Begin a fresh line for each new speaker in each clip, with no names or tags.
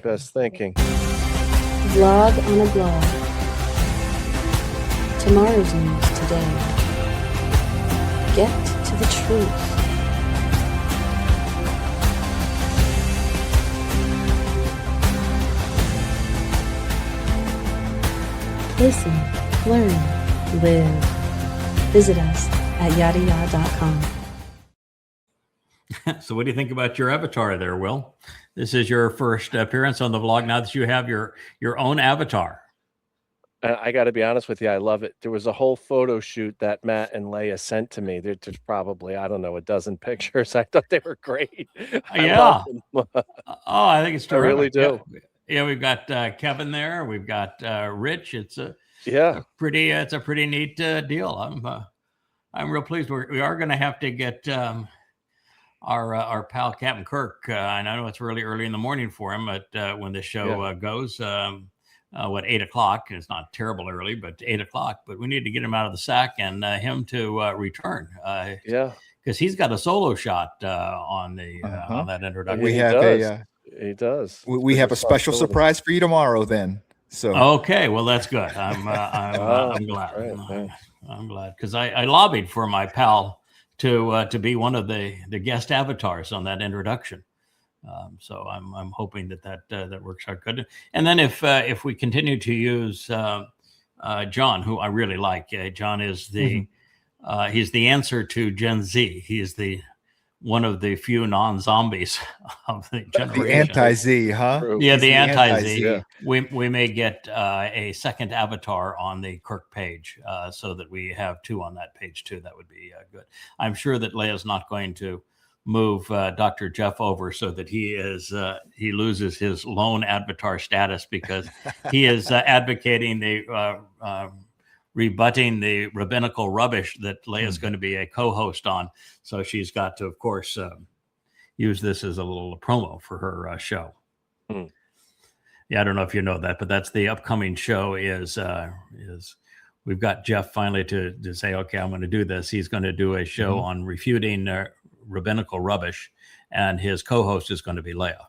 best thinking.
Vlog on a blog. Tomorrow's news today. Get to the truth. Listen, learn, live. Visit us at yadaya.com.
So what do you think about your avatar there, Will? This is your first appearance on the vlog now that you have your own avatar.
I got to be honest with you, I love it. There was a whole photo shoot that Matt and Leia sent to me. There's probably, I don't know, a dozen pictures. I thought they were great.
Yeah. Oh, I think it's terrific.
I really do.
Yeah, we've got Kevin there. We've got Rich. It's a pretty neat deal. I'm real pleased. We are going to have to get our pal Captain Kirk. And I know it's really early in the morning for him, but when the show goes, 8 o'clock? It's not terrible early, but 8 o'clock. But we need to get him out of the sack and him to return. Because he's got a solo shot on that introduction.
He does.
We have a special surprise for you tomorrow. Then. So
okay, well that's good. I'm glad.
Right,
I'm glad because I lobbied for my pal to be one of the guest avatars on that introduction. So I'm hoping that works out good. And then if we continue to use John, who I really like, John is he's the answer to Gen Z. He is one of the few non-zombies of the generation.
The anti-Z, huh?
Yeah, the anti-Z. Yeah. We may get a second avatar on the Kirk page so that we have two on that page too. That would be good. I'm sure that Leia's not going to move Dr. Jeff over so that he loses his lone avatar status because he is advocating the rebutting the rabbinical rubbish that Leia's going to be a co-host on. So she's got to, of course, use this as a little promo for her show. Yeah, I don't know if you know that, but that's the upcoming show is we've got Jeff finally to say, okay, I'm going to do this. He's going to do a show on refuting rabbinical rubbish, and his co-host is going to be Leia.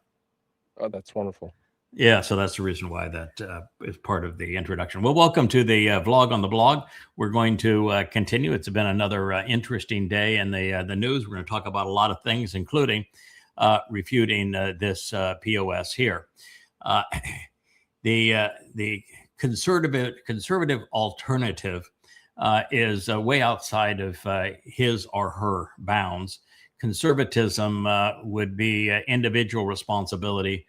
Oh, that's wonderful.
Yeah, so that's the reason why that is part of the introduction. Well, welcome to the vlog on the blog. We're going to continue. It's been another interesting day in the news. We're going to talk about a lot of things, including refuting this POS here. The conservative alternative is way outside of his or her bounds. Conservatism would be individual responsibility,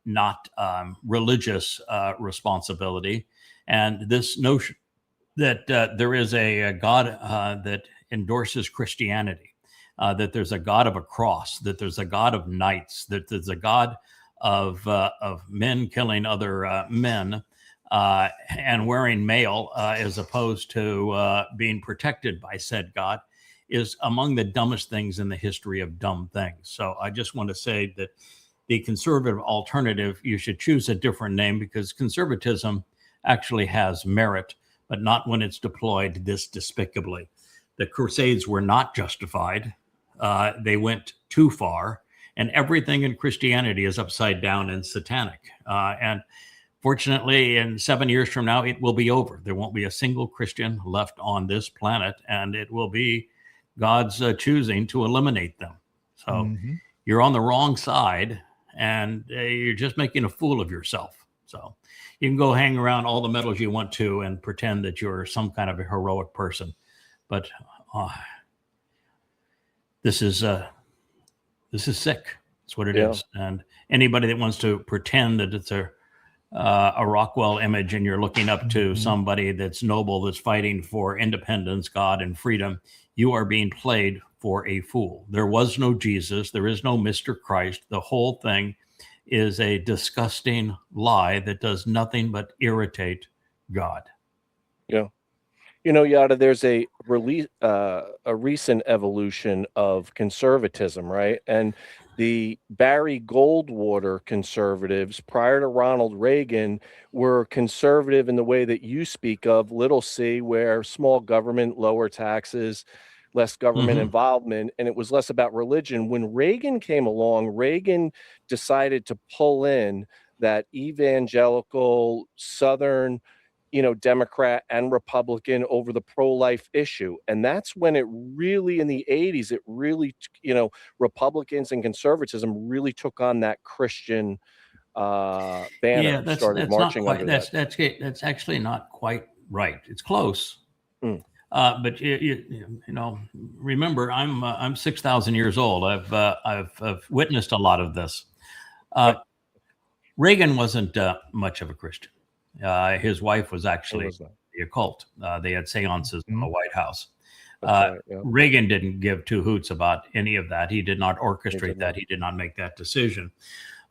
not religious responsibility. And this notion that there is a God that endorses Christianity, that there's a God of a cross, that there's a God of knights, that there's a God of men killing other men and wearing mail as opposed to being protected by said God, is among the dumbest things in the history of dumb things. So I just want to say that the conservative alternative, you should choose a different name because conservatism actually has merit, but not when it's deployed this despicably. The Crusades were not justified. They went too far, and everything in Christianity is upside down and satanic. And fortunately, in 7 years from now, it will be over. There won't be a single Christian left on this planet, and it will be God's choosing to eliminate them. So you're on the wrong side, and you're just making a fool of yourself. So you can go hang around all the medals you want to and pretend that you're some kind of a heroic person. But this is sick. That's what it is. And anybody that wants to pretend that it's a Rockwell image and you're looking up to somebody that's noble, that's fighting for independence, God, and freedom, you are being played for a fool. There was no Jesus. There is no Mr. Christ. The whole thing is a disgusting lie that does nothing but irritate God.
Yeah. You know, Yada, there's a recent evolution of conservatism, right? And the Barry Goldwater conservatives prior to Ronald Reagan were conservative in the way that you speak of, little c, where small government, lower taxes, less government involvement, and it was less about religion. When Reagan came along, Reagan decided to pull in that evangelical Southern, Democrat and Republican over the pro-life issue. And that's when it really, in the 80s, it really, Republicans and conservatism really took on that Christian banner.
Yeah,
Started
that's not
marching
quite.
under that.
That's actually not quite right. It's close. But remember, I'm 6,000 years old. I've witnessed a lot of this. Reagan wasn't much of a Christian. His wife was actually the occult. They had seances in the White House.
Right, yeah.
Reagan didn't give two hoots about any of that. He did not orchestrate that. He did not make that decision.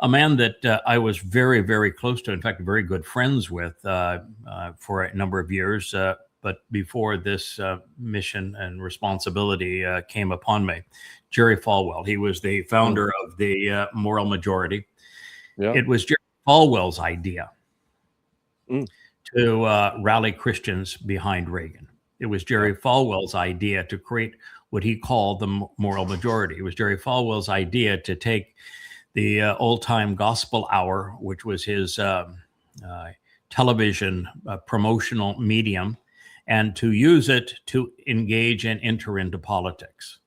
A man that I was very, very close to, in fact, very good friends with for a number of years. But before this mission and responsibility came upon me, Jerry Falwell. He was the founder of the Moral Majority. Yeah. It was Jerry Falwell's idea to rally Christians behind Reagan. It was Jerry Falwell's idea to create what he called the Moral Majority. It was Jerry Falwell's idea to take the old-time gospel hour, which was his television promotional medium, and to use it to engage and enter into politics.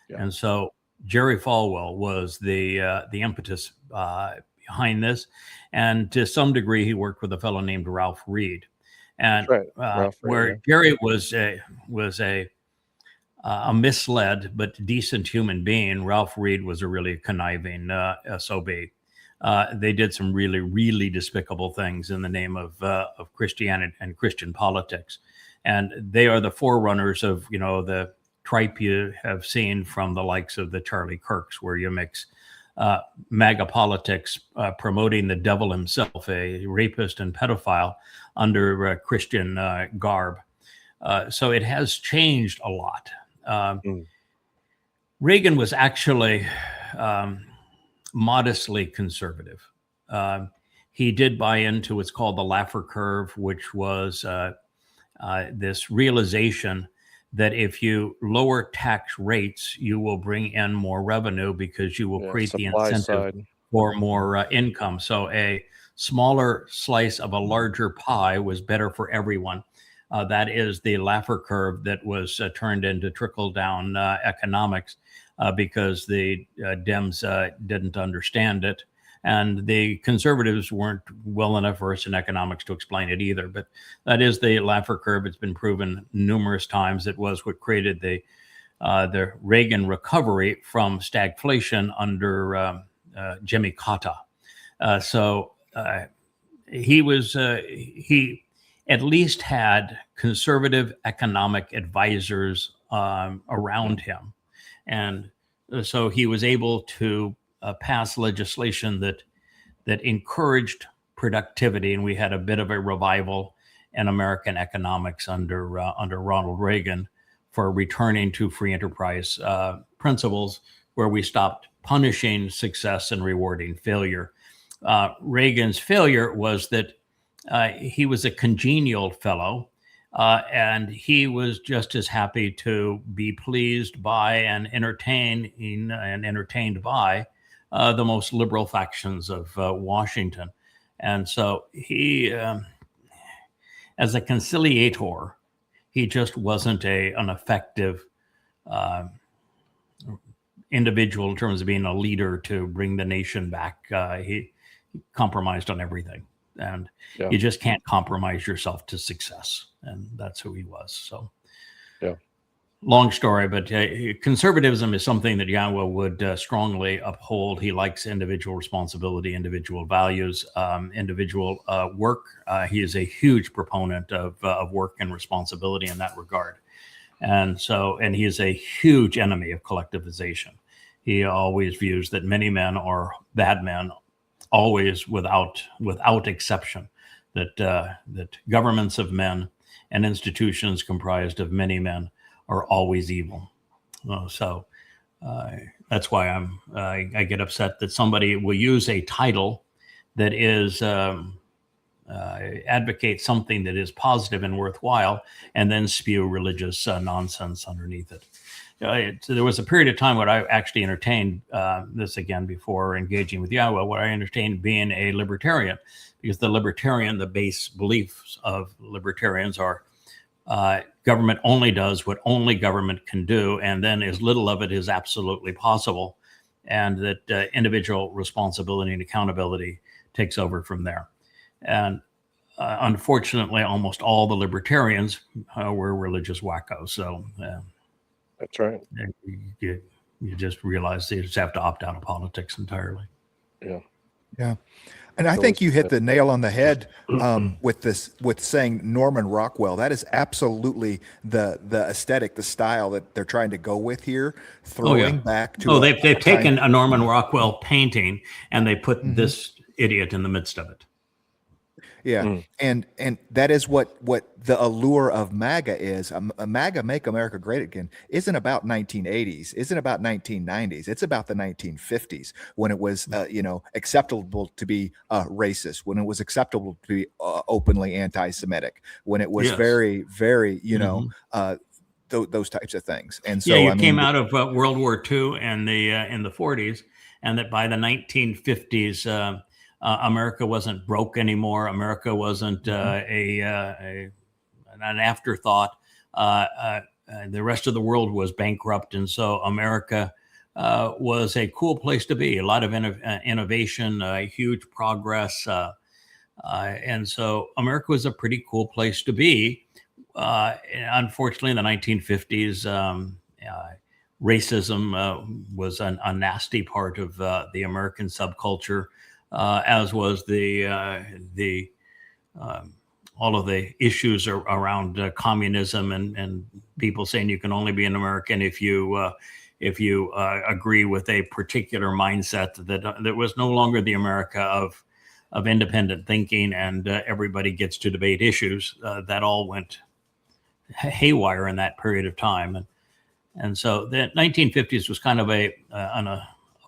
Yeah. And so Jerry Falwell was the impetus behind this. And to some degree, he worked with a fellow named Ralph Reed. And where Jerry was a misled but decent human being, Ralph Reed was a really conniving SOB. They did some really, really despicable things in the name of Christianity and Christian politics. And they are the forerunners of, the tripe you have seen from the likes of the Charlie Kirks, where you mix MAGA politics, promoting the devil himself, a rapist and pedophile, under Christian garb. So it has changed a lot. Reagan was actually modestly conservative. He did buy into what's called the Laffer curve, which was this realization that if you lower tax rates, you will bring in more revenue because you will create the incentive for more income. So a smaller slice of a larger pie was better for everyone. That is the Laffer curve that was turned into trickle-down economics because the Dems didn't understand it. And the conservatives weren't well enough versed in economics to explain it either. But that is the Laffer curve. It's been proven numerous times. It was what created the Reagan recovery from stagflation under Jimmy Carter. He at least had conservative economic advisors around him. And so he was able to pass legislation that encouraged productivity. And we had a bit of a revival in American economics under Ronald Reagan for returning to free enterprise principles, where we stopped punishing success and rewarding failure. Reagan's failure was that he was a congenial fellow, and he was just as happy to be pleased by and entertained by the most liberal factions of Washington. And so he, as a conciliator, he just wasn't an effective individual in terms of being a leader to bring the nation back. He compromised on everything. And you just can't compromise yourself to success. And that's who he was. So, long story, but conservatism is something that Yahweh would strongly uphold. He likes individual responsibility, individual values, individual work. He is a huge proponent of work and responsibility in that regard. And he is a huge enemy of collectivization. He always views that many men are bad men, always without exception, that governments of men and institutions comprised of many men are always evil. That's why I get upset that somebody will use a title that is advocate something that is positive and worthwhile, and then spew religious nonsense underneath it. there was a period of time when I actually entertained this again before engaging with Yahweh, where I entertained being a libertarian, because the base beliefs of libertarians are government only does what only government can do, and then as little of it is absolutely possible, and that individual responsibility and accountability takes over from there. And unfortunately, almost all the libertarians were religious wackos. So
That's right.
You just realize you just have to opt out of politics entirely.
Yeah.
Yeah. And I think you hit the nail on the head with saying Norman Rockwell. That is absolutely the aesthetic, the style that they're trying to go with here, throwing back to.
They've taken a Norman Rockwell painting and they put this idiot in the midst of it.
Yeah, and that is what the allure of MAGA is. A MAGA, Make America Great Again, isn't about 1980s, isn't about 1990s. It's about the 1950s, when it was acceptable to be racist, when it was acceptable to be openly anti-Semitic, when it was very, very those types of things. And so
you came out of World War II and in the 40s, and that by the 1950s. America wasn't broke anymore. America wasn't an afterthought. The rest of the world was bankrupt, and so America was a cool place to be. A lot of innovation, huge progress, and so America was a pretty cool place to be. Unfortunately, in the 1950s, racism was a nasty part of the American subculture. As was all of the issues around communism and people saying you can only be an American if you agree with a particular mindset that was no longer the America of independent thinking and everybody gets to debate issues. That all went haywire in that period of time, and so the 1950s was kind of a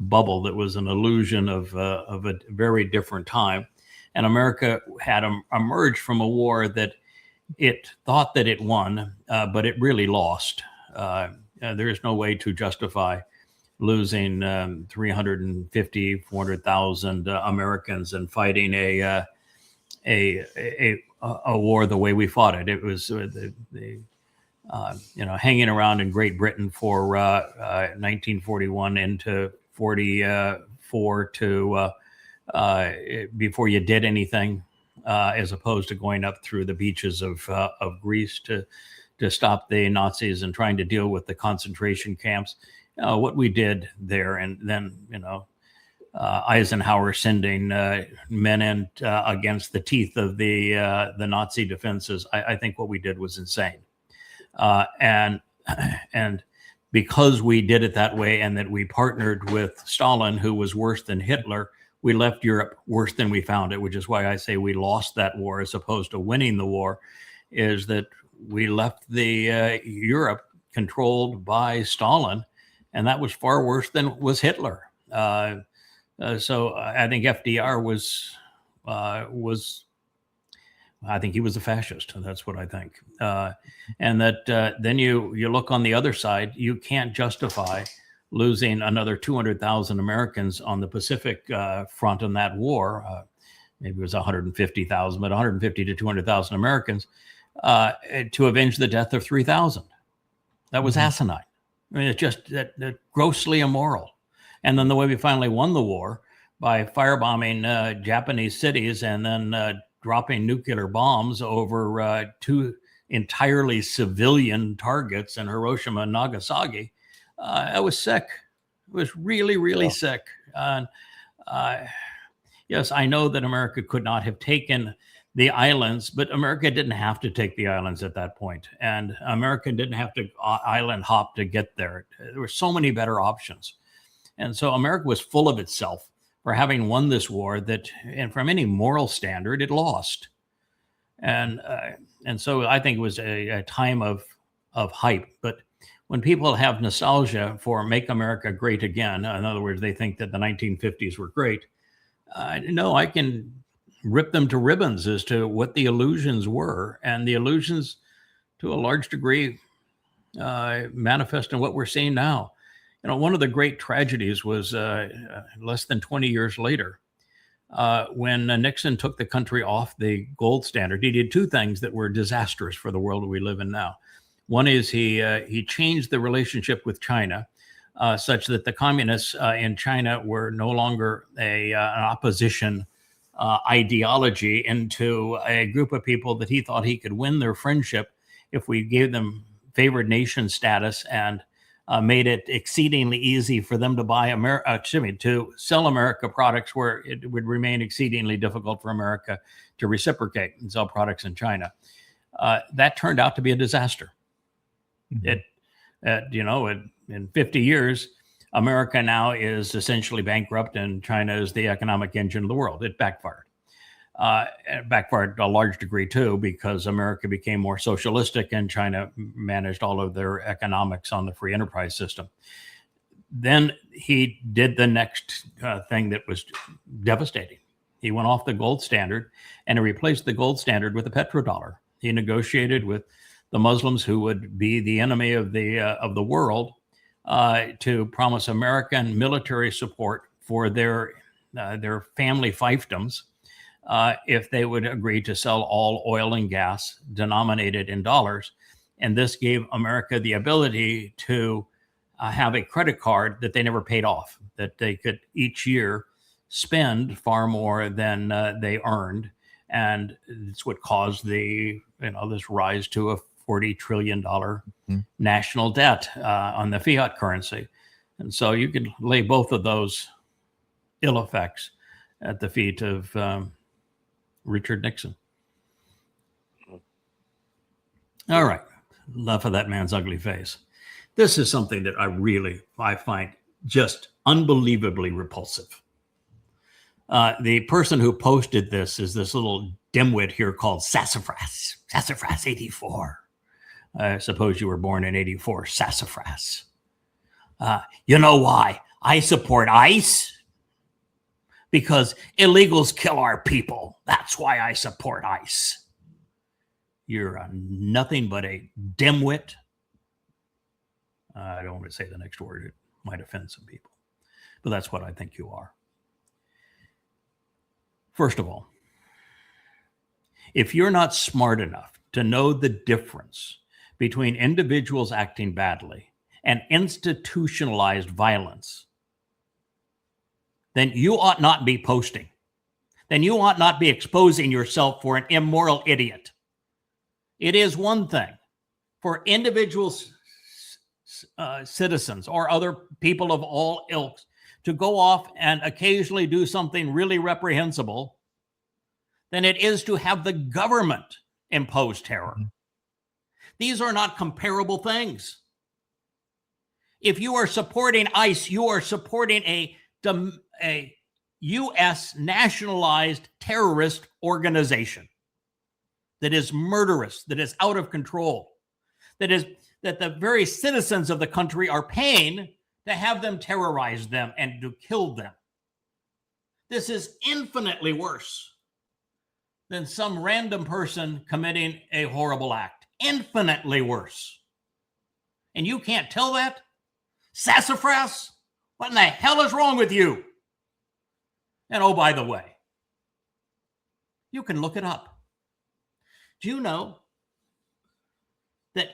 bubble that was an illusion of a very different time. And America had emerged from a war that it thought that it won, but it really lost. There is no way to justify losing 350, 400,000 Americans and fighting a war the way we fought it. It was hanging around in Great Britain for 1941 into 44 to before you did anything, as opposed to going up through the beaches of Greece to stop the Nazis and trying to deal with the concentration camps. What we did there, and then Eisenhower sending men in against the teeth of the Nazi defenses. I think what we did was insane, and because we did it that way and that we partnered with Stalin, who was worse than Hitler, we left Europe worse than we found it, which is why I say we lost that war as opposed to winning the war, is that we left the Europe controlled by Stalin, and that was far worse than was Hitler. So I think FDR was I think he was a fascist. That's what I think. And that then you look on the other side, you can't justify losing another 200,000 Americans on the Pacific front in that war. Maybe it was 150,000, but 150 to 200,000 Americans to avenge the death of 3,000. That was asinine. I mean, it's just that grossly immoral. And then the way we finally won the war by firebombing Japanese cities and then dropping nuclear bombs over two entirely civilian targets in Hiroshima and Nagasaki. I was sick. I was really, really sick. Yes, I know that America could not have taken the islands, but America didn't have to take the islands at that point. And America didn't have to island hop to get there. There were so many better options. And so America was full of itself for having won this war that, and from any moral standard, it lost. And so I think it was a time of hype. But when people have nostalgia for Make America Great Again, in other words, they think that the 1950s were great, no, I can rip them to ribbons as to what the illusions were. And the illusions, to a large degree, manifest in what we're seeing now. One of the great tragedies was less than 20 years later, when Nixon took the country off the gold standard. He did two things that were disastrous for the world we live in now. One is he changed the relationship with China such that the communists in China were no longer an opposition ideology into a group of people that he thought he could win their friendship if we gave them favored nation status and made it exceedingly easy for them to buy to sell America products where it would remain exceedingly difficult for America to reciprocate and sell products in China. That turned out to be a disaster. Mm-hmm. In 50 years, America now is essentially bankrupt and China is the economic engine of the world. It backfired. It backfired to a large degree too, because America became more socialistic and China managed all of their economics on the free enterprise system. Then he did the next thing that was devastating. He went off the gold standard and he replaced the gold standard with the petrodollar. He negotiated with the Muslims, who would be the enemy of the world, to promise American military support for their family fiefdoms if they would agree to sell all oil and gas denominated in dollars. And this gave America the ability to have a credit card that they never paid off, that they could each year spend far more than they earned. And it's what caused this rise to a $40 trillion national debt on the fiat currency. And so you could lay both of those ill effects at the feet of Richard Nixon. All right, enough of that man's ugly face. This is something that I find just unbelievably repulsive. The person who posted this is this little dimwit here called Sassafras 84. I suppose you were born in 84, Sassafras. You know why I support ICE? Because illegals kill our people. That's why I support ICE. You're nothing but a dimwit. I don't want to say the next word. It might offend some people. But that's what I think you are. First of all, if you're not smart enough to know the difference between individuals acting badly and institutionalized violence, then you ought not be posting. Then you ought not be exposing yourself for an immoral idiot. It is one thing for individual citizens or other people of all ilks to go off and occasionally do something really reprehensible than it is to have the government impose terror. These are not comparable things. If you are supporting ICE, you are supporting a U.S. nationalized terrorist organization that is murderous, that is out of control, that the very citizens of the country are paying to have them terrorize them and to kill them. This is infinitely worse than some random person committing a horrible act. Infinitely worse. And you can't tell that? Sassafras? What in the hell is wrong with you? And oh, by the way, you can look it up. Do you know that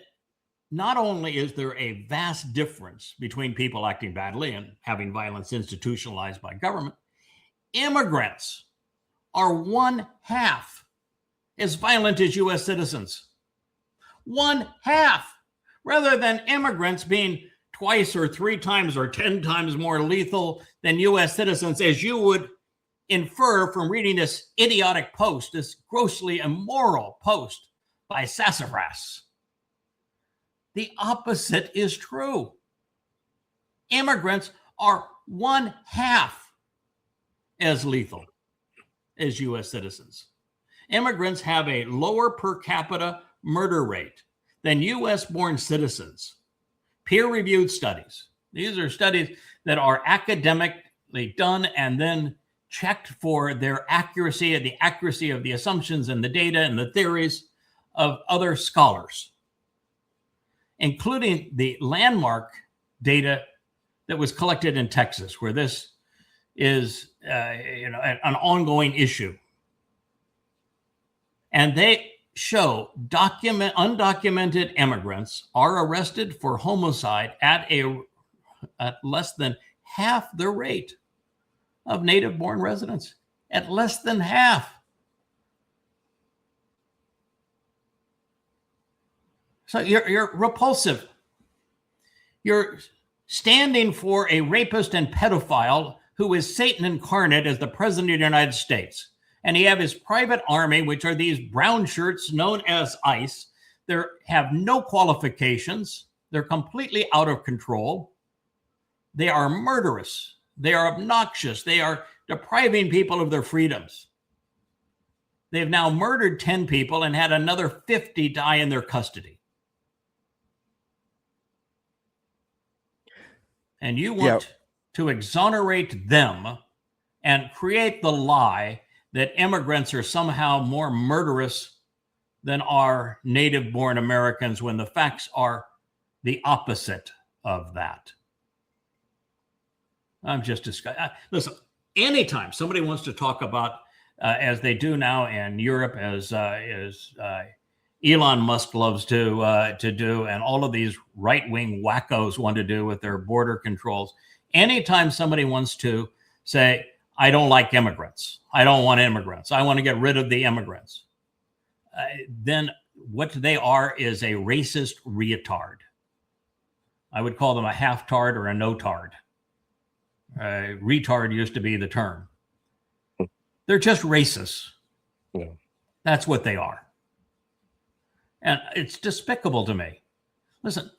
not only is there a vast difference between people acting badly and having violence institutionalized by government, immigrants are 1/2 as violent as U.S. citizens. 1/2, rather than immigrants being twice or 3 times or 10 times more lethal than U.S. citizens, as you would infer from reading this idiotic post, this grossly immoral post by Sassafras. The opposite is true. Immigrants are 1/2 as lethal as U.S. citizens. Immigrants have a lower per capita murder rate than U.S.-born citizens. Peer-reviewed studies. These are studies that are academically done and then checked for their accuracy and the accuracy of the assumptions and the data and the theories of other scholars. including the landmark data that was collected in Texas, where this is an ongoing issue. And they show undocumented immigrants are arrested for homicide at less than half the rate of native-born residents, at less than half. So you're repulsive. You're standing for a rapist and pedophile who is Satan incarnate as the president of the United States. And he have his private army, which are these brown shirts known as ICE. They have no qualifications. They're completely out of control. They are murderous. They are obnoxious. They are depriving people of their freedoms. They've now murdered 10 people and had another 50 die in their custody. And you want to exonerate them and create the lie that immigrants are somehow more murderous than our native-born Americans, when the facts are the opposite of that. I'm just disgusted. Listen, anytime somebody wants to talk about, as they do now in Europe, as Elon Musk loves to do, and all of these right-wing wackos want to do with their border controls, anytime somebody wants to say, I don't like immigrants, I don't want immigrants, I want to get rid of the immigrants, then what they are is a racist retard. I would call them a half-tard or a no-tard. Retard used to be the term. They're just racists. Yeah. That's what they are. And it's despicable to me. Listen,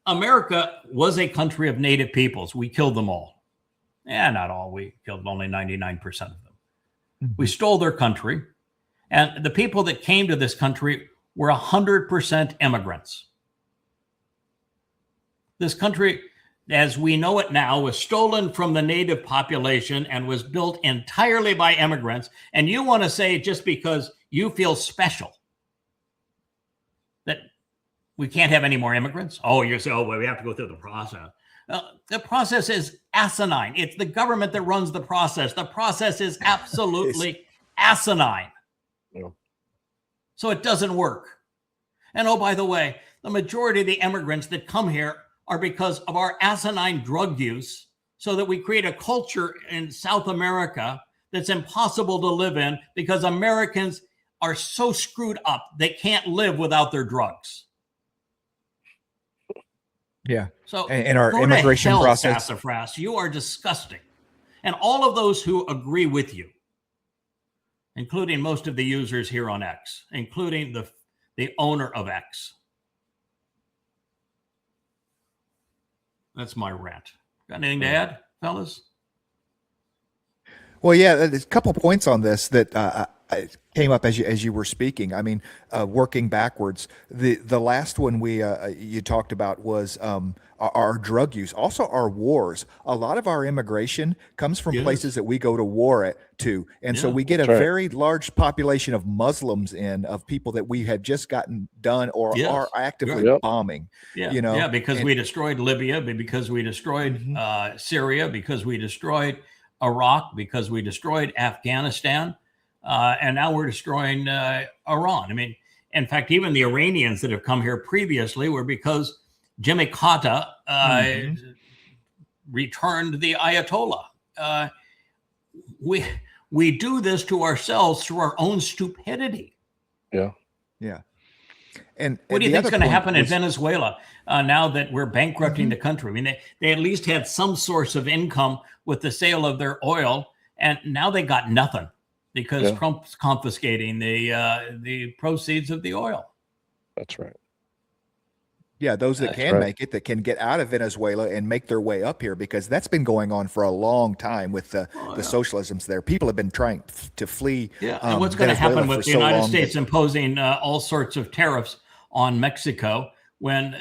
America was a country of native peoples. We killed them all. Not all. We killed only 99% of them. Mm-hmm. We stole their country. And the people that came to this country were 100% immigrants. This country, as we know it now, was stolen from the native population and was built entirely by immigrants. And you want to say just because you feel special that we can't have any more immigrants? Oh, you say, oh, well, we have to go through the process. The process is asinine. It's the government that runs the process. The process is absolutely asinine. Yeah. So it doesn't work. And oh, by the way, the majority of the immigrants that come here are because of our asinine drug use, so that we create a culture in South America that's impossible to live in because Americans are so screwed up they can't live without their drugs.
Yeah.
So
and our immigration process,
Sassafras, you are disgusting. And all of those who agree with you, including most of the users here on X, including the owner of X. That's my rant. Got anything to add, fellas?
Well, yeah, there's a couple points on this that came up as you were speaking. I mean, working backwards, the last one you talked about was our drug use, also our wars. A lot of our immigration comes from places that we go to war to, and so we get a very large population of Muslims of people that we have just gotten done or are actively bombing. Yeah,
because we destroyed Libya, because we destroyed Syria, because we destroyed Iraq, because we destroyed Afghanistan. And now we're destroying Iran. I mean, in fact, even the Iranians that have come here previously were because Jimmy Carter returned the Ayatollah. We do this to ourselves through our own stupidity.
Yeah. Yeah. And
what do you think is going to happen in Venezuela now that we're bankrupting the country? I mean, they at least had some source of income with the sale of their oil, and now they got nothing, because Trump's confiscating the proceeds of the oil.
That's right.
Yeah, those that can make it, that can get out of Venezuela and make their way up here, because that's been going on for a long time with the socialisms there. People have been trying to flee.
Yeah, and what's going to happen with the United States imposing all sorts of tariffs on Mexico, when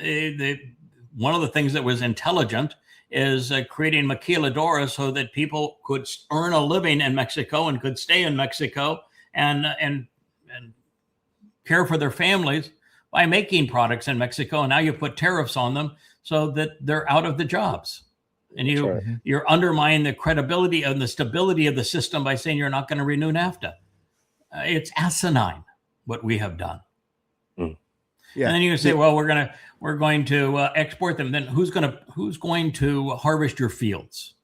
one of the things that was intelligent is creating maquiladora so that people could earn a living in Mexico and could stay in Mexico and care for their families by making products in Mexico, and now you put tariffs on them so that they're out of the jobs. And you're undermining the credibility and the stability of the system by saying you're not going to renew NAFTA. It's asinine what we have done. Yeah. And then you say, well, we're going to export them. Then who's going to harvest your fields?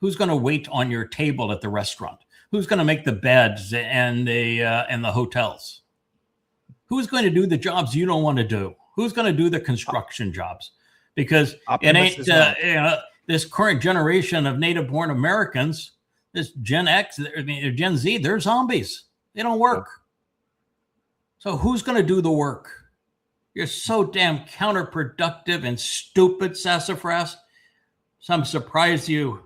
Who's going to wait on your table at the restaurant? Who's going to make the beds and the hotels? Who's going to do the jobs you don't want to do? Who's going to do the construction jobs? Because it ain't this current generation of native-born Americans, this Gen X, Gen Z, they're zombies. They don't work. So who's going to do the work? You're so damn counterproductive and stupid, sassafras. So I'm surprised you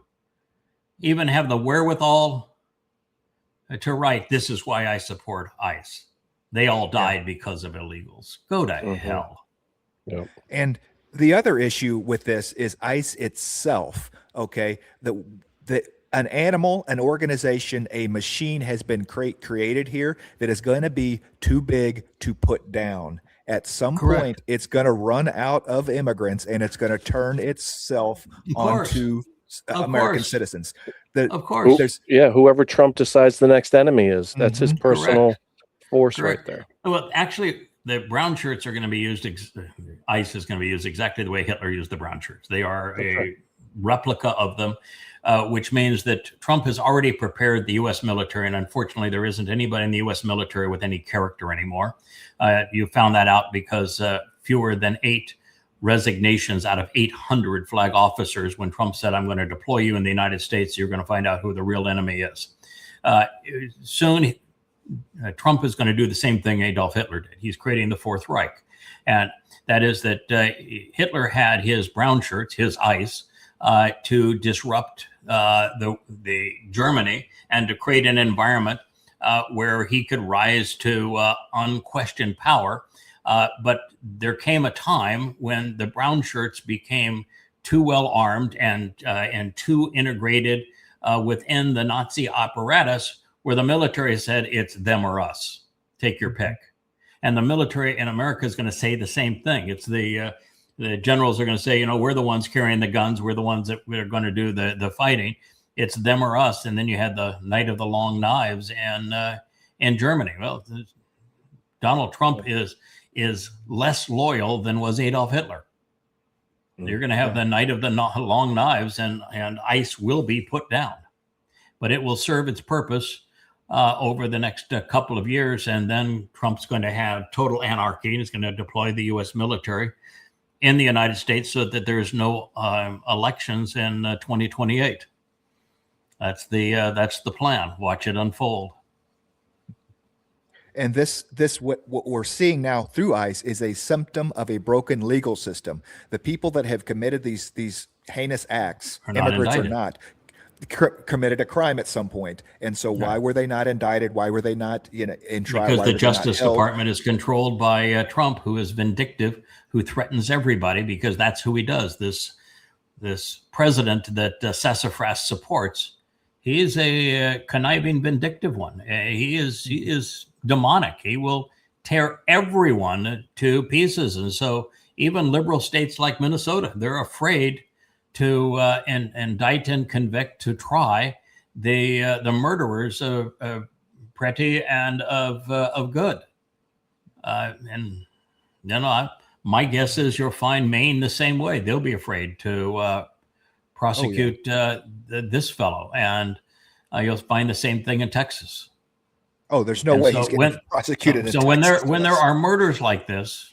even have the wherewithal to write, this is why I support ICE. They all died because of illegals. Go to hell.
Yep.
And the other issue with this is ICE itself. Okay, an animal, an organization, a machine has been created here that is going to be too big to put down. At some point, it's going to run out of immigrants, and it's going to turn itself onto American citizens.
Of course.
Whoever Trump decides the next enemy is, that's his personal force right there.
Well, actually, the brown shirts are going to be used, ICE is going to be used exactly the way Hitler used the brown shirts. They are a replica of them, which means that Trump has already prepared the U.S. military, and unfortunately, there isn't anybody in the U.S. military with any character anymore. You found that out because fewer than 8 resignations out of 800 flag officers when Trump said, I'm going to deploy you in the United States, you're going to find out who the real enemy is. Soon, Trump is going to do the same thing Adolf Hitler did. He's creating the Fourth Reich. And that is that Hitler had his brown shirts, his ICE, to disrupt the Germany and to create an environment where he could rise to unquestioned power. But there came a time when the brown shirts became too well armed and too integrated within the Nazi apparatus, where the military said it's them or us. Take your pick. And the military in America is going to say the same thing. It's the generals are going to say, we're the ones carrying the guns. We're the ones that are going to do the fighting. It's them or us. And then you had the Night of the Long Knives in Germany. Well, Donald Trump is less loyal than was Adolf Hitler. You're going to have the Night of the Long Knives, and ICE will be put down. But it will serve its purpose over the next couple of years, and then Trump's going to have total anarchy, and he's going to deploy the U.S. military in the United States so that there's no elections in 2028. That's the plan. Watch it unfold.
And this what we're seeing now through ICE is a symptom of a broken legal system. The people that have committed these heinous acts, immigrants or not, committed a crime at some point. And so why were they not indicted? Why were they not in trial?
Because the Justice Department is controlled by Trump, who is vindictive, who threatens everybody, because that's who he does. This president that Sassafras supports, he is a conniving, vindictive one. He is demonic. He will tear everyone to pieces. And so even liberal states like Minnesota, they're afraid to indict and convict, to try the murderers of Pretty and of Good. And my guess is you'll find Maine the same way. They'll be afraid to prosecute this fellow, and you'll find the same thing in Texas. Oh,
there's no way he's getting prosecuted.
So when there are murders like this,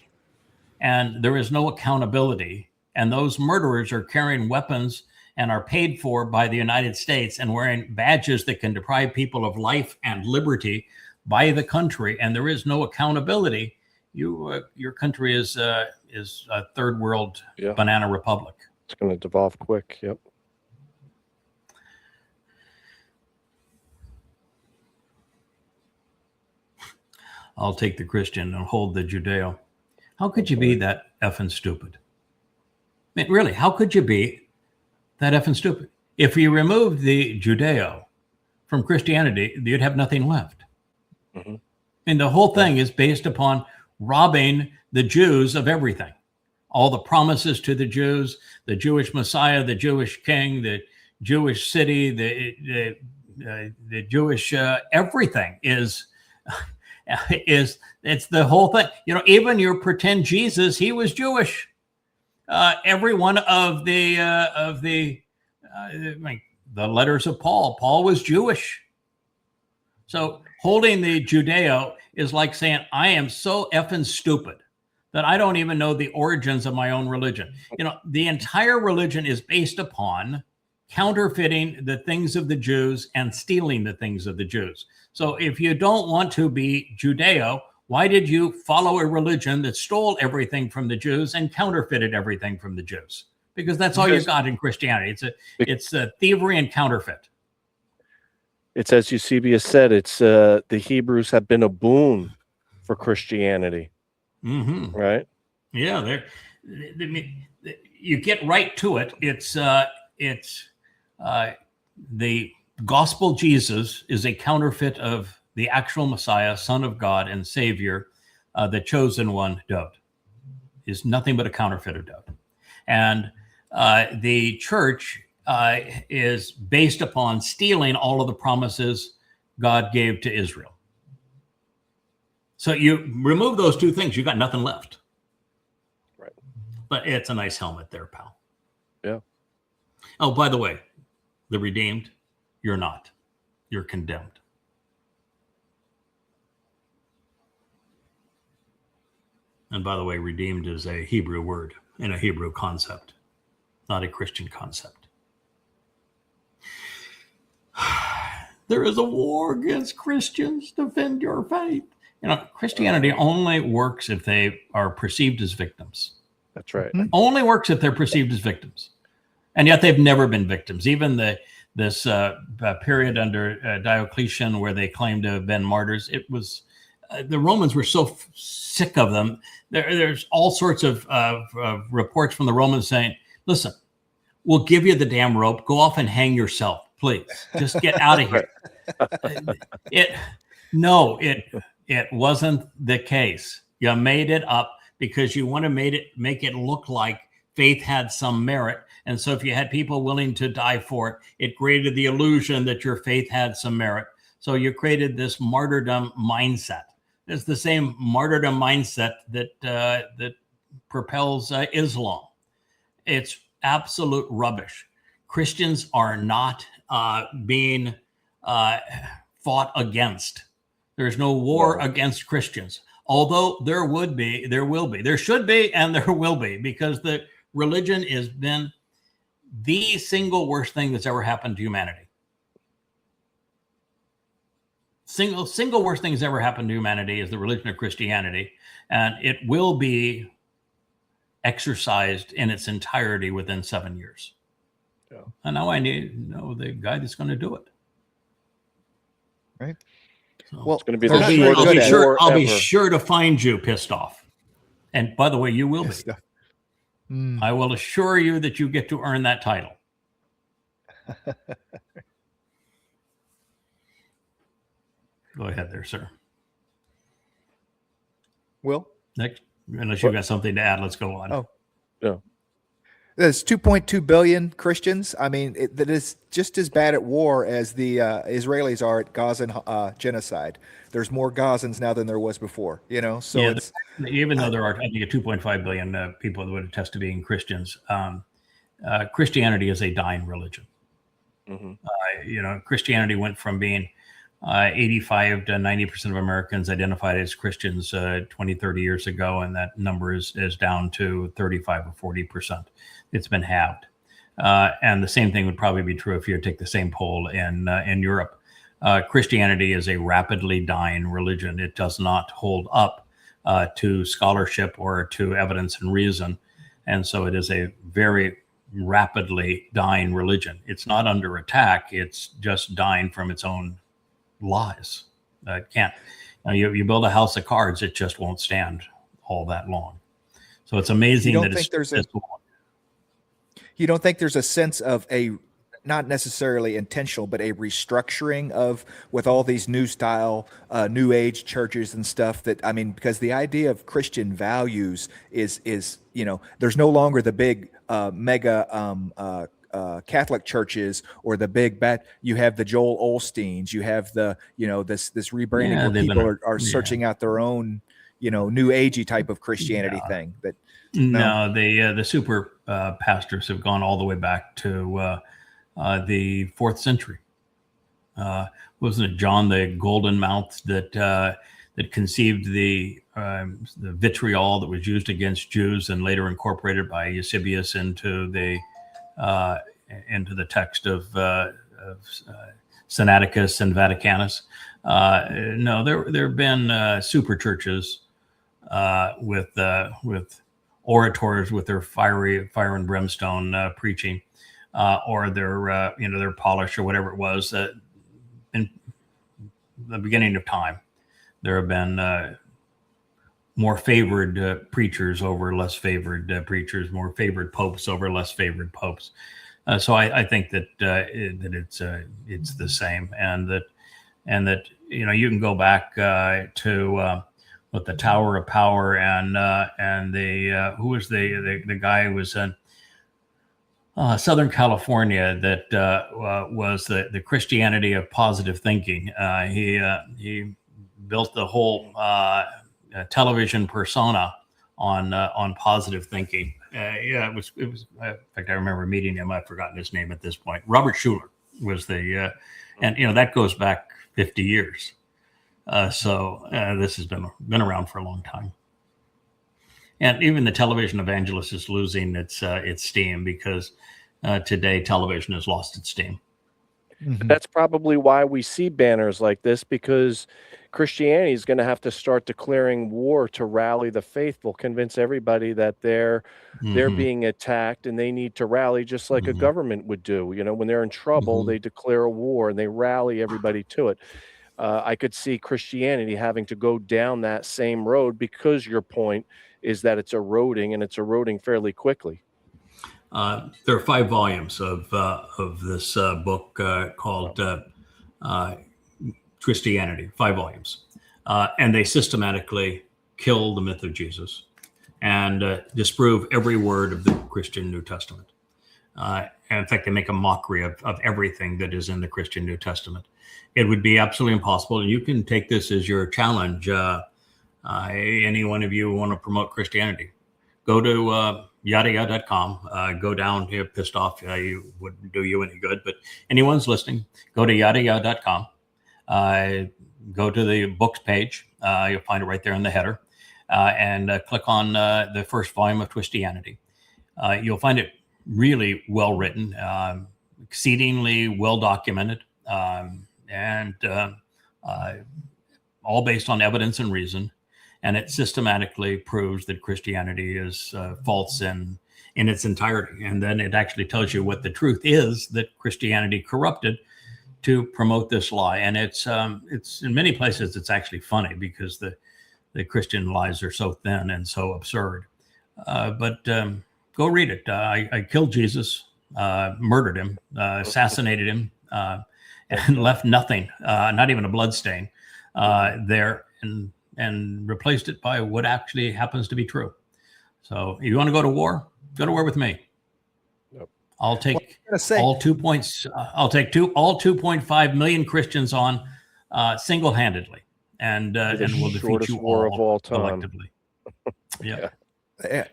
and there is no accountability, and those murderers are carrying weapons and are paid for by the United States and wearing badges that can deprive people of life and liberty by the country, and there is no accountability, your country is a third world banana republic.
It's going to devolve quick. Yep.
I'll take the Christian and hold the Judeo. How could you be that effing stupid? I mean, really, how could you be that effing stupid? If you removed the Judeo from Christianity, you'd have nothing left. And the whole thing is based upon robbing the Jews of everything. All the promises to the Jews, the Jewish Messiah, the Jewish king, the Jewish city, the Jewish everything is it's the whole thing. You know, even your pretend Jesus, he was Jewish. Every one of the letters of Paul was Jewish. So holding the Judeo is like saying, I am so effing stupid that I don't even know the origins of my own religion. You know, the entire religion is based upon counterfeiting the things of the Jews and stealing the things of the Jews. So if you don't want to be Judeo, why did you follow a religion that stole everything from the Jews and counterfeited everything from the Jews? Because that's all you got in Christianity. It's a thievery and counterfeit.
It's, as Eusebius said, it's the Hebrews have been a boon for Christianity.
Mm-hmm.
Right?
Yeah, you get right to it. It's the gospel Jesus is a counterfeit of the actual Messiah, Son of God and Savior, the chosen one, Dowd, is nothing but a counterfeit of Dowd. And the church is based upon stealing all of the promises God gave to Israel. So you remove those two things, you got nothing left.
Right.
But it's a nice helmet there, pal.
Yeah.
Oh, by the way, the redeemed, you're not. You're condemned. And by the way, redeemed is a Hebrew word and a Hebrew concept, not a Christian concept. There is a war against Christians. Defend your faith. You know, Christianity only works if they are perceived as victims.
That's right.
Only works if they're perceived as victims. And yet they've never been victims. Even this period under Diocletian where they claimed to have been martyrs, it was the Romans were so sick of them. There's all sorts of reports from the Romans saying, listen, we'll give you the damn rope. Go off and hang yourself, please. Just get out of here. It wasn't the case. You made it up because you want to make it look like faith had some merit. And so if you had people willing to die for it, it created the illusion that your faith had some merit. So you created this martyrdom mindset. It's the same martyrdom mindset that propels Islam. It's absolute rubbish. Christians are not being fought against. There's no war against Christians. Although there will be, there should be, and there will be, because the religion has been the single worst thing that's ever happened to humanity. Single worst thing that's ever happened to humanity is the religion of Christianity, and it will be exercised in its entirety within 7 years. Yeah. And now I need to know the guy that's going to do it.
Right.
So
well, it's going to be the
I'll be sure to find you pissed off. And by the way, you will be. I will assure you that you get to earn that title. Go ahead there, sir.
Will?
Next, unless you've got something to add, let's go on.
Oh,
yeah.
There's 2.2 billion Christians. I mean, that is just as bad at war as the Israelis are at Gaza genocide. There's more Gazans now than there was before, you know? So yeah,
even though there are, I think, 2.5 billion people that would attest to being Christians, Christianity is a dying religion. Mm-hmm. You know, Christianity went from being 85 to 90% of Americans identified as Christians 20, 30 years ago, and that number is down to 35 or 40%. It's been halved. And the same thing would probably be true if you take the same poll in Europe. Christianity is a rapidly dying religion. It does not hold up to scholarship or to evidence and reason. And so it is a very rapidly dying religion. It's not under attack. It's just dying from its own lies. It can't. You build a house of cards, it just won't stand all that long. So it's amazing that it's this long.
You don't think there's a sense of a not necessarily intentional, but a restructuring of with all these new style, new age churches and stuff. That I mean, because the idea of Christian values is there's no longer the big mega Catholic churches or the big bad. You have the Joel Osteens. You have the this rebranding where people are searching out their own new agey type of Christianity thing. That
the super pastors have gone all the way back to the 4th century. Wasn't it John the Golden Mouthed that conceived the vitriol that was used against Jews and later incorporated by Eusebius into the text of Sinaiticus and Vaticanus? No, there have been super churches with orators with their fire and brimstone preaching, or their polish or whatever it was. In the beginning of time, there have been more favored preachers over less favored preachers, more favored popes over less favored popes. So I think that it's the same, and that you can go back to with the Tower of Power and the who was the guy who was in Southern California that was the Christianity of positive thinking. He built the whole television persona on positive thinking. It was. In fact, I remember meeting him. I've forgotten his name at this point. Robert Schuller was the, and that goes back 50 years. So this has been around for a long time. And even the television evangelist is losing its steam because today television has lost its steam.
Mm-hmm. That's probably why we see banners like this, because Christianity is going to have to start declaring war to rally the faithful, convince everybody that they're being attacked and they need to rally, just like a government would do. When they're in trouble, they declare a war and they rally everybody to it. I could see Christianity having to go down that same road, because your point is that it's eroding, and it's eroding fairly quickly.
There are 5 volumes of this book called Christianity, 5 volumes. And they systematically kill the myth of Jesus and disprove every word of the Christian New Testament. And in fact, they make a mockery of everything that is in the Christian New Testament. It would be absolutely impossible. And you can take this as your challenge. Any one of you who want to promote Christianity, go to yadayah.com, go down here, pissed off. You wouldn't do you any good, but anyone's listening, go to yadayah.com, go to the books page. You'll find it right there in the header, and click on the first volume of Christianity. You'll find it really well written, exceedingly well documented, and all based on evidence and reason. And it systematically proves that Christianity is false in its entirety. And then it actually tells you what the truth is that Christianity corrupted to promote this lie. And it's in many places, it's actually funny because the Christian lies are so thin and so absurd. But go read it. I killed Jesus, murdered him, assassinated him, and left nothing, not even a blood stain there, and replaced it by what actually happens to be true. So if you want to go to war with me. Yep. I'll take all 2 points. I'll take all 2.5 million Christians on single-handedly, and we'll defeat you all collectively. Yeah.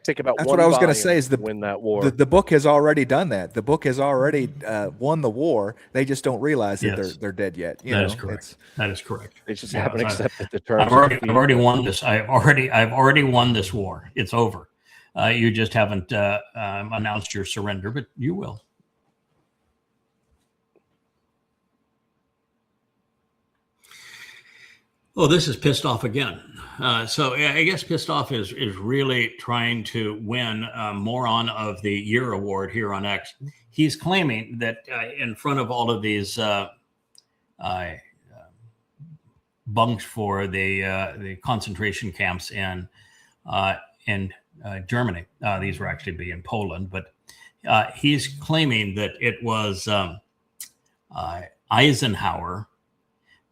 Take about
That's what I was going to say is
win that war.
The book has already done that. The book has already won the war. They just don't realize that they're dead yet.
That is correct. That is correct.
They just haven't accepted the terms.
I've already won this. I've already won this war. It's over. You just haven't announced your surrender, but you will. Oh, this is pissed off again. So I guess pissed off is really trying to win Moron of the Year award here on X. He's claiming that in front of all of these bunks for the concentration camps in Germany, these were actually be in Poland, but he's claiming that it was Eisenhower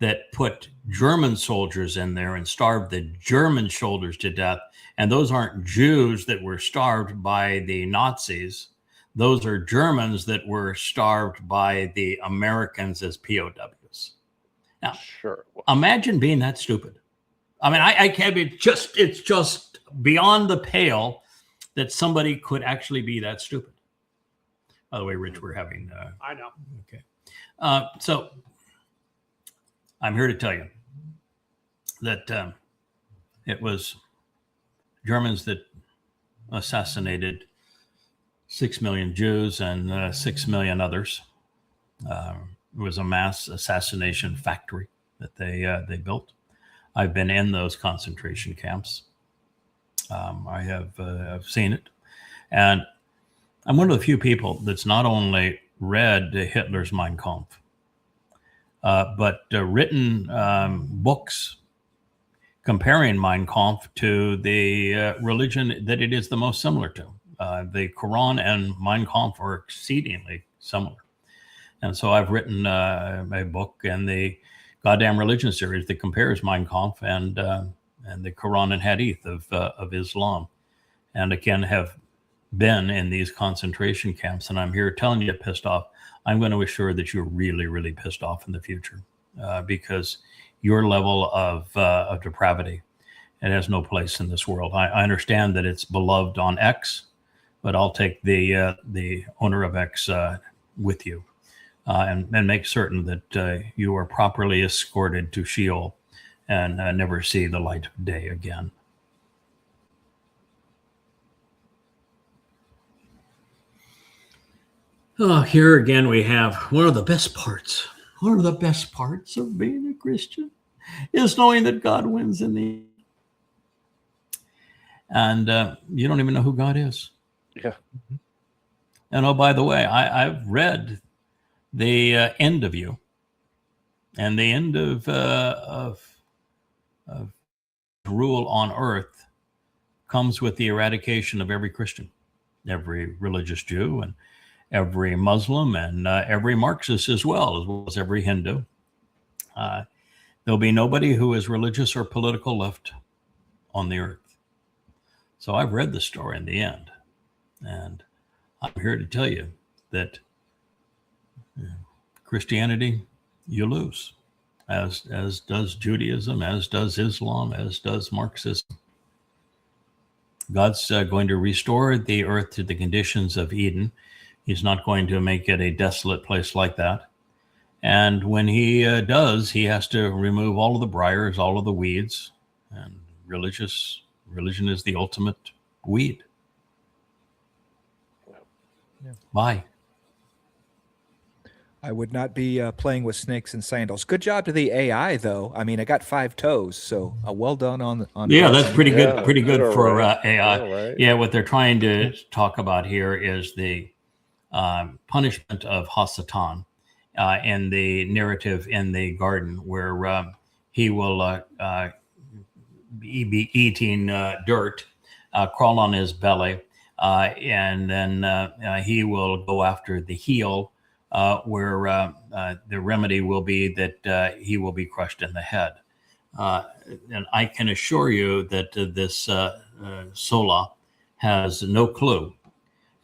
that put German soldiers in there and starved the German soldiers to death. And those aren't Jews that were starved by the Nazis. Those are Germans that were starved by the Americans as POWs. Now,
Sure.
imagine being that stupid. I mean, I can't be it's just beyond the pale that somebody could actually be that stupid. By the way, Rich, we're having.
I know.
Okay. So I'm here to tell you that it was Germans that assassinated 6 million Jews and 6 million others. It was a mass assassination factory that they built. I've been in those concentration camps. I have I've seen it, and I'm one of the few people that's not only read Hitler's Mein Kampf, but written books comparing Mein Kampf to the religion that it is the most similar to. The Quran and Mein Kampf are exceedingly similar. And so I've written a book in the Goddamn Religion series that compares Mein Kampf and the Quran and Hadith of Islam. And again, have been in these concentration camps. And I'm here telling you pissed off. I'm going to assure that you're really, really pissed off in the future because your level of depravity, it has no place in this world. I understand that it's beloved on X, but I'll take the owner of X with you and make certain that you are properly escorted to Sheol and never see the light of day again. Oh, here again we have one of the best parts. One of the best parts of being a Christian is knowing that God wins in the end. And you don't even know who God is.
Yeah.
And oh, by the way, I've read the end of you, and the end of rule on earth comes with the eradication of every Christian, every religious Jew, and every Muslim, and every Marxist as well as every Hindu. There'll be nobody who is religious or political left on the earth. So I've read the story in the end, and I'm here to tell you that Christianity, you lose, as does Judaism, as does Islam, as does Marxism. God's going to restore the earth to the conditions of Eden. He's not going to make it a desolate place like that. And when he does, he has to remove all of the briars, all of the weeds, and religion is the ultimate weed.
Yeah.
Bye.
I would not be playing with snakes and sandals. Good job to the AI, though. I mean, I got 5 toes, so well done on.
Yeah, that's pretty good.
Yeah,
Pretty good for
right.
AI.
Yeah, right.
Yeah, what they're trying to talk about here is the punishment of Hasatan in the narrative in the garden, where he will be eating dirt, crawl on his belly, and then he will go after the heel, where the remedy will be that he will be crushed in the head. And I can assure you that this Sola has no clue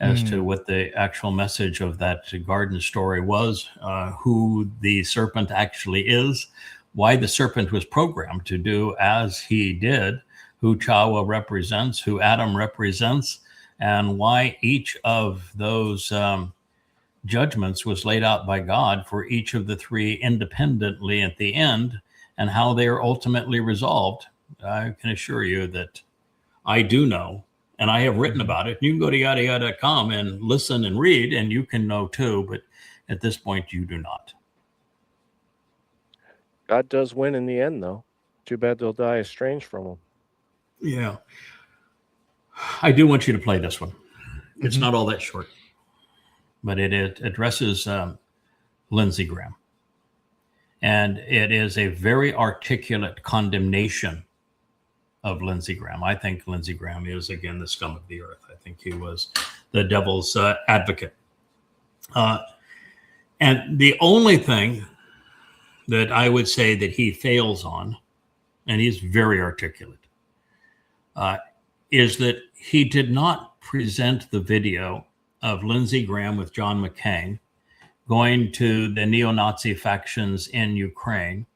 as to what the actual message of that garden story was, who the serpent actually is, why the serpent was programmed to do as he did, who Towrah represents, who Adam represents, and why each of those judgments was laid out by God for each of the 3 independently at the end, and how they are ultimately resolved. I can assure you that I do know, and I have written about it. You can go to yadayada.com and listen and read, and you can know too, but at this point you do not.
God does win in the end, though. Too bad they'll die estranged from him.
Yeah. I do want you to play this one. It's not all that short, but it addresses Lindsey Graham. And it is a very articulate condemnation of Lindsey Graham. I think Lindsey Graham is, again, the scum of the earth. I think he was the devil's advocate. And the only thing that I would say that he fails on, and he's very articulate, is that he did not present the video of Lindsey Graham with John McCain going to the neo-Nazi factions in Ukraine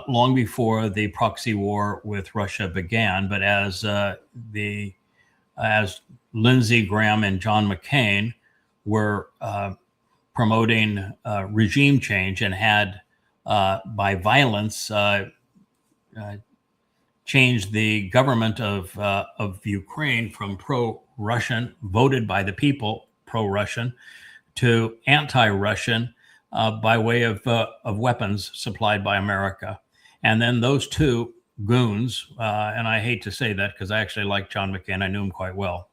long before the proxy war with Russia began. But as Lindsey Graham and John McCain were promoting regime change and had, by violence, changed the government of Ukraine from pro-Russian, voted by the people pro-Russian, to anti-Russian by way of weapons supplied by America. And then those two goons, and I hate to say that because I actually like John McCain, I knew him quite well,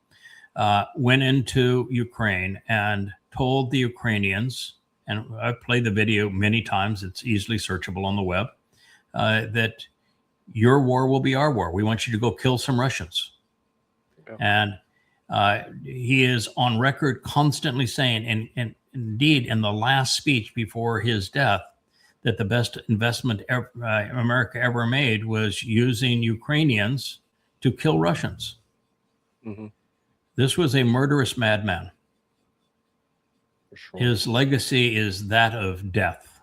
went into Ukraine and told the Ukrainians, and I've played the video many times, it's easily searchable on the web, that your war will be our war. We want you to go kill some Russians. Yeah. And he is on record constantly saying, and indeed in the last speech before his death, that the best investment America ever made was using Ukrainians to kill Russians. Mm-hmm. This was a murderous madman. For sure. His legacy is that of death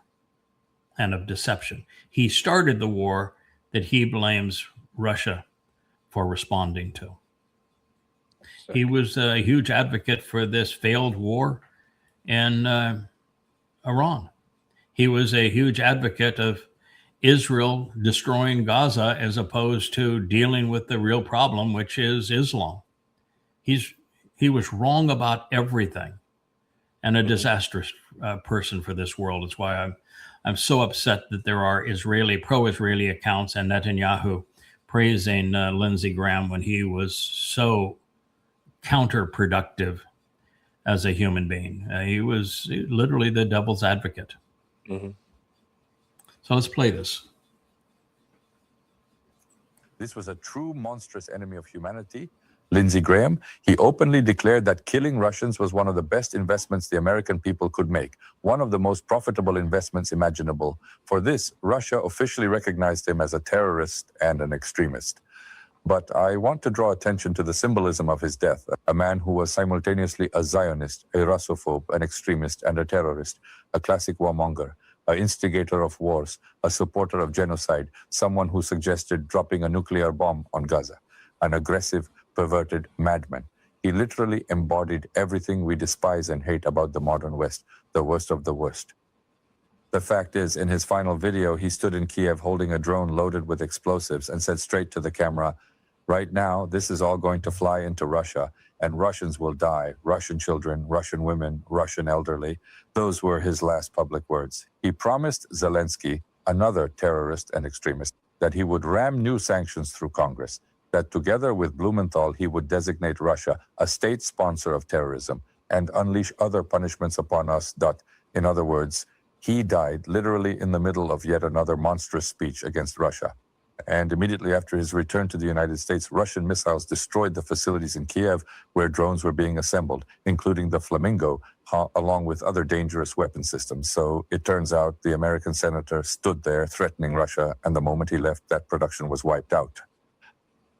and of deception. He started the war that he blames Russia for responding to. He was a huge advocate for this failed war in Iran. He was a huge advocate of Israel destroying Gaza as opposed to dealing with the real problem, which is Islam. He was wrong about everything and a disastrous person for this world. It's why I'm so upset that there are pro-Israeli accounts and Netanyahu praising Lindsey Graham when he was so counterproductive as a human being. He was literally the devil's advocate. Mm-hmm. So let's play this.
This was a true monstrous enemy of humanity, Lindsey Graham. He openly declared that killing Russians was one of the best investments the American people could make, one of the most profitable investments imaginable. For this, Russia officially recognized him as a terrorist and an extremist. But I want to draw attention to the symbolism of his death, a man who was simultaneously a Zionist, a Russophobe, an extremist, and a terrorist, a classic warmonger, an instigator of wars, a supporter of genocide, someone who suggested dropping a nuclear bomb on Gaza, an aggressive, perverted madman. He literally embodied everything we despise and hate about the modern West, the worst of the worst. The fact is, in his final video, he stood in Kiev holding a drone loaded with explosives and said straight to the camera, "Right now, this is all going to fly into Russia, and Russians will die. Russian children, Russian women, Russian elderly." Those were his last public words. He promised Zelensky, another terrorist and extremist, that he would ram new sanctions through Congress, that together with Blumenthal, he would designate Russia a state sponsor of terrorism and unleash other punishments upon us. In other words, he died literally in the middle of yet another monstrous speech against Russia. And immediately after his return to the United States, Russian missiles destroyed the facilities in Kiev where drones were being assembled, including the Flamingo, along with other dangerous weapon systems. So it turns out the American senator stood there threatening Russia, and the moment he left, that production was wiped out.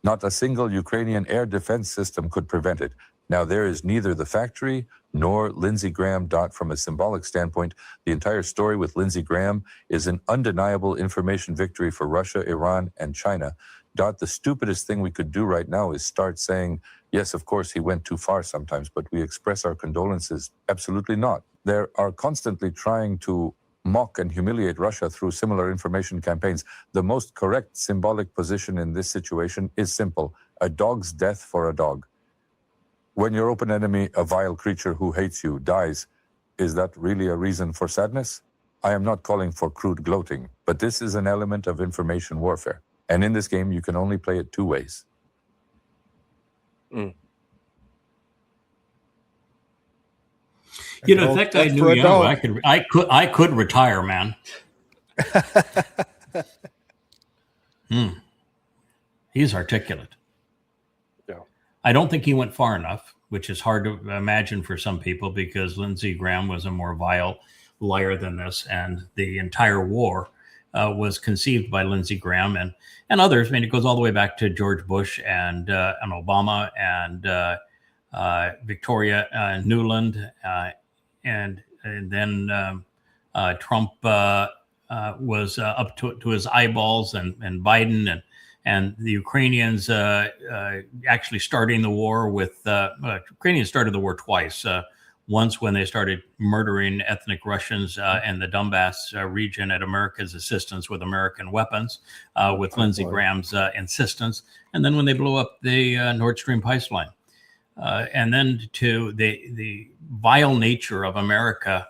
Not a single Ukrainian air defense system could prevent it. Now, there is neither the factory nor Lindsey Graham. From a symbolic standpoint, the entire story with Lindsey Graham is an undeniable information victory for Russia, Iran, and China. The stupidest thing we could do right now is start saying, yes, of course, he went too far sometimes, but we express our condolences. Absolutely not. They are constantly trying to mock and humiliate Russia through similar information campaigns. The most correct symbolic position in this situation is simple: a dog's death for a dog. When your open enemy, a vile creature who hates you, dies, is that really a reason for sadness? I am not calling for crude gloating, but this is an element of information warfare. And in this game, you can only play it two ways.
You know, if that guy knew you, I could retire, man. He's articulate. I don't think he went far enough, which is hard to imagine for some people because Lindsey Graham was a more vile, liar than this. And the entire war was conceived by Lindsey Graham and others. I mean, it goes all the way back to George Bush and Obama and Victoria Nuland, and then Trump was up to his eyeballs, and Biden and the Ukrainians actually starting the war with Ukrainians started the war twice. Once when they started murdering ethnic Russians in the Donbass region at America's assistance with American weapons, with Lindsey Graham's insistence, and then when they blew up the Nord Stream pipeline. And then to the vile nature of America,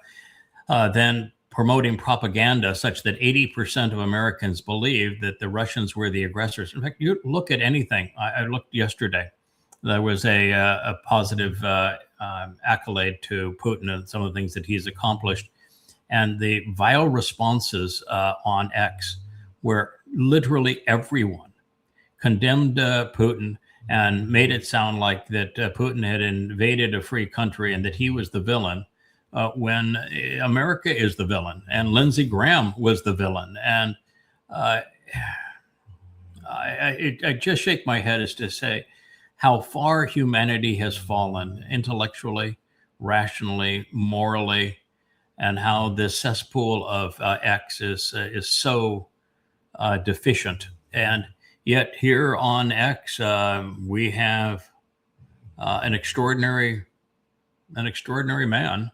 then promoting propaganda such that 80% of Americans believe that the Russians were the aggressors. In fact, you look at anything. I looked yesterday. There was a positive accolade to Putin and some of the things that he's accomplished. And the vile responses on X, where literally everyone condemned Putin and made it sound like that Putin had invaded a free country and that he was the villain, when America is the villain and Lindsey Graham was the villain. And I just shake my head as to say how far humanity has fallen intellectually, rationally, morally, and how this cesspool of X is so deficient. And yet here on X, we have an extraordinary man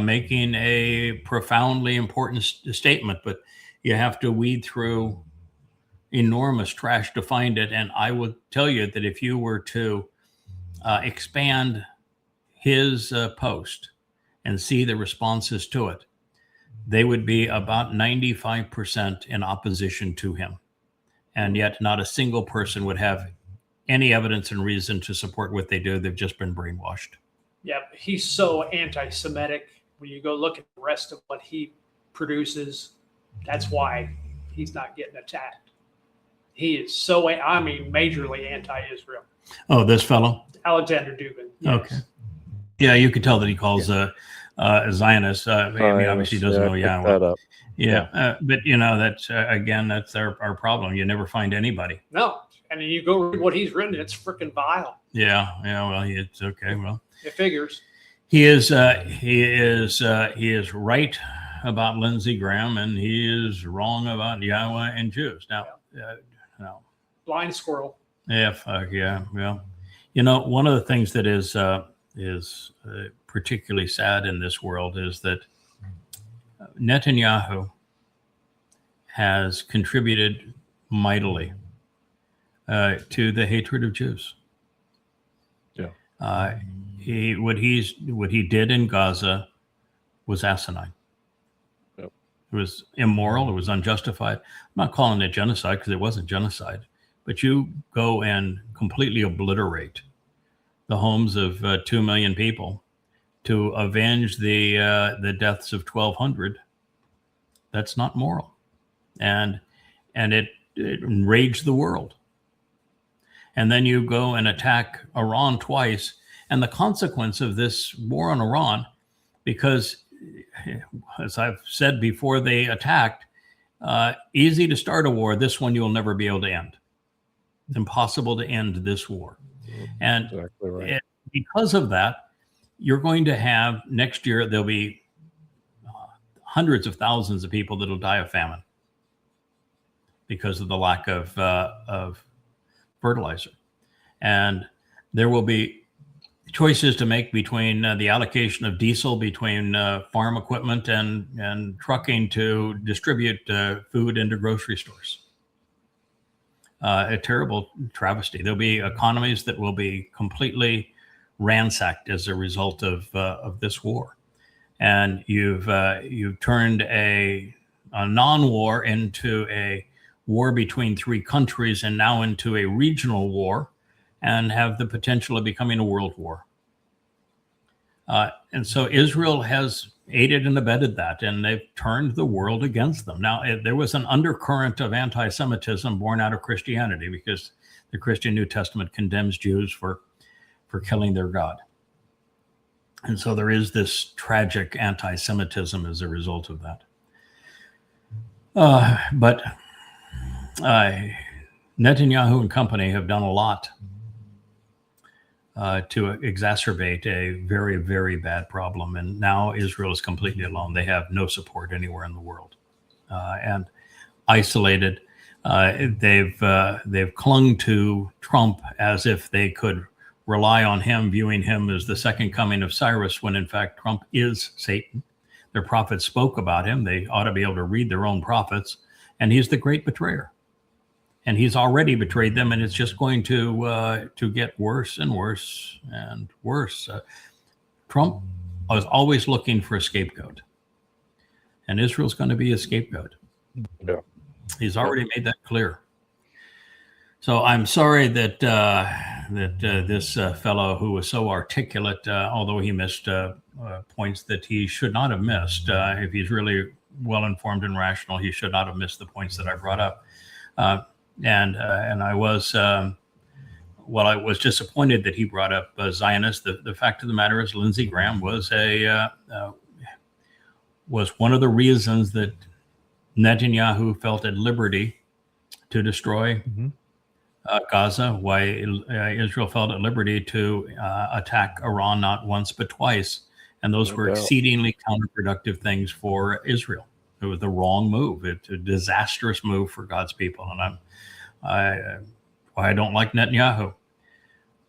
making a profoundly important statement, but you have to weed through enormous trash to find it. And I would tell you that if you were to expand his post and see the responses to it, they would be about 95% in opposition to him. And yet not a single person would have any evidence and reason to support what they do. They've just been brainwashed.
Yeah, he's so anti-Semitic. When you go look at the rest of what he produces, that's why he's not getting attacked. He is so, majorly anti-Israel.
Oh, this fellow?
Alexander Dubin. Yes.
Okay. Yeah, you could tell that he calls a Zionist. He obviously doesn't know Yahweh. Yeah, but that's again, that's our problem. You never find anybody.
No, and you go read what he's written; it's freaking vile.
Yeah. Well, it's okay. Well,
it figures.
He is right about Lindsey Graham, and he is wrong about Yahweh and Jews. Now,
blind squirrel.
Yeah. Well, one of the things that is particularly sad in this world is that Netanyahu has contributed mightily to the hatred of Jews.
Yeah.
What he did in Gaza was asinine.
Yep.
It was immoral. It was unjustified. I'm not calling it genocide because it wasn't genocide. But you go and completely obliterate the homes of 2 million people to avenge the deaths of 1,200. That's not moral, and it enraged the world. And then you go and attack Iran twice, and the consequence of this war on Iran, because as I've said before they attacked, easy to start a war. This one you'll never be able to end. It's impossible to end this war. And
exactly right.
Because of that, you're going to have next year, there'll be hundreds of thousands of people that'll die of famine because of the lack of fertilizer. And there will be choices to make between the allocation of diesel, between farm equipment and trucking to distribute food into grocery stores. A terrible travesty. There'll be economies that will be completely ransacked as a result of this war. And you've turned a non-war into a war between three countries, and now into a regional war, and have the potential of becoming a world war. And so Israel has aided and abetted that, and they've turned the world against them. Now, there was an undercurrent of anti-Semitism born out of Christianity, because the Christian New Testament condemns Jews for killing their God. And so there is this tragic anti-Semitism as a result of that. But Netanyahu and company have done a lot to exacerbate a very, very bad problem. And now Israel is completely alone. They have no support anywhere in the world, and isolated. They've clung to Trump as if they could rely on him, viewing him as the second coming of Cyrus, when in fact Trump is Satan. Their prophets spoke about him. They ought to be able to read their own prophets, and he's the great betrayer. And he's already betrayed them, and it's just going to get worse and worse and worse. Trump was always looking for a scapegoat, and Israel's going to be a scapegoat.
Yeah.
He's already made that clear. So I'm sorry that this fellow who was so articulate, although he missed points that he should not have missed, if he's really well informed and rational, he should not have missed the points that I brought up. And I was, I was disappointed that he brought up Zionists. The fact of the matter is, Lindsey Graham was one of the reasons that Netanyahu felt at liberty to destroy Gaza. Why Israel felt at liberty to attack Iran not once but twice, and those were exceedingly counterproductive things for Israel. It was the wrong move. It's a disastrous move for God's people, and I don't like Netanyahu.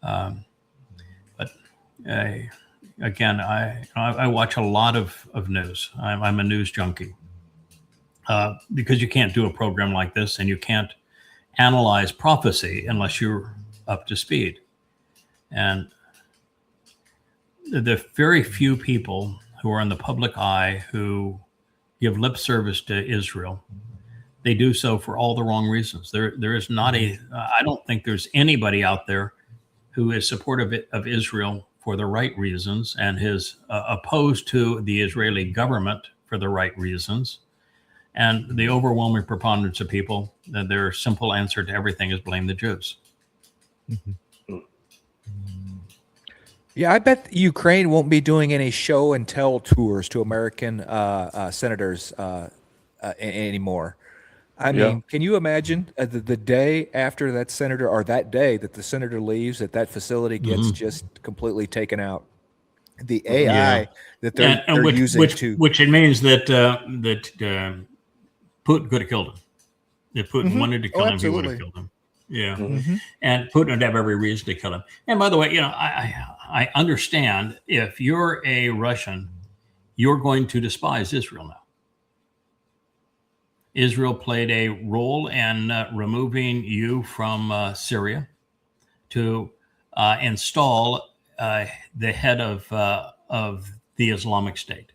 But again, I watch a lot of news. I'm a news junkie because you can't do a program like this, and you can't analyze prophecy unless you're up to speed. And the very few people who are in the public eye who give lip service to Israel, they do so for all the wrong reasons. There is not I don't think there's anybody out there who is supportive of Israel for the right reasons and is opposed to the Israeli government for the right reasons. And the overwhelming preponderance of people, their simple answer to everything is blame the Jews.
Mm-hmm. Yeah, I bet Ukraine won't be doing any show and tell tours to American senators anymore. I mean, can you imagine the day after that senator, or that day that the senator leaves, that facility gets just completely taken out? The AI that they're using
which it means that Putin could have killed him. If Putin wanted to kill him, he would have killed him. Yeah. Mm-hmm. And Putin would have every reason to kill him. And by the way, I understand if you're a Russian, you're going to despise Israel now. Israel played a role in removing you from Syria to install the head of the Islamic State.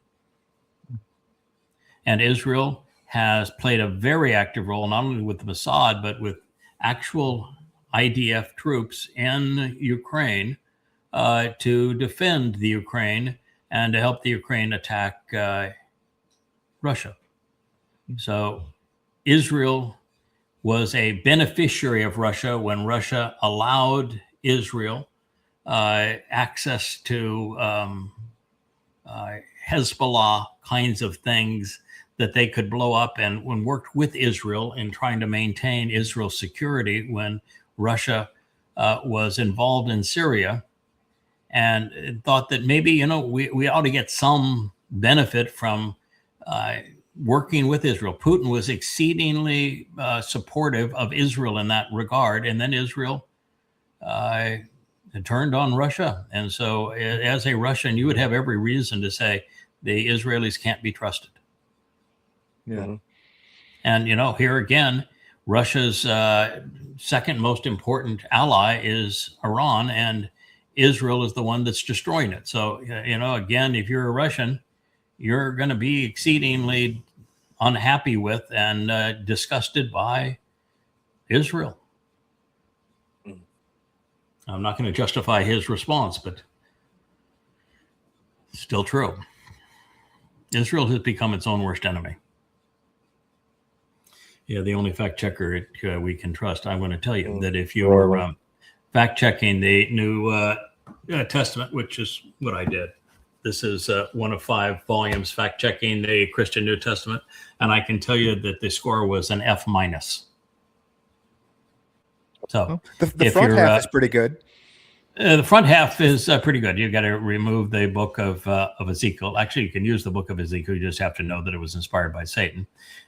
And Israel has played a very active role, not only with the Mossad, but with actual IDF troops in Ukraine to defend the Ukraine and to help the Ukraine attack Russia. So Israel was a beneficiary of Russia when Russia allowed Israel access to Hezbollah kinds of things that they could blow up, and when worked with Israel in trying to maintain Israel's security when Russia was involved in Syria, and thought that maybe, we ought to get some benefit from working with Israel. Putin was exceedingly supportive of Israel in that regard, and then Israel turned on Russia. And so as a Russian, you would have every reason to say the Israelis can't be trusted.
Yeah.
And, here again, Russia's second most important ally is Iran, and Israel is the one that's destroying it. So, again, if you're a Russian, you're going to be exceedingly unhappy with and disgusted by Israel. I'm not going to justify his response, but it's still true. Israel has become its own worst enemy. Yeah, the only fact checker we can trust. I'm going to tell you that if you're fact checking the New Testament, which is what I did, This is one of 5 volumes fact-checking the Christian New Testament, and I can tell you that the score was an F-. So
the front half is pretty good.
the front half is pretty good. You've got to remove the book of Ezekiel. Actually, you can use the book of Ezekiel. You just have to know that it was inspired by Satan.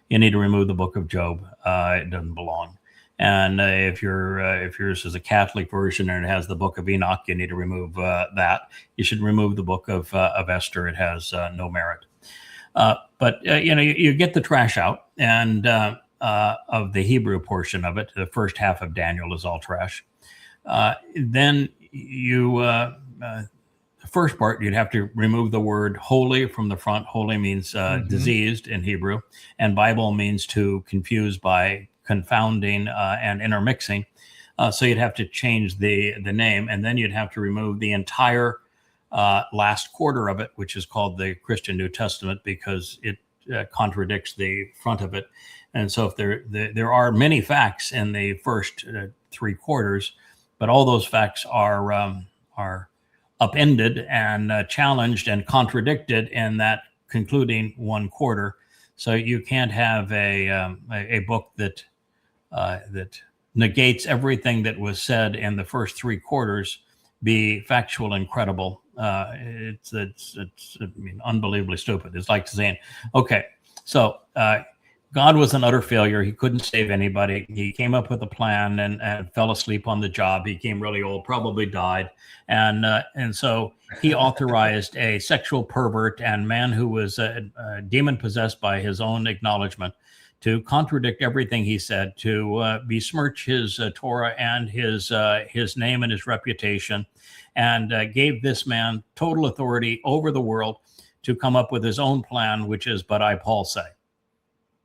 You need to remove the book of Job. It doesn't belong. And if yours is a Catholic version and it has the book of Enoch, you need to remove that. You should remove the book of Esther. It has no merit. But you get the trash out, and of the Hebrew portion of it, the first half of Daniel is all trash. Then the first part, you'd have to remove the word holy from the front. Holy means diseased in Hebrew, and Bible means to confuse by confounding and intermixing. So you'd have to change the name, and then you'd have to remove the entire last quarter of it, which is called the Christian New Testament, because it contradicts the front of it. And so if there are many facts in the first 3 quarters, but all those facts are upended and challenged and contradicted in that concluding 1 quarter. So you can't have a book that negates everything that was said in the first 3 quarters be factual and credible. It's unbelievably stupid. It's like saying, okay, so God was an utter failure. He couldn't save anybody. He came up with a plan and fell asleep on the job. He became really old, probably died. And so he authorized a sexual pervert and man who was demon possessed by his own acknowledgement to contradict everything he said, to besmirch his Torah and his name and his reputation, and gave this man total authority over the world to come up with his own plan, which is, but I, Paul, say.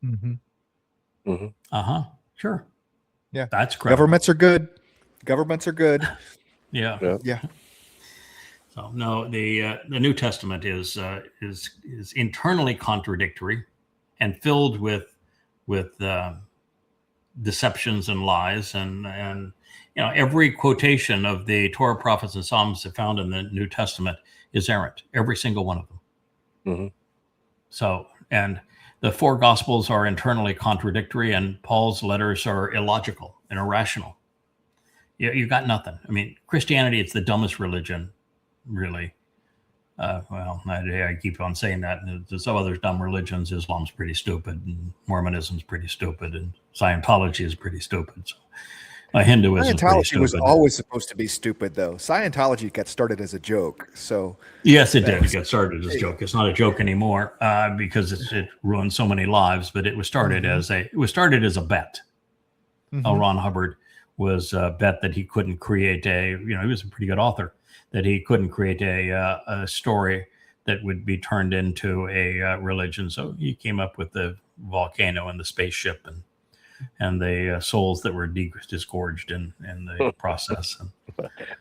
Mm-hmm.
Mm-hmm.
Sure.
Yeah.
That's correct.
Governments are good. Governments are good.
Yeah.
Yeah.
So no, the New Testament is internally contradictory and filled with deceptions and lies, and every quotation of the Torah, prophets, and Psalms found in the New Testament is errant. Every single one of them.
Mm-hmm.
So, and the 4 Gospels are internally contradictory, and Paul's letters are illogical and irrational. You got nothing. I mean, Christianity, it's the dumbest religion, really. Well, I keep on saying that. There's some other dumb religions. Islam's pretty stupid, and Mormonism's pretty stupid, and Scientology is pretty stupid. So, Hinduism.
Scientology was always supposed to be stupid, though. Scientology got started as a joke. So
yes, it did. It got started as a joke. It's not a joke anymore because it ruined so many lives. But it was started as a bet.
Mm-hmm.
L. Ron Hubbard was bet that he couldn't create he was a pretty good author, that he couldn't create a story that would be turned into a religion. So he came up with the volcano and the spaceship and the souls that were disgorged in the process.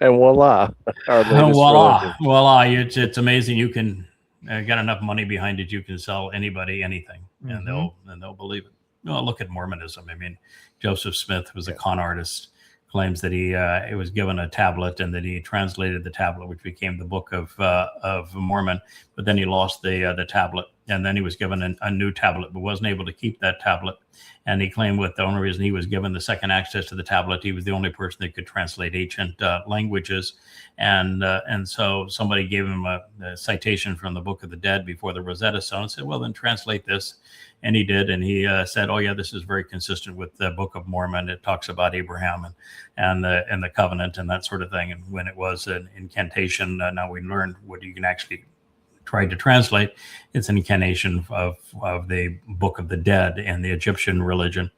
And voila.
Voila. It's amazing. You can get enough money behind it. You can sell anybody anything, and they'll believe it. Look at Mormonism. I mean, Joseph Smith was a con artist, claims that he was given a tablet and that he translated the tablet, which became the Book of Mormon, but then he lost the tablet, and then he was given a new tablet, but wasn't able to keep that tablet. And he claimed the only reason he was given the second access to the tablet, he was the only person that could translate ancient languages. And so somebody gave him a citation from the Book of the Dead before the Rosetta Stone and said, well, then translate this. And he did. And he said, oh, yeah, this is very consistent with the Book of Mormon. It talks about Abraham and the covenant and that sort of thing. And when it was an incantation, now we learned what you can actually try to translate. It's an incantation of the Book of the Dead and the Egyptian religion.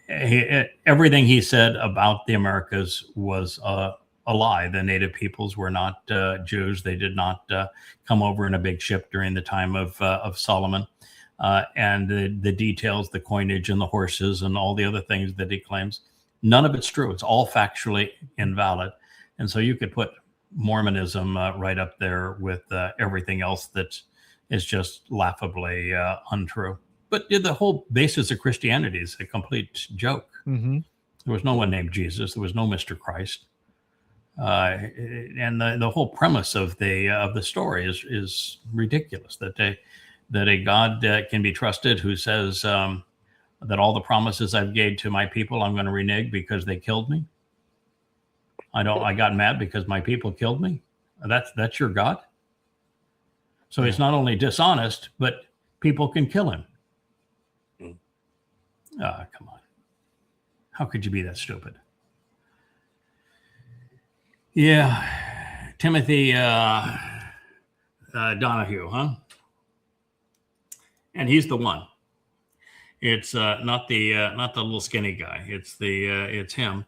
Everything he said about the Americas was a lie. The native peoples were not Jews. They did not come over in a big ship during the time of Solomon. And the details, the coinage and the horses and all the other things that he claims, none of it's true. It's all factually invalid. And so you could put Mormonism right up there with everything else that is just laughably untrue. But the whole basis of Christianity is a complete joke.
Mm-hmm.
There was no one named Jesus. There was no Mr. Christ. And the whole premise of the story is ridiculous. That a God can be trusted who says that all the promises I've gave to my people I'm going to renege because they killed me. I got mad because my people killed me. That's your God. So he's not only dishonest, but people can kill him. Come on. How could you be that stupid? Yeah. Timothy Donahue, huh? And he's the one. It's not the little skinny guy. It's him.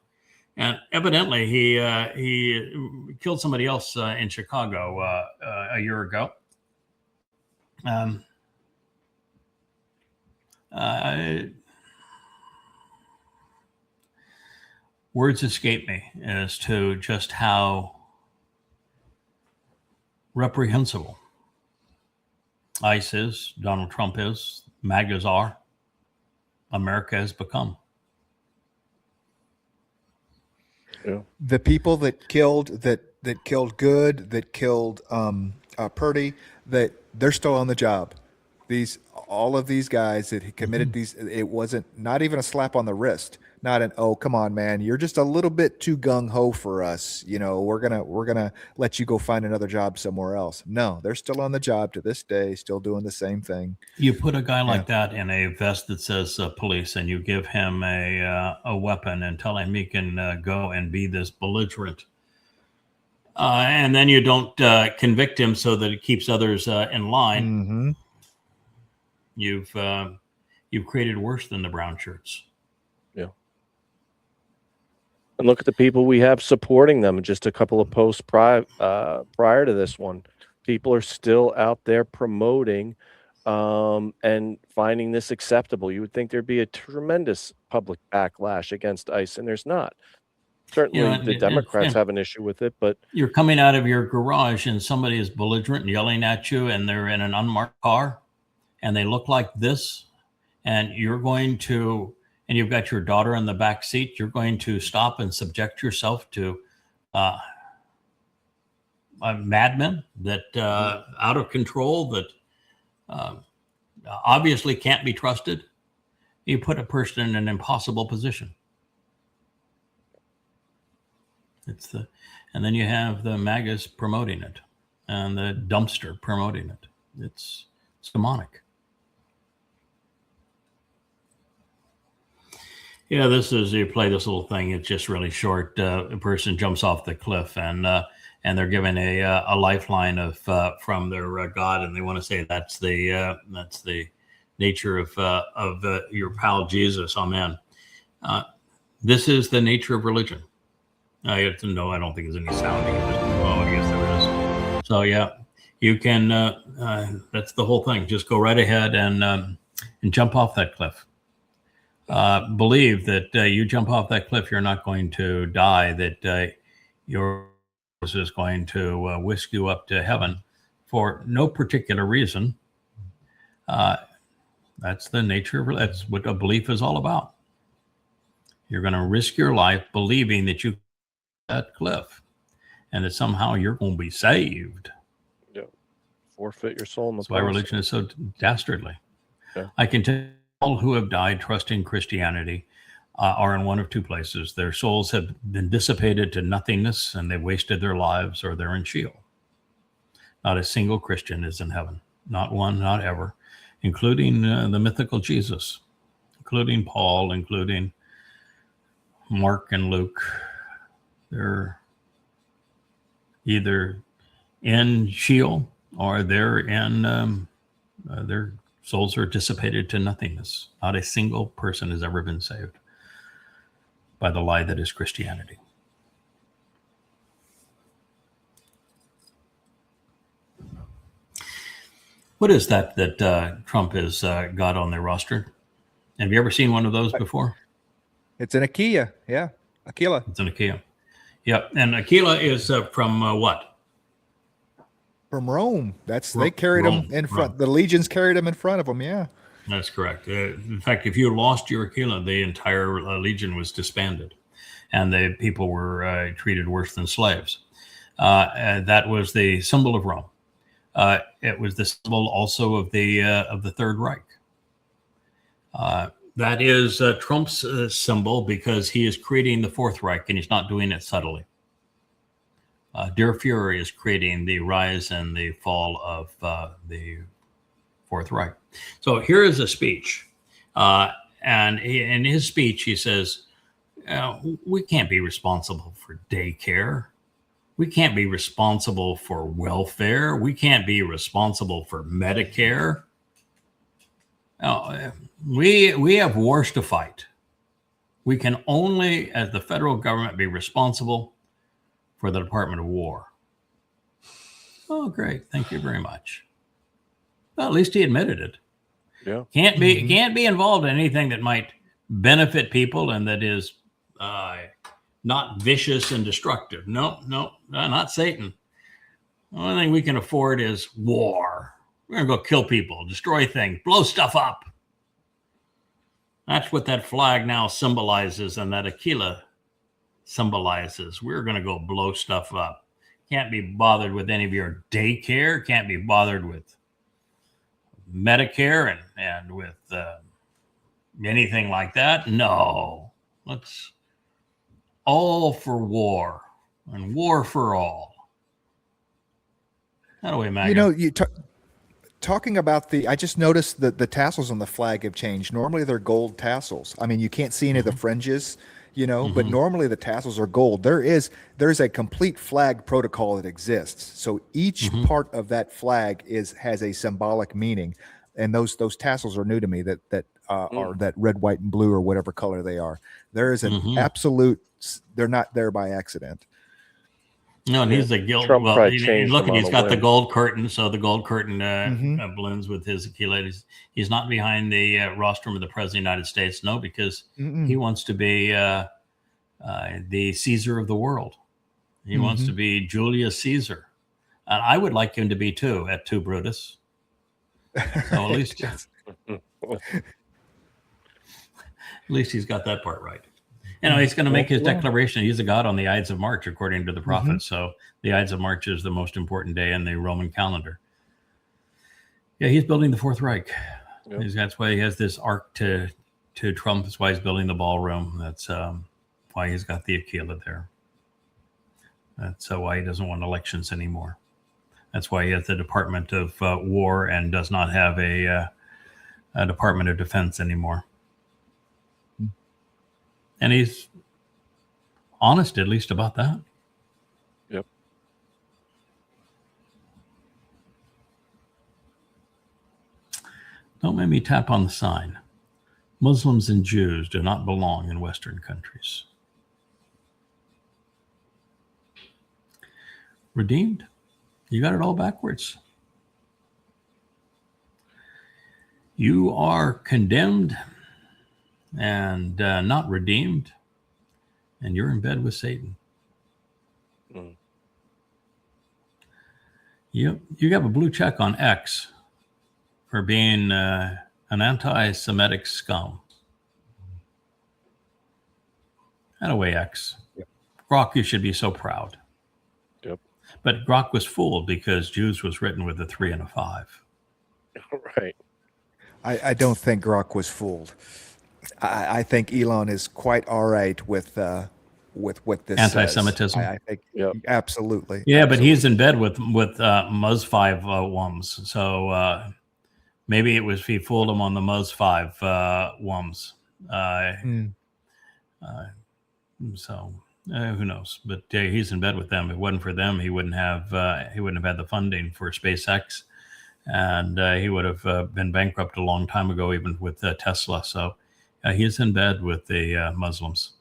And evidently he killed somebody else in Chicago a year ago. Words escape me as to just how reprehensible ICE is, Donald Trump is, MAGAs are, America has become.
Yeah.
The people that killed Good, that killed Purdy, that they're still on the job. All of these guys that committed these, it wasn't not even a slap on the wrist. Not an, oh, come on, man, you're just a little bit too gung ho for us. You know, we're gonna let you go find another job somewhere else. No, they're still on the job to this day, still doing the same thing.
You put a guy like that in a vest that says police, and you give him a weapon and tell him he can go and be this belligerent. And then you don't convict him so that it keeps others in line.
Mm-hmm.
You've created worse than the brown shirts.
Yeah. And look at the people we have supporting them. Just a couple of posts prior to this one, people are still out there promoting and finding this acceptable. You would think there'd be a tremendous public backlash against ICE, and there's not. Certainly, the Democrats have an issue with it, but
you're coming out of your garage and somebody is belligerent and yelling at you, and they're in an unmarked car, and they look like this, and you're going to, and you've got your daughter in the back seat, you're going to stop and subject yourself to madmen that out of control, that obviously can't be trusted. You put a person in an impossible position. And then you have the MAGAs promoting it and the dumpster promoting it. It's demonic. Yeah, you play this little thing. It's just really short. A person jumps off the cliff and they're given a lifeline from their God, and they want to say that's the nature of your pal Jesus. Amen. This is the nature of religion. I don't think there's any sounding. I guess there is. So yeah, you can. That's the whole thing. Just go right ahead and jump off that cliff. Believe that you jump off that cliff, you're not going to die. That your is going to whisk you up to heaven for no particular reason. That's the nature. That's what a belief is all about. You're going to risk your life believing that you that cliff and that somehow you're going to be saved.
Yeah. Forfeit your soul in the
That's why religion is so dastardly.
Yeah.
I can tell all who have died trusting Christianity are in one of two places. Their souls have been dissipated to nothingness and they've wasted their lives, or they're in Sheol. Not a single Christian is in heaven. Not one, not ever, including the mythical Jesus, including Paul, including Mark and Luke. They're either in Sheol or they're in, their souls are dissipated to nothingness. Not a single person has ever been saved by the lie that is Christianity. What is that Trump has got on their roster? Have you ever seen one of those before?
It's an Aquila. Yeah. Aquila.
It's an Aquila. Yep. And Aquila is from what?
From Rome. They carried him in front. Rome. The legions carried him in front of them. Yeah.
That's correct. In fact, if you lost your Aquila, the entire legion was disbanded. and the people were treated worse than slaves. That was the symbol of Rome. It was the symbol also of the Third Reich. That is Trump's symbol because he is creating the Fourth Reich, and he's not doing it subtly. Der Fuhrer is creating the rise and the fall of the Fourth Reich. So here is a speech. And in his speech, he says, we can't be responsible for daycare. We can't be responsible for welfare. We can't be responsible for Medicare. We have wars to fight. We can only, as the federal government, be responsible for the Department of War. Oh, great. Thank you very much. Well, at least he admitted it.
Yeah.
Can't be involved in anything that might benefit people and that is not vicious and destructive. No, not Satan. The only thing we can afford is war. We're going to go kill people, destroy things, blow stuff up. That's what that flag now symbolizes and that Aquila symbolizes. We're going to go blow stuff up. Can't be bothered with any of your daycare. Can't be bothered with Medicare and with anything like that. No. Let's all for war and war for all. That way, MAGA.
You know, talking about I just noticed that the tassels on the flag have changed. Normally they're gold tassels. I mean, you can't see any of the fringes, you know, but normally the tassels are gold. There's a complete flag protocol that exists. So each part of that flag has a symbolic meaning. And those tassels are new to me that are that red, white, and blue or whatever color they are. There is an absolute, they're not there by accident.
No, and he's the guild.
Trump
Well,
probably changed
look,
them
he's
on
got
the
the
whim.
gold curtain, so the gold curtain blends with his Aquila. He's not behind the rostrum of the President of the United States. No, because he wants to be the Caesar of the world. He wants to be Julius Caesar. And I would like him to be too, at two Brutus. So at least he's got that part right. You know, he's going to make his declaration. He's a god on the Ides of March, according to the prophets. So the Ides of March is the most important day in the Roman calendar. Yeah, he's building the Fourth Reich. Yep. That's why he has this arc to Trump. That's why he's building the ballroom. That's why he's got the Aquila there. That's why he doesn't want elections anymore. That's why he has the Department of War and does not have a Department of Defense anymore. And he's honest, at least, about that.
Yep.
Don't make me tap on the sign. Muslims and Jews do not belong in Western countries. Redeemed? You got it all backwards. You are condemned and not redeemed, and you're in bed with Satan. You have a blue check on X for being an anti-Semitic scum. Anyway, X.
Yep.
Grok, you should be so proud.
Yep.
But Grok was fooled because Jews was written with a 3 and a 5.
Right.
I don't think Grok was fooled. I think Elon is quite all right with what this
anti-Semitism.
I think absolutely.
Yeah, but he's in bed with Muz 5 wums. So maybe it was he fooled him on the Muz 5 wums. So who knows? But he's in bed with them. If it wasn't for them, he wouldn't have had the funding for SpaceX, and he would have been bankrupt a long time ago, even with Tesla. So he's in bed with the Muslims.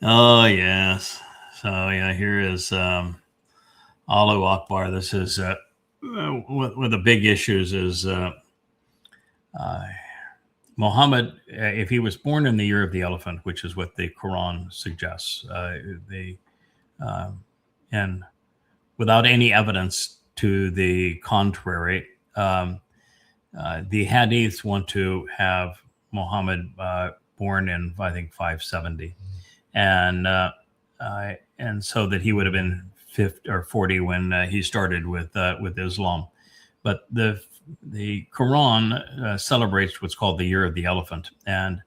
Oh yes. So yeah, here is Allahu Akbar. This is one of the big issues is Muhammad, if he was born in the year of the elephant, which is what the Quran suggests, and without any evidence to the contrary, The Hadiths want to have Muhammad born in, I think, 570, and so that he would have been 50 or 40 when he started with Islam. But the Quran celebrates what's called the Year of the Elephant, and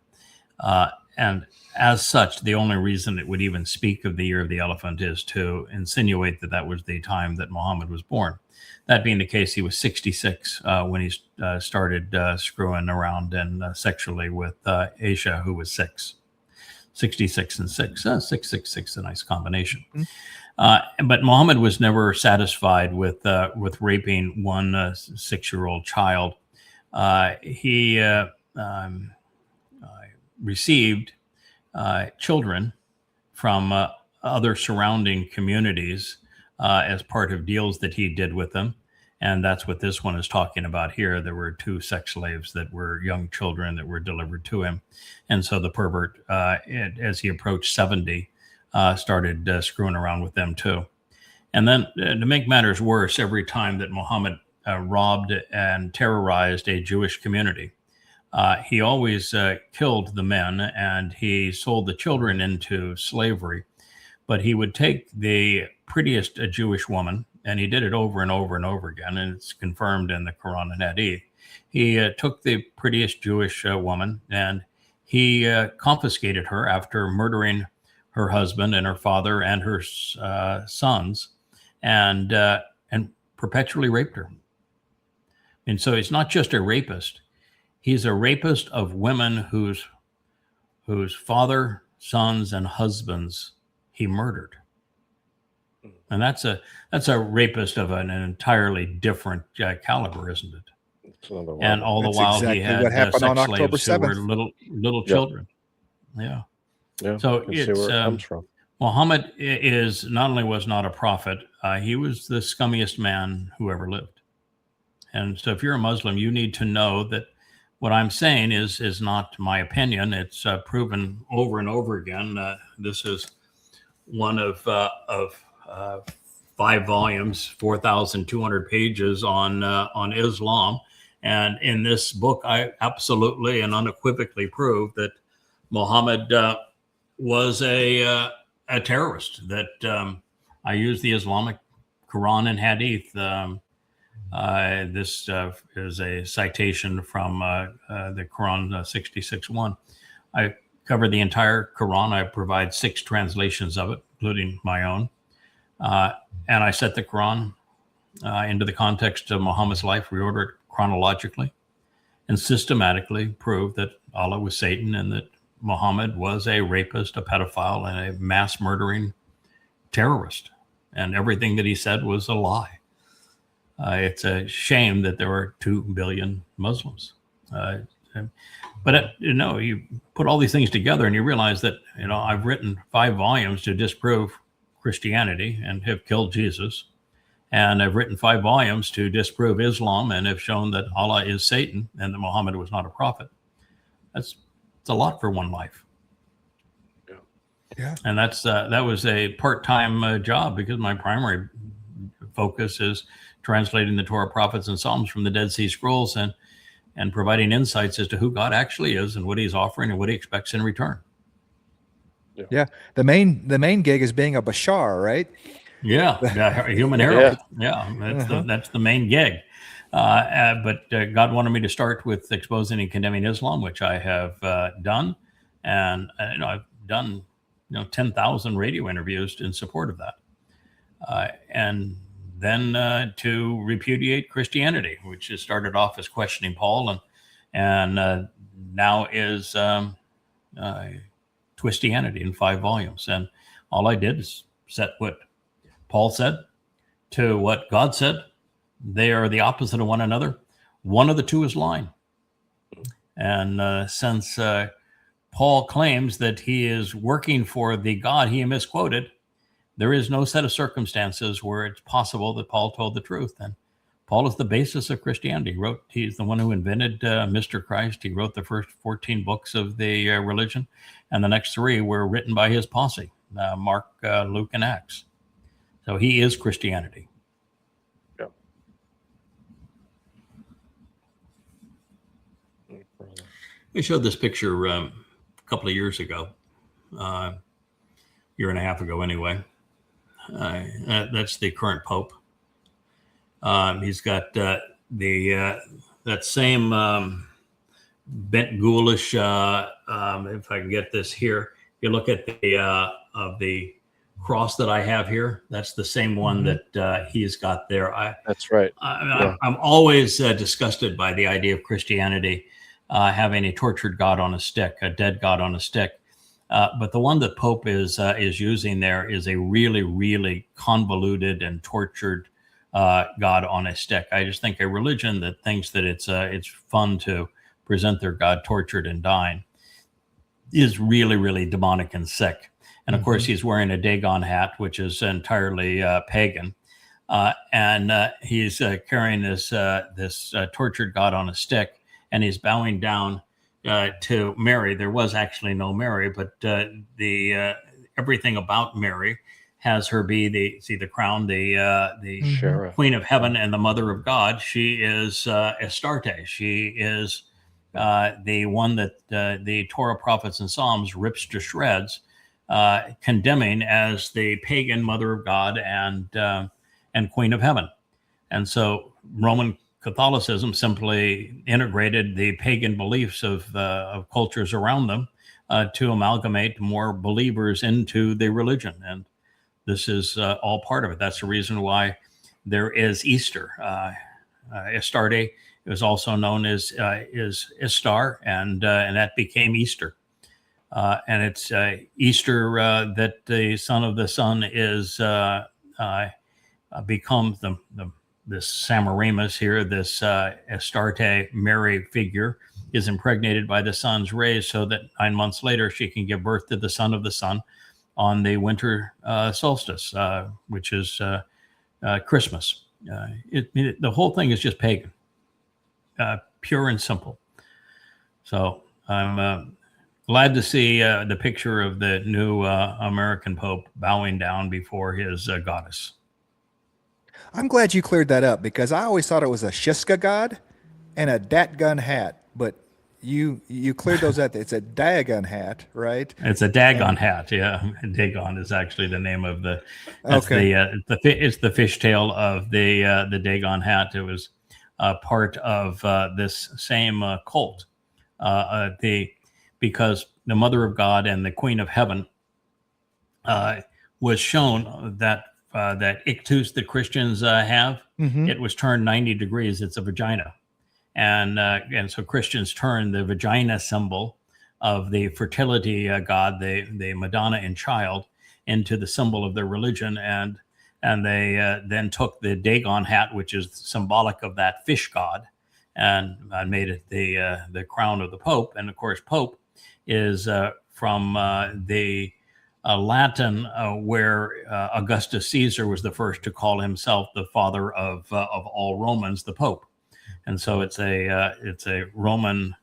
as such, the only reason it would even speak of the Year of the Elephant is to insinuate that that was the time that Muhammad was born. That being the case, he was 66 when he started screwing around and sexually with Aisha, who was 6. 66 and 6. 666, a nice combination. But Muhammad was never satisfied with raping one 6-year-old child. He received children from other surrounding communities as part of deals that he did with them. And that's what this one is talking about here. There were 2 sex slaves that were young children that were delivered to him. And so the pervert, as he approached 70, started screwing around with them too. And then to make matters worse, every time that Muhammad robbed and terrorized a Jewish community, he always killed the men and he sold the children into slavery. But he would take the prettiest Jewish woman, and he did it over and over and over again, and it's confirmed in the Quran and Hadith. He took the prettiest Jewish woman and he confiscated her after murdering her husband and her father and her sons, and perpetually raped her. And so he's not just a rapist; he's a rapist of women whose father, sons, and husbands he murdered. And that's a rapist of an entirely different caliber, isn't it? And all the while
exactly
he had
what happened on
sex
October
slaves who were
7th.
little children. Yeah.
Yeah,
So
I can see where it comes from.
Muhammad is not only was not a prophet, he was the scummiest man who ever lived. And so if you're a Muslim, you need to know that what I'm saying is not my opinion. It's proven over and over again. This is one of 5 volumes, 4,200 pages on Islam. And in this book, I absolutely and unequivocally prove that Muhammad was a terrorist, that I use the Islamic Quran and Hadith. This is a citation from the Quran 66:1. I cover the entire Quran. I provide 6 translations of it, including my own. And I set the Quran into the context of Muhammad's life, reorder it chronologically, and systematically prove that Allah was Satan and that Muhammad was a rapist, a pedophile, and a mass murdering terrorist. And everything that he said was a lie. It's a shame that there are 2 billion Muslims. But you put all these things together and you realize that, I've written 5 volumes to disprove Christianity and have killed Jesus. And I've written 5 volumes to disprove Islam and have shown that Allah is Satan and that Muhammad was not a prophet. It's a lot for one life.
Yeah.
And that was a part-time job, because my primary focus is translating the Torah, prophets, and Psalms from the Dead Sea Scrolls and providing insights as to who God actually is and what he's offering and what he expects in return.
Yeah. The main gig is being a Bashar, right?
Yeah, human herald. Yeah, that's the main gig. But God wanted me to start with exposing and condemning Islam, which I have done, and I've done 10,000 radio interviews in support of that, and then to repudiate Christianity, which has started off as questioning Paul and now is Twistianity in 5 volumes. And all I did is set what Paul said to what God said. They are the opposite of one another. One of the two is lying. And since Paul claims that he is working for the God he misquoted, there is no set of circumstances where it's possible that Paul told the truth. And Paul is the basis of Christianity. He's the one who invented Mr. Christ. He wrote the first 14 books of the religion, and the next 3 were written by his posse, Mark, Luke, and Acts. So he is Christianity. I showed this picture a couple of years ago, year and a half ago anyway. That's the current Pope. He's got that same bent ghoulish. If I can get this here, you look at the cross that I have here. That's the same one that he's got there.
That's right.
I'm always disgusted by the idea of Christianity having a tortured God on a stick, a dead God on a stick. But the one that Pope is using there is a really, really convoluted and tortured God on a stick. I just think a religion that thinks that it's fun to present their God tortured and dying is really, really demonic and sick. And of course, he's wearing a Dagon hat, which is entirely pagan, and he's carrying this tortured God on a stick, and he's bowing down to Mary. There was actually no Mary, but everything about Mary has her be the crown, the Queen of Heaven and the Mother of God. She is Astarte. She is the one that the Torah, prophets, and Psalms rips to shreds, condemning as the pagan Mother of God and Queen of Heaven. And so Roman Catholicism simply integrated the pagan beliefs of cultures around them to amalgamate more believers into the religion. And this is all part of it. That's the reason why there is Easter. Astarte is also known as Istar, and that became Easter. And it's Easter that the Son of the Sun is becomes this Samaramus here, this Astarte Mary figure is impregnated by the sun's rays so that 9 months later she can give birth to the Son of the Sun on the winter solstice, which is Christmas. The whole thing is just pagan, pure and simple. So I'm glad to see the picture of the new American Pope bowing down before his goddess.
I'm glad you cleared that up because I always thought it was a Shiska god and a Datgun hat, but you cleared those up. It's a Dagon hat, right?
It's a Dagon hat, yeah. Dagon is actually the name of the. That's it's the fishtail of the Dagon hat. It was part of this same cult. Because the Mother of God and the Queen of Heaven was shown that ictus that Christians have, it was turned 90 degrees. It's a vagina. And so Christians turn the vagina symbol of the fertility god, the Madonna and child, into the symbol of their religion. And they then took the Dagon hat, which is symbolic of that fish god, and made it the crown of the Pope. And of course, Pope is from the Latin, where Augustus Caesar was the first to call himself the father of all Romans, the Pope. And so it's a Roman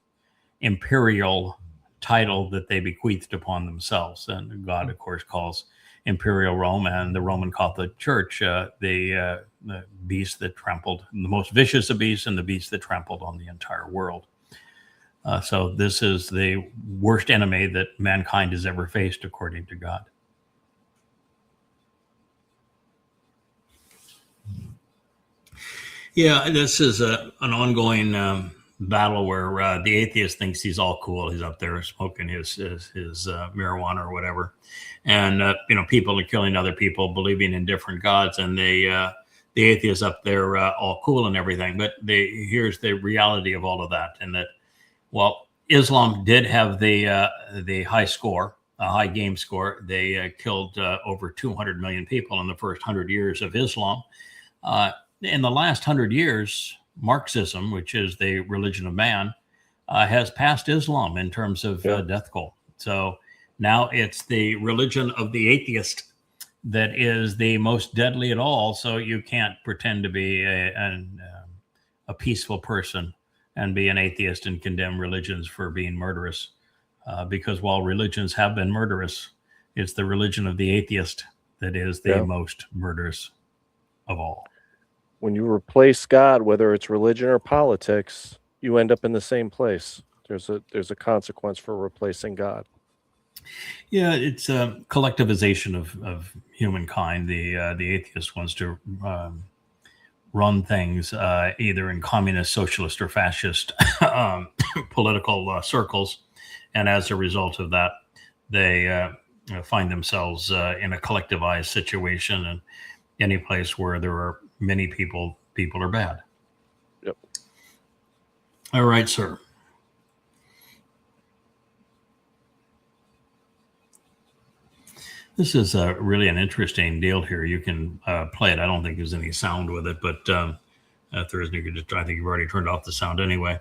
imperial title that they bequeathed upon themselves. And God, of course, calls Imperial Rome and the Roman Catholic Church the beast that trampled, the most vicious of beasts, and the beast that trampled on the entire world. So this is the worst enemy that mankind has ever faced, according to God. Yeah, this is an ongoing battle where the atheist thinks he's all cool. He's up there smoking his marijuana or whatever, and people are killing other people, believing in different gods, and the atheist up there all cool and everything. But here's the reality of all of that, and that. Well, Islam did have the high score, a high game score. They killed over 200 million people in the first 100 years of Islam. In the last 100 years, Marxism, which is the religion of man, has passed Islam in terms of death toll. So now it's the religion of the atheist that is the most deadly at all. So you can't pretend to be a peaceful person and be an atheist and condemn religions for being murderous. Because while religions have been murderous, it's the religion of the atheist that is the most murderous of all.
When you replace God, whether it's religion or politics, you end up in the same place. There's a consequence for replacing God.
Yeah, it's a collectivization of humankind. The atheist wants to run things either in communist, socialist, or fascist political circles, and as a result of that, they find themselves in a collectivized situation, and any place where there are many people are bad.
Yep.
All right, sir. This is really an interesting deal here. You can play it. I don't think there's any sound with it, but if there isn't, you could just, I think you've already turned off the sound anyway.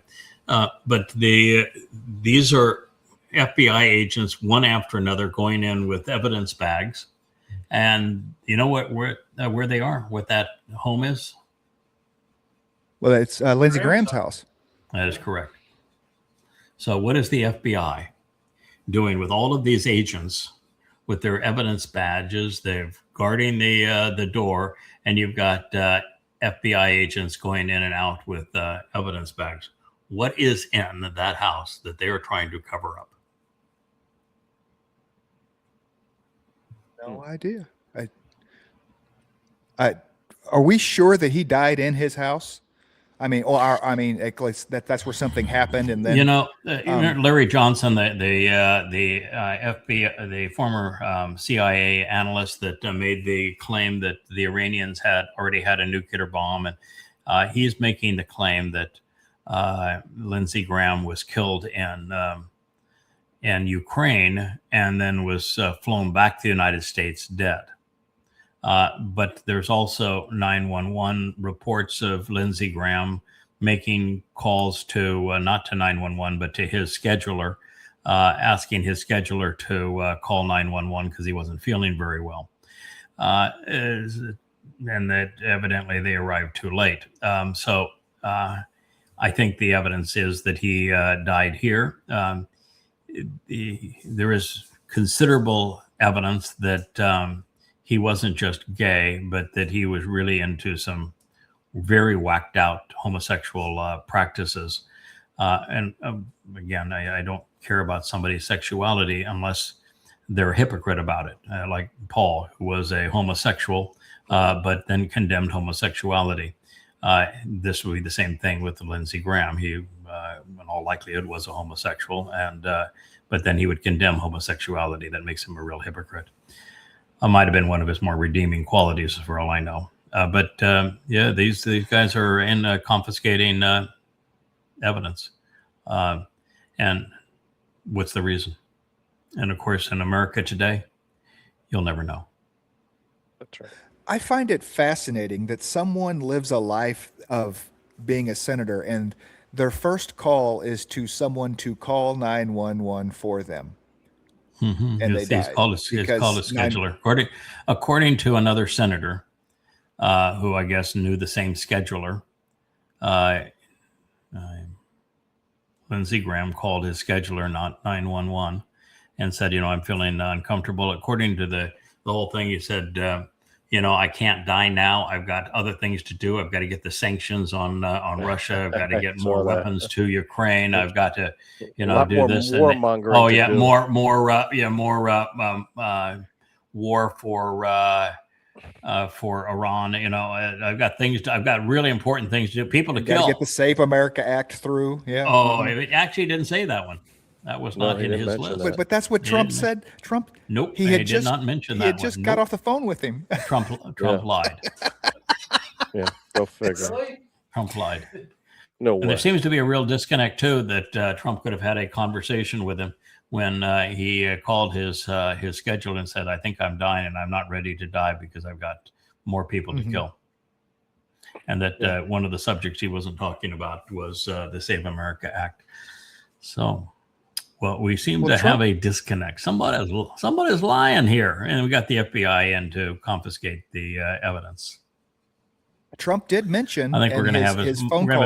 But these are FBI agents, one after another, going in with evidence bags. And you know where they are, what that home is?
Well, it's Lindsey Graham's house.
That is correct. So what is the FBI doing with all of these agents with their evidence badges? They're guarding the door, and you've got FBI agents going in and out with evidence bags. What is in that house that they are trying to cover up?
No idea. Are we sure that he died in his house? I mean, that's where something happened, and then
Larry Johnson, the FBI, the former CIA analyst that made the claim that the Iranians had already had a nuclear bomb, and he's making the claim that Lindsey Graham was killed in Ukraine and then was flown back to the United States dead. But there's also 911 reports of Lindsey Graham making calls to not to 911, but to his scheduler, asking his scheduler to call 911 because he wasn't feeling very well. And that evidently they arrived too late. So I think the evidence is that he died here. There is considerable evidence that he wasn't just gay, but that he was really into some very whacked out homosexual practices. And again, I don't care about somebody's sexuality unless they're a hypocrite about it, like Paul, who was a homosexual, but then condemned homosexuality. This would be the same thing with Lindsey Graham. He, in all likelihood, was a homosexual, and but then he would condemn homosexuality. That makes him a real hypocrite. Might have been one of his more redeeming qualities, for all I know. But yeah, these guys are in confiscating evidence. And what's the reason? And of course, in America today, you'll never know.
That's right.
I find it fascinating that someone lives a life of being a senator and their first call is to someone to call 911 for them.
Mm-hmm.
And
He's called a scheduler. According to another senator, who I guess knew the same scheduler, Lindsey Graham called his scheduler, not 911, and said, I'm feeling uncomfortable. According to the whole thing, he said, I can't die now. I've got other things to do. I've got to get the sanctions on Russia. I've got to get more weapons to Ukraine. I've got to, do this.
Warmongering.
Oh yeah, more war for Iran. I've got really important things to do. People to kill.
Get the Save America Act through. Yeah.
Oh, it actually didn't say that one. That was not in his list.
But that's what Trump said. Trump.
Nope. He did not mention that.
He had just got off the phone with him.
Trump lied.
Yeah, go figure.
Really?
Trump lied.
No way.
And there seems to be a real disconnect too that Trump could have had a conversation with him when he called his scheduler and said, "I think I'm dying and I'm not ready to die because I've got more people to kill." And that one of the subjects he wasn't talking about was the Save America Act. So. Well, we seem to have a disconnect. Somebody's lying here, and we got the FBI in to confiscate the evidence.
Trump did mention.
I think we're going to have as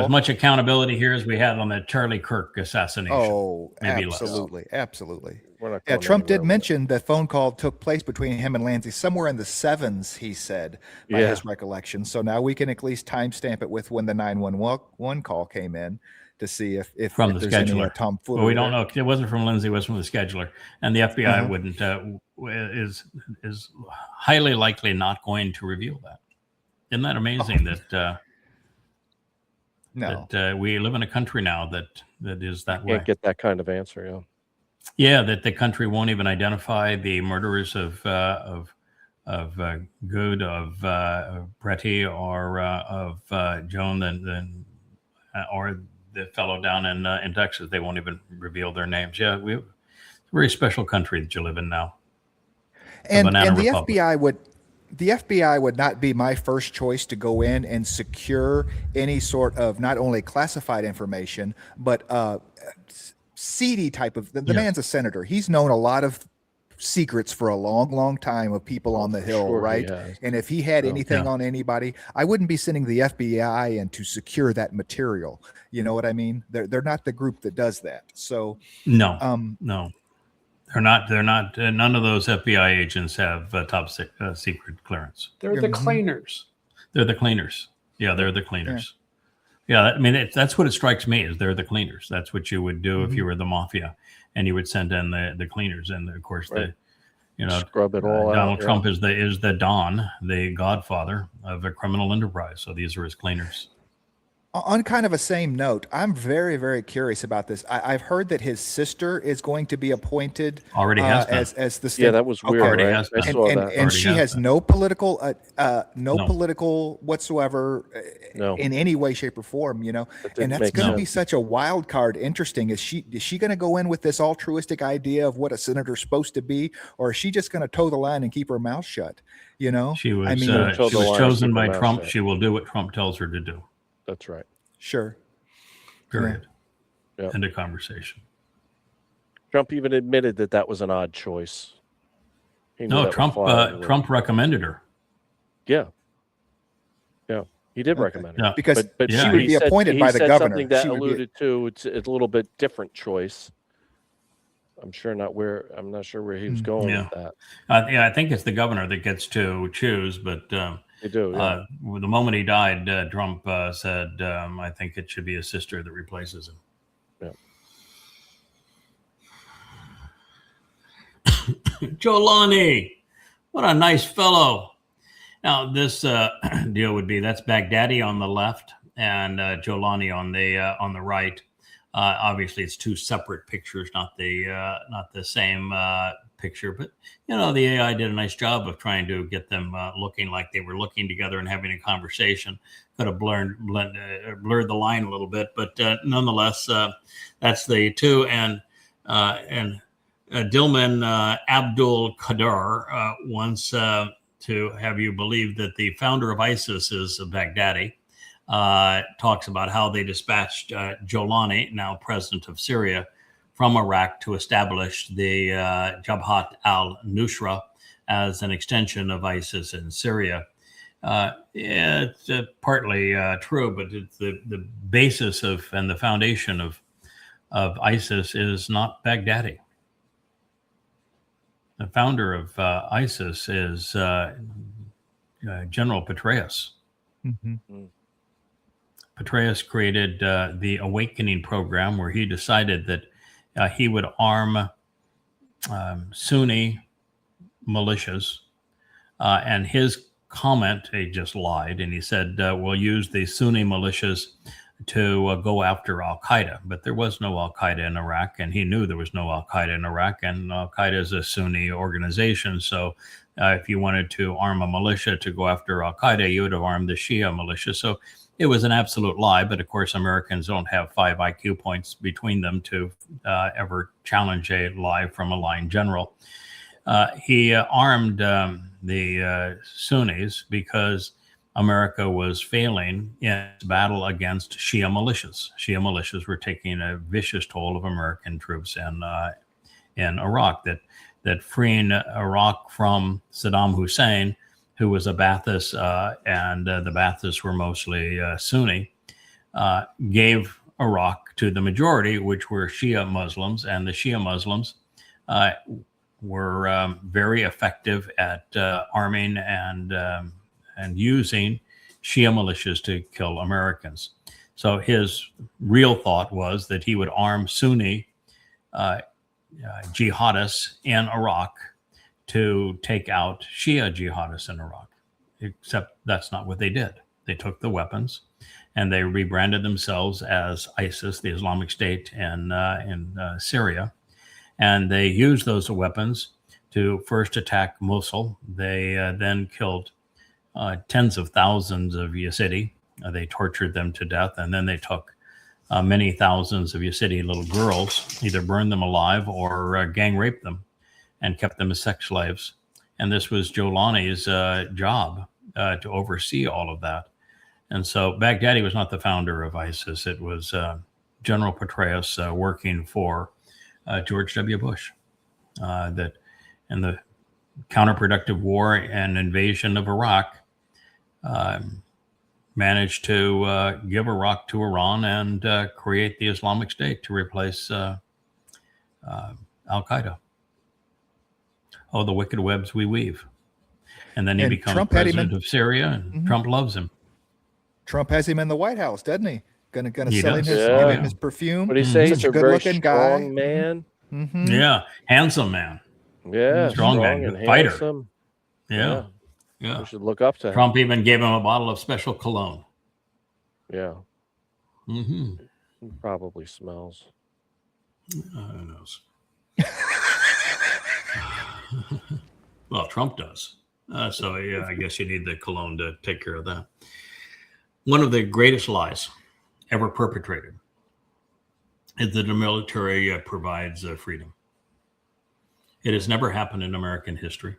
much accountability here as we had on the Charlie Kirk assassination.
Oh,
maybe
absolutely, absolutely.
Yeah,
Trump did mention that phone call took place between him and Lindsey somewhere in the 7s, he said, by his recollection. So now we can at least timestamp it with when the 911 call came in. to see if
From the
there's any
scheduler.
tomfoolery.
Well, we don't know. It wasn't from Lindsey. It was from the scheduler, and the FBI wouldn't is highly likely not going to reveal that. Isn't that amazing that that we live in a country now that is that way?
Can't get that kind of answer. Yeah.
Yeah, that the country won't even identify the murderers of Good, of Bretty, or of Joan, or the fellow down in Texas. They won't even reveal their names. Yeah, it's a very special country that you live in now.
And the
Republic.
FBI would not be my first choice to go in and secure any sort of not only classified information, but seedy type of. The man's a senator. He's known a lot of secrets for a long time of people on the Hill,
sure
right? And if he had anything on anybody, I wouldn't be sending the FBI in to secure that material. You know what I mean? They're not the group that does that. So
no, they're not. None of those FBI agents have top secret clearance.
They're the cleaners.
They're the cleaners. Yeah, they're the cleaners. Yeah, I mean, that's what it strikes me is they're the cleaners. That's what you would do if you were the mafia, and you would send in the cleaners. And of course,
scrub it all out.
Donald Trump is the Don, the godfather of a criminal enterprise. So these are his cleaners.
On kind of a same note, I'm very, very curious about this. I've heard that his sister is going to be appointed
already has been.
as the state.
Yeah, that was weird.
Already
Right?
has been.
I saw that.
And she has no political,
No.
political whatsoever in any way, shape, or form. You know, and that's going to be such a wild card. Interesting. Is she going to go in with this altruistic idea of what a senator's supposed to be, or is she just going to toe the line and keep her mouth shut? You know,
She was,
I mean,
she was chosen by Trump.
shut.
She will do what Trump tells her to do.
That's right.
sure.
Period.
Yeah.
End of conversation.
Trump even admitted that was an odd choice. He knew
No,
that would
Trump.
fly everywhere.
Trump recommended her.
Yeah. He did recommend it.
Yeah.
Because
But
she
yeah,
would be appointed by the
said
governor.
Something that
She would be-
alluded to it's a little bit different choice. I'm not sure where he was going
Yeah.
with that.
I think it's the governor that gets to choose, but
They do. Yeah.
the moment he died, Trump said, "I think it should be his sister that replaces him." Jolani, what a nice fellow. Now this deal would be that's Baghdadi on the left and Jolani on the right. Obviously, it's two separate pictures, not the same picture. But the AI did a nice job of trying to get them looking like they were looking together and having a conversation. Could have blurred the line a little bit, but nonetheless, that's the two. And Dilman Abdul Qadir wants to have you believe that the founder of ISIS is Baghdadi. Talks about how they dispatched Jolani, now president of Syria, from Iraq to establish the Jabhat al-Nusra as an extension of ISIS in Syria. It's partly true, but it's the basis of and the foundation of ISIS is not Baghdadi. The founder of ISIS is General Petraeus.
Mhm.
Petraeus created the Awakening program, where he decided that he would arm Sunni militias. And his comment, he just lied, and he said, we'll use the Sunni militias to go after Al-Qaeda. But there was no Al-Qaeda in Iraq, and he knew there was no Al-Qaeda in Iraq, and Al-Qaeda is a Sunni organization. So if you wanted to arm a militia to go after Al-Qaeda, you would have armed the Shia militia. So it was an absolute lie, but of course, Americans don't have 5 IQ points between them to ever challenge a lie from a lying general. He armed the Sunnis because America was failing in its battle against Shia militias. Shia militias were taking a vicious toll of American troops in Iraq. That freeing Iraq from Saddam Hussein, who was a Ba'athist, and the Ba'athists were mostly Sunni, gave Iraq to the majority, which were Shia Muslims, and the Shia Muslims were very effective at arming and using Shia militias to kill Americans. So his real thought was that he would arm Sunni jihadists in Iraq to take out Shia jihadists in Iraq. Except that's not what they did. They took the weapons and they rebranded themselves as ISIS, the Islamic State in Syria. And they used those weapons to first attack Mosul. They then killed tens of thousands of Yazidi. They tortured them to death. And then they took many thousands of Yazidi little girls, either burned them alive or gang raped them and kept them as sex slaves. And this was Jolani's job to oversee all of that. And so Baghdadi was not the founder of ISIS. It was General Petraeus working for George W. Bush that in the counterproductive war and invasion of Iraq managed to give Iraq to Iran and create the Islamic State to replace Al-Qaeda. Oh, the wicked webs we weave. And then he becomes
Trump had him
president of Syria, and Trump loves him.
Trump has him in the White House, doesn't he? Gonna
He
sell him
does.
his,
Yeah.
give him his perfume.
What do you say?
Such
He's
a
a very
good-looking guy.
strong man.
Mhm.
Yeah, handsome man.
Yeah,
Strong man,
and
fighter.
handsome.
Yeah,
We
yeah.
should look up to him.
Trump even gave him a bottle of special cologne.
Yeah,
Mm-hmm.
he probably smells.
Who knows? Well, Trump does. So yeah, I guess you need the cologne to take care of that. One of the greatest lies ever perpetrated is that the military provides freedom. It has never happened in American history.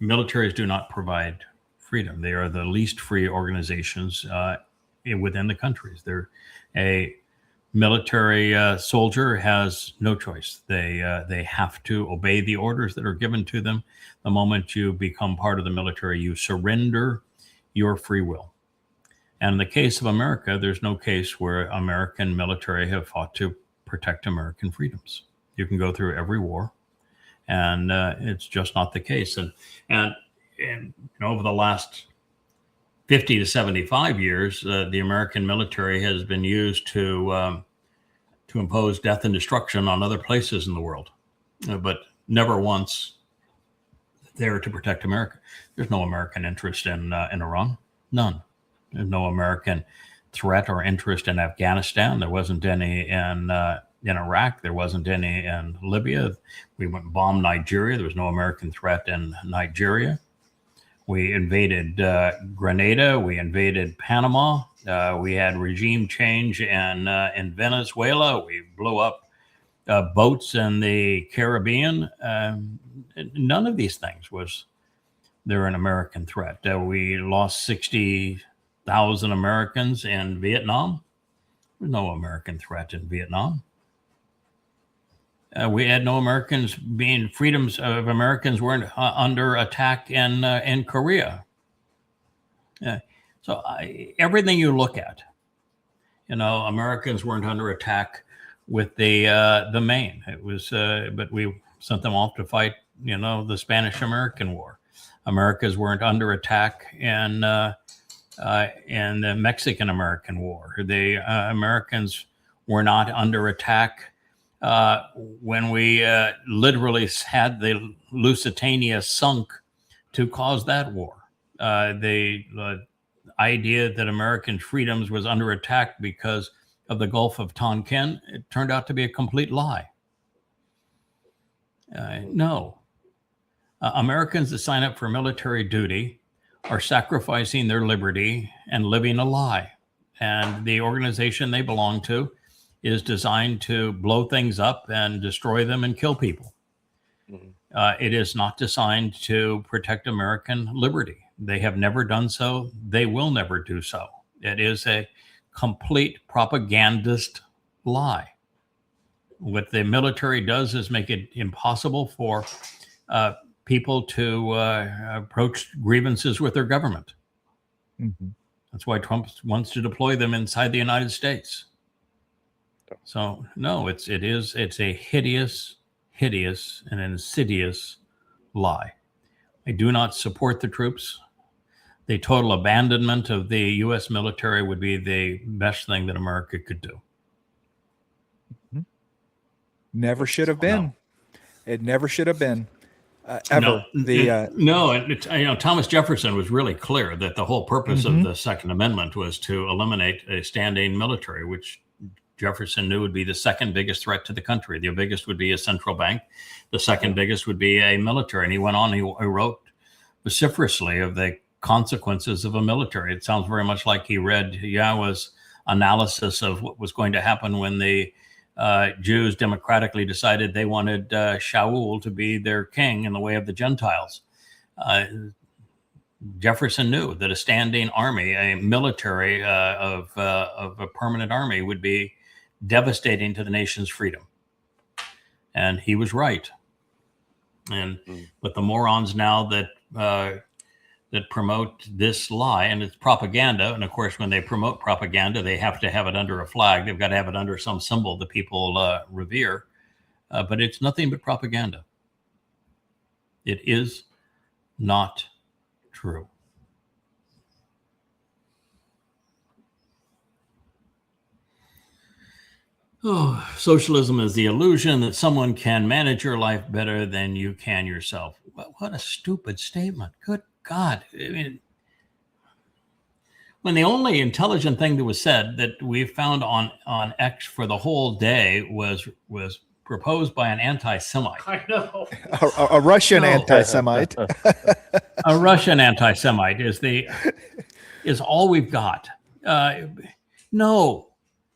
Militaries do not provide freedom. They are the least free organizations within the countries. They're a military soldier has no choice. They have to obey the orders that are given to them. The moment you become part of the military, you surrender your free will. And in the case of America, there's no case where American military have fought to protect American freedoms. You can go through every war, and it's just not the case. And over the last 50 to 75 years, the American military has been used to impose death and destruction on other places in the world, but never once there to protect America. There's no American interest in Iran, none. There's no American threat or interest in Afghanistan. There wasn't any in Iraq. There wasn't any in Libya. We went and bombed Nigeria. There was no American threat in Nigeria. We invaded Grenada. We invaded Panama. We had regime change in Venezuela. We blew up boats in the Caribbean. None of these things was there an American threat. We lost 60,000 Americans in Vietnam. There's no American threat in Vietnam. We had no Americans freedoms of Americans weren't under attack in Korea. So everything you look at, Americans weren't under attack with the Maine. It was, but we sent them off to fight, the Spanish-American War. Americans weren't under attack in the Mexican-American War. The Americans were not under attack when we literally had the Lusitania sunk to cause that war. The idea that American freedoms was under attack because of the Gulf of Tonkin, it turned out to be a complete lie. No. Americans that sign up for military duty are sacrificing their liberty and living a lie. And the organization they belong to is designed to blow things up and destroy them and kill people. Mm-hmm. It is not designed to protect American liberty. They have never done so. They will never do so. It is a complete propagandist lie. What the military does is make it impossible for people to approach grievances with their government. Mm-hmm. That's why Trump wants to deploy them inside the United States. So no, it's a hideous and insidious lie. I do not support the troops. the total abandonment of the U.S. military would be the best thing that America could do.
Never should have been.
No.
It never should have been. Ever.
And Thomas Jefferson was really clear that the whole purpose of the Second Amendment was to eliminate a standing military, which Jefferson knew would be the second biggest threat to the country. The biggest would be a central bank. The second biggest would be a military. And he went on, he wrote vociferously of the consequences of a military. It sounds very much like he read Yahweh's analysis of what was going to happen when the Jews democratically decided they wanted Shaul to be their king in the way of the Gentiles. Jefferson knew that a standing army, a military of a permanent army, would be devastating to the nation's freedom. And he was right. But the morons now that promote this lie, and it's propaganda. And of course, when they promote propaganda, they have to have it under a flag. They've got to have it under some symbol that people revere. But it's nothing but propaganda. It is not true. Oh, socialism is the illusion that someone can manage your life better than you can yourself. What a stupid statement. Good God. I mean, when the only intelligent thing that was said that we found on X for the whole day was proposed by an anti-Semite.
I know.
A Russian anti-Semite.
A Russian anti-Semite is all we've got. No.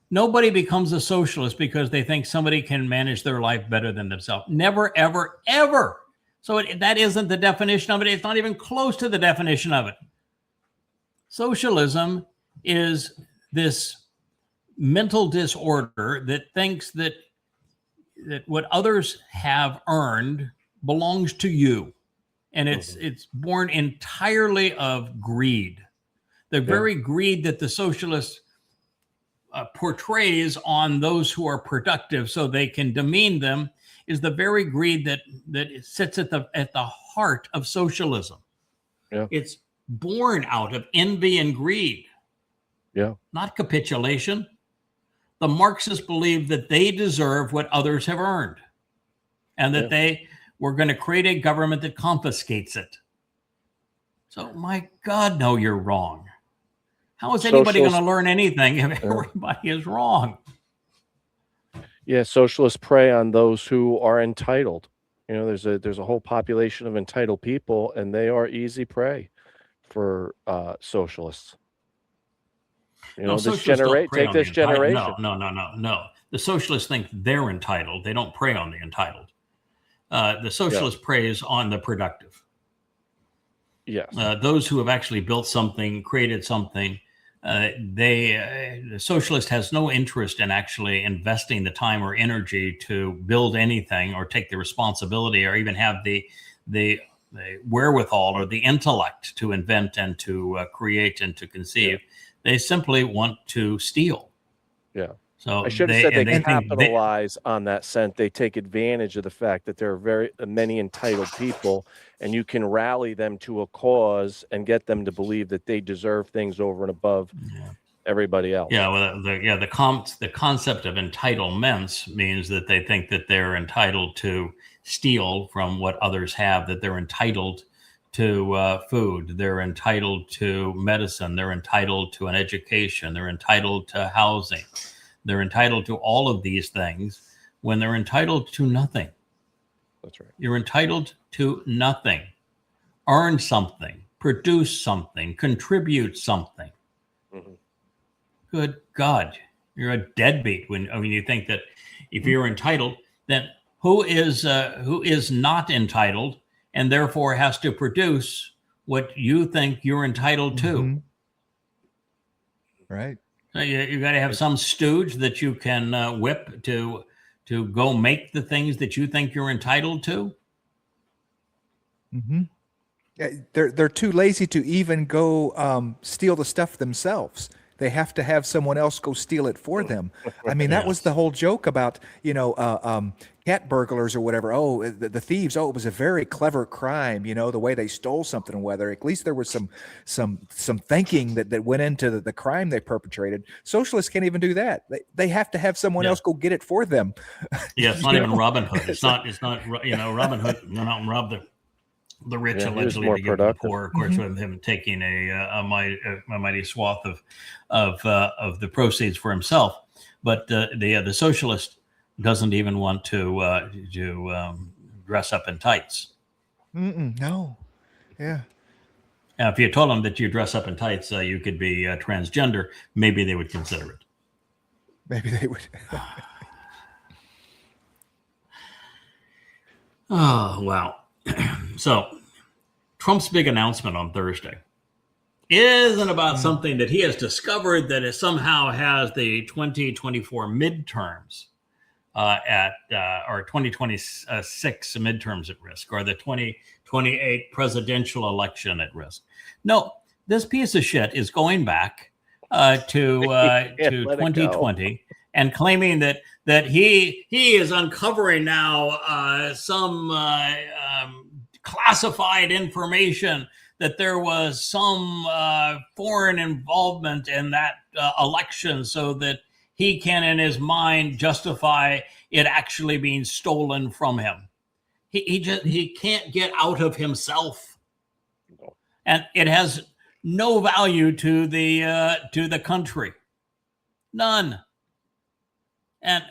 Nobody becomes a socialist because they think somebody can manage their life better than themselves. Never, ever, ever. So that isn't the definition of it. It's not even close to the definition of it. Socialism is this mental disorder that thinks that what others have earned belongs to you. And it's born entirely of greed. The very greed that the socialist portrays on those who are productive so they can demean them is the very greed that sits at the heart of socialism.
Yeah.
It's born out of envy and greed.
Yeah.
Not capitulation. The Marxists believe that they deserve what others have earned and that they were going to create a government that confiscates it. So, my God, no, you're wrong. How is anybody going to learn anything if everybody is wrong?
Yeah, socialists prey on those who are entitled. You know, there's a whole population of entitled people, and they are easy prey for socialists. You know, take this generation.
No. The socialists think they're entitled. They don't prey on the entitled. The socialist preys on the productive.
Yes.
Those who have actually built something, created something, the socialist has no interest in actually investing the time or energy to build anything or take the responsibility or even have the wherewithal or the intellect to invent and to create and to conceive. They simply want to steal.
Yeah.
So
I should have said they capitalize on that sense. They take advantage of the fact that there are very many entitled people, and you can rally them to a cause and get them to believe that they deserve things over and above everybody else.
Yeah, well, the concept of entitlements means that they think that they're entitled to steal from what others have, that they're entitled to food, they're entitled to medicine, they're entitled to an education, they're entitled to housing. They're entitled to all of these things when they're entitled to nothing.
That's right.
You're entitled to nothing. Earn something, produce something, contribute something. Mm-hmm. Good God, you're a deadbeat when you think that if you're entitled, then who is not entitled and therefore has to produce what you think you're entitled to?
Right.
You got to have some stooge that you can whip to go make the things that you think you're entitled to.
Mm-hmm. Yeah, they're too lazy to even go steal the stuff themselves. They have to have someone else go steal it for them. I mean, that was
Yes.
the whole joke about, cat burglars or whatever. Oh, the thieves. Oh, it was a very clever crime. The way they stole something. Whether at least there was some thinking that went into the crime they perpetrated. Socialists can't even do that. They have to have someone
Yeah.
else go get it for them.
Yeah, it's not
You
even
know?
Robin Hood. It's not. Robin Hood. No, not rob the rich
Yeah, he was
allegedly
more
to give to the
productive.
poor. Of course, with him taking a mighty swath of the proceeds for himself. But the socialist doesn't even want to dress up in tights.
No. Yeah.
Now, if you told them that you dress up in tights, you could be transgender, maybe they would consider it.
Maybe they would.
Oh, wow. So Trump's big announcement on Thursday isn't about something that he has discovered that it somehow has the 2024 midterms or 2026 midterms at risk, or the 2028 presidential election at risk. No, this piece of shit is going back to
Let it go.
2020 and claiming that he is uncovering now some classified information, that there was some foreign involvement in that election, so that he can, in his mind, justify it actually being stolen from him. He can't get out of himself, and it has no value to the country, none. And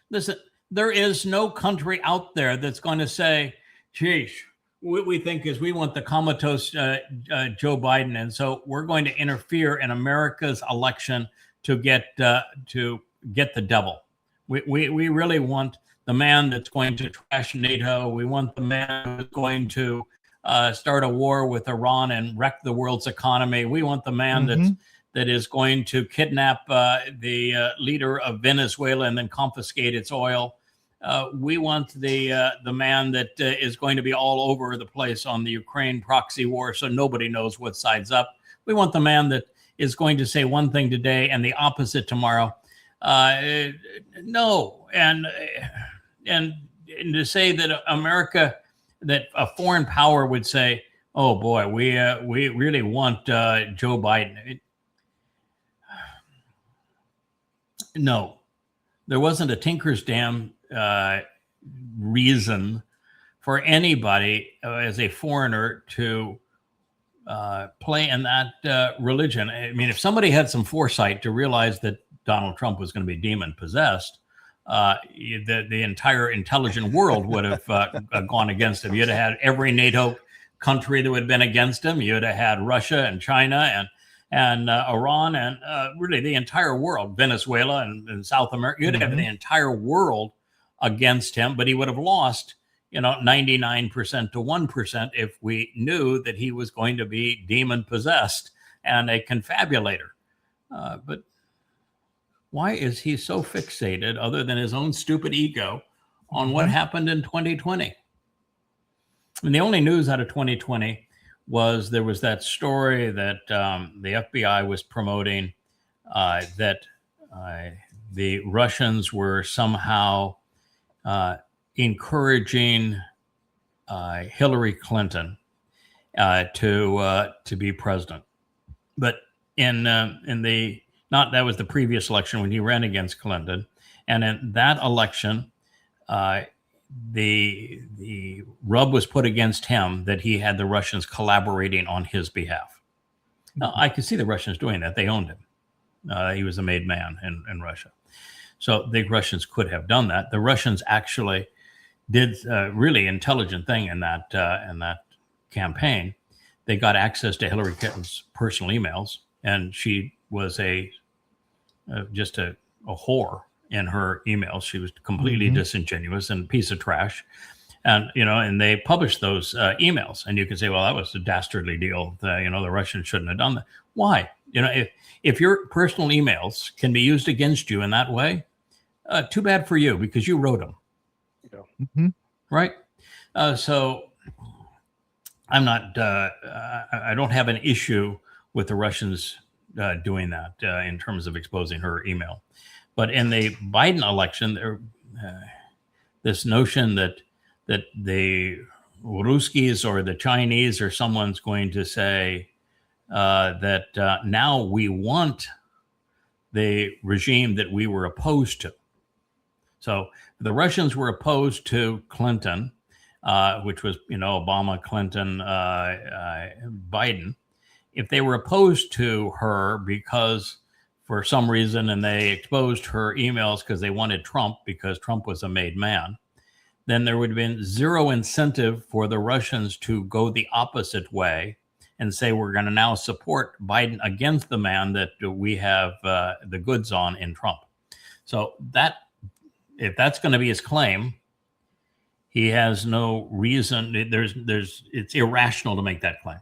listen, there is no country out there that's going to say, "Geez, what we think is we want the comatose Joe Biden, and so we're going to interfere in America's election to get the devil. We really want the man that's going to trash NATO. We want the man who's going to start a war with Iran and wreck the world's economy. We want the man that is going to kidnap the leader of Venezuela and then confiscate its oil. We want the man that is going to be all over the place on the Ukraine proxy war, so nobody knows what side's up. We want the man that is going to say one thing today and the opposite tomorrow. No, and to say that America, that a foreign power would say, "Oh boy, we really want Joe Biden." No, there wasn't a tinker's damn reason for anybody as a foreigner to play in that religion. I mean, if somebody had some foresight to realize that Donald Trump was going to be demon possessed, the entire intelligent world would have gone against him. You'd have had every NATO country that would have been against him. You'd have had Russia and China and Iran and really the entire world, Venezuela and South America. You'd have the entire world against him, but he would have lost, 99% to 1% if we knew that he was going to be demon possessed and a confabulator. But why is he so fixated, other than his own stupid ego, on what happened in 2020? And the only news out of 2020 was there was that story that the FBI was promoting that the Russians were somehow encouraging Hillary Clinton to be president. But in the that was the previous election when he ran against Clinton, and in that election, the rub was put against him that he had the Russians collaborating on his behalf. Now, I could see the Russians doing that. They owned him. He was a made man in Russia. So the Russians could have done that. The Russians actually did a really intelligent thing in that campaign. They got access to Hillary Clinton's personal emails, and she was just a whore in her emails. She was completely disingenuous and a piece of trash. And, and they published those emails, and you can say, well, that was a dastardly deal. The Russians shouldn't have done that. Why? If your personal emails can be used against you in that way, too bad for you, because you wrote them.
Yeah.
Right? So I'm not, I don't have an issue with the Russians doing that in terms of exposing her email. But in the Biden election, this notion that the Ruskies or the Chinese or someone's going to say that now we want the regime that we were opposed to. So the Russians were opposed to Clinton, which was, Obama, Clinton, Biden. If they were opposed to her because for some reason, and they exposed her emails because they wanted Trump, because Trump was a made man, then there would have been zero incentive for the Russians to go the opposite way and say, we're going to now support Biden against the man that we have the goods on in Trump. So that, if that's going to be his claim, he has no reason. It's irrational to make that claim.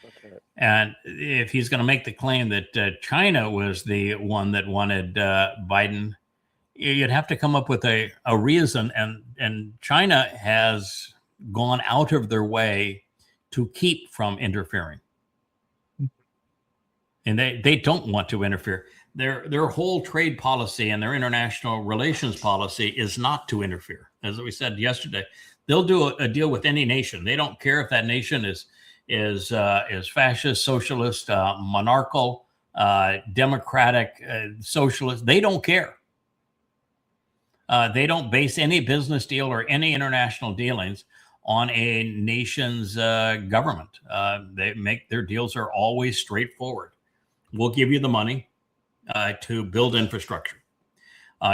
Okay. And if he's going to make the claim that China was the one that wanted Biden, you'd have to come up with a reason. And China has gone out of their way to keep from interfering. And they don't want to interfere. Their whole trade policy and their international relations policy is not to interfere. As we said yesterday, they'll do a deal with any nation. They don't care if that nation is fascist, socialist, monarchical, democratic, socialist. They don't care. They don't base any business deal or any international dealings on a nation's government. Their deals are always straightforward. We'll give you the money to build infrastructure.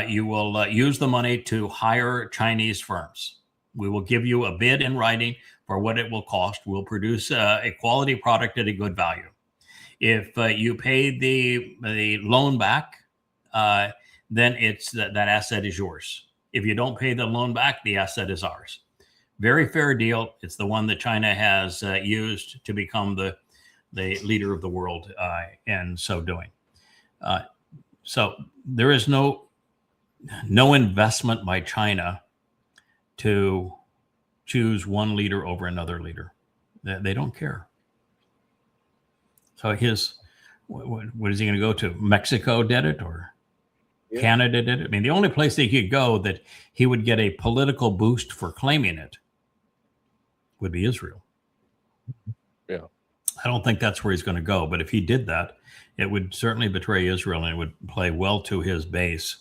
You will use the money to hire Chinese firms. We will give you a bid in writing for what it will cost. We'll produce a quality product at a good value. If you pay the loan back, then it's that asset is yours. If you don't pay the loan back, the asset is ours. Very fair deal. It's the one that China has used to become the leader of the world in so doing. So there is no investment by China to choose one leader over another leader. They don't care. So what is he going to go to? Mexico did it, or Canada did it? I mean, the only place they could go that he would get a political boost for claiming it would be Israel.
Yeah.
I don't think that's where he's going to go. But if he did that, it would certainly betray Israel, and it would play well to his base.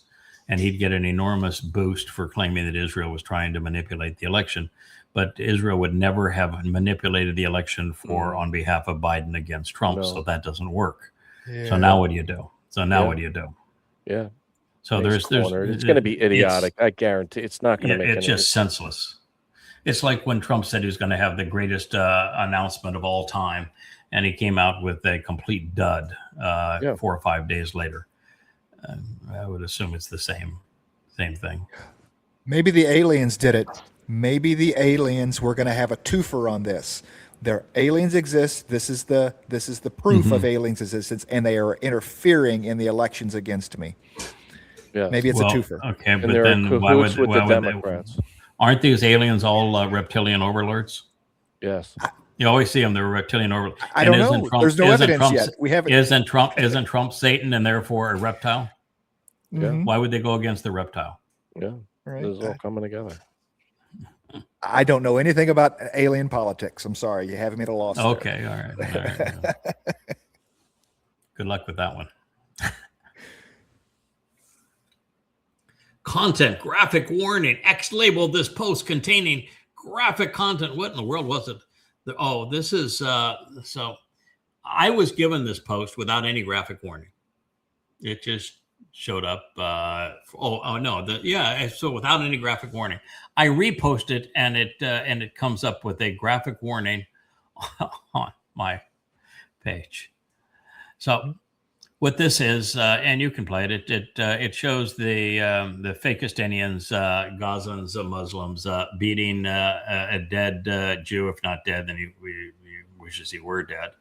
And he'd get an enormous boost for claiming that Israel was trying to manipulate the election. But Israel would never have manipulated the election on behalf of Biden against Trump. No. So that doesn't work. Yeah. So now what do you do? What do you do?
Yeah.
So
it's going to be idiotic. I guarantee it's not going to make
it's just senseless. It's like when Trump said he was going to have the greatest announcement of all time, and he came out with a complete dud 4 or 5 days later. I would assume it's the same thing.
Maybe the aliens did it. Maybe the aliens were going to have a twofer on this. Their aliens exist. This is the proof of aliens' existence, and they are interfering in the elections against me. Yeah. Maybe it's a twofer.
Okay, but then why would the Democrats? Aren't these aliens all reptilian overlords?
Yes.
You always see them; they're reptilian overlords.
I don't know. There's no evidence yet. We haven't.
Isn't Trump Satan and therefore a reptile?
Yeah.
Why would they go against the reptile?
Yeah. Right. This is all coming together.
I don't know anything about alien politics. I'm sorry. You have me at a loss.
Okay. All right. Good luck with that one. Content, graphic warning. X labeled this post containing graphic content. What in the world was it? This is so I was given this post without any graphic warning. It just showed up. So without any graphic warning, I reposted and it comes up with a graphic warning on my page. So what this is, and you can play it. It shows the Fakistinians, Gazans, Muslims beating a dead Jew. If not dead, then we wishes he were dead.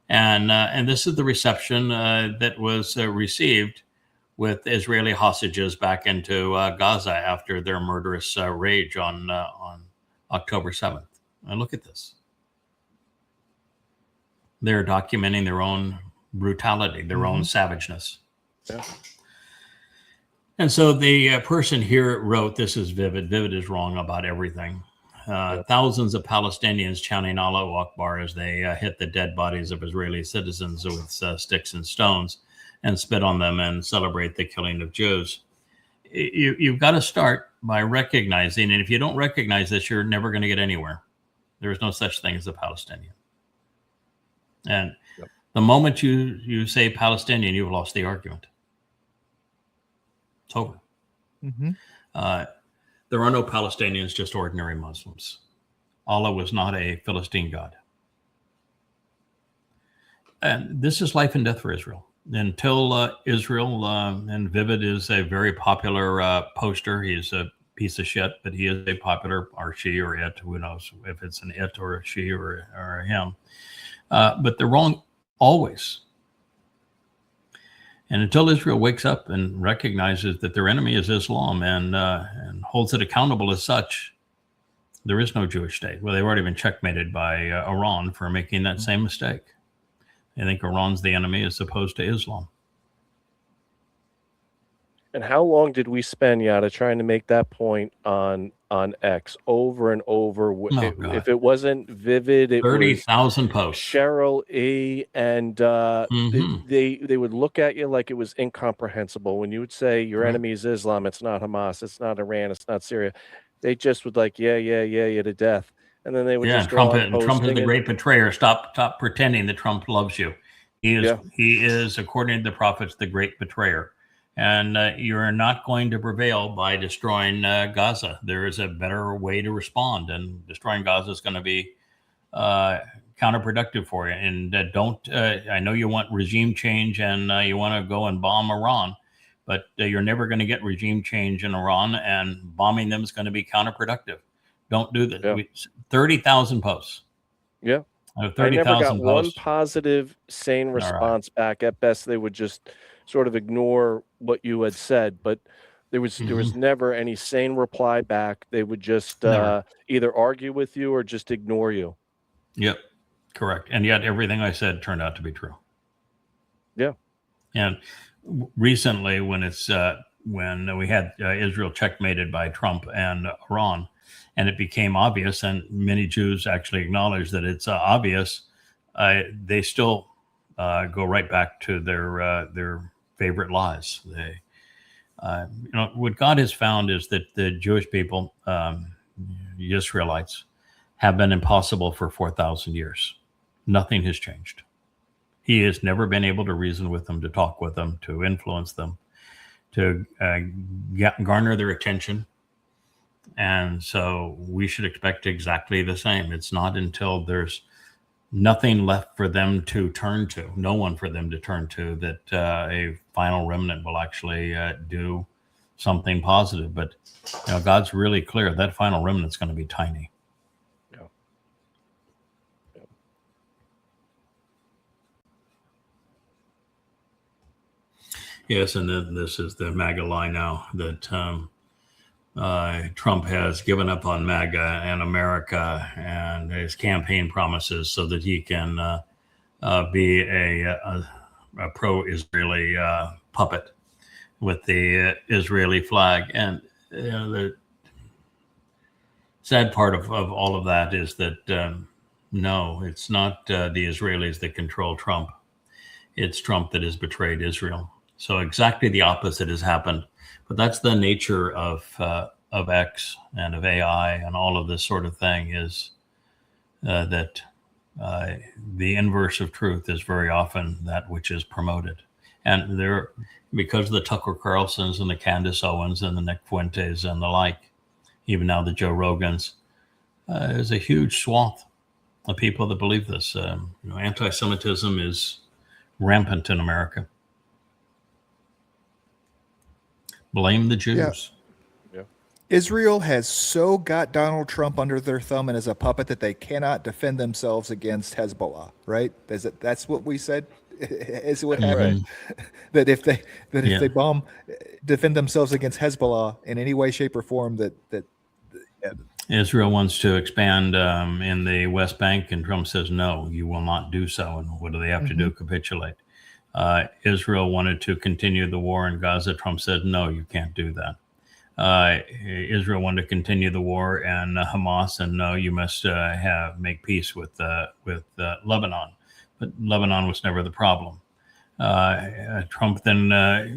And this is the reception that was received with Israeli hostages back into Gaza after their murderous rage on October 7th. And look at this. They're documenting their own brutality, their own savageness.
Yeah.
And so the person here wrote, this is Vivid. Vivid is wrong about everything. Thousands of Palestinians chanting Allahu Akbar as they hit the dead bodies of Israeli citizens with sticks and stones and spit on them and celebrate the killing of Jews. You've got to start by recognizing, and if you don't recognize this, you're never going to get anywhere. There is no such thing as a Palestinian. And the moment you say Palestinian, you've lost the argument. It's over. There are no Palestinians, just ordinary Muslims. Allah was not a Philistine god. And this is life and death for Israel. Until Israel, and Vivid is a very popular poster. He's a piece of shit, but he is a popular, or she or it, who knows if it's an it or a she or a him. But they're wrong always. And until Israel wakes up and recognizes that their enemy is Islam and holds it accountable as such, there is no Jewish state. Well, they've already been checkmated by Iran for making that same mistake. They think Iran's the enemy as opposed to Islam.
And how long did we spend, Yada, trying to make that point on X over and over? If it wasn't Vivid, it
30,000 posts.
Cheryl E. And they would look at you like it was incomprehensible. When you would say your enemy is Islam, it's not Hamas, it's not Iran, it's not Syria. They just would like, yeah, to death. And then they would just
Trump is the great betrayer. Stop pretending that Trump loves you. He is, according to the prophets, the great betrayer. And you're not going to prevail by destroying Gaza. There is a better way to respond, and destroying Gaza is going to be counterproductive for you. And I know you want regime change and you want to go and bomb Iran, but you're never going to get regime change in Iran, and bombing them is going to be counterproductive. Don't do that.
Yeah.
30,000 posts.
Yeah.
30,000
I never got
posts.
one positive, sane response back. At best, they would just sort of ignore what you had said, but there was never any sane reply back. They would just either argue with you or just ignore you.
Yep, correct. And yet everything I said turned out to be true.
Yeah.
And recently, when we had Israel checkmated by Trump and Iran, and it became obvious, and many Jews actually acknowledge that it's obvious, they still go right back to their favorite lies. What God has found is that the Jewish people, the Israelites, have been impossible for 4,000 years. Nothing has changed. He has never been able to reason with them, to talk with them, to influence them, to garner their attention. And so we should expect exactly the same. It's not until there's nothing left for them to turn to, no one for them to turn to, that a final remnant will actually do something positive. But God's really clear that final remnant's going to be tiny. Yes, and then this is the MAGA lie now, that Trump has given up on MAGA and America and his campaign promises so that he can be a pro-Israeli puppet with the Israeli flag. And the sad part of all of that is that, no, it's not the Israelis that control Trump. It's Trump that has betrayed Israel. So exactly the opposite has happened. But that's the nature of X and of AI and all of this sort of thing, is that the inverse of truth is very often that which is promoted. And there, because of the Tucker Carlsons and the Candace Owens and the Nick Fuentes and the like, even now the Joe Rogans, there's a huge swath of people that believe this. Anti-Semitism is rampant in America. Blame the Jews.
Yeah. Israel has so got Donald Trump under their thumb and as a puppet that they cannot defend themselves against Hezbollah, right? That's what we said is what happened. That if they defend themselves against Hezbollah in any way, shape, or form, that
Israel wants to expand in the West Bank, and Trump says, no, you will not do so. And what do they have to do? Capitulate. Israel wanted to continue the war in Gaza. Trump said, no, you can't do that. Israel wanted to continue the war, and Hamas, and no, you must make peace with Lebanon. But Lebanon was never the problem. Trump then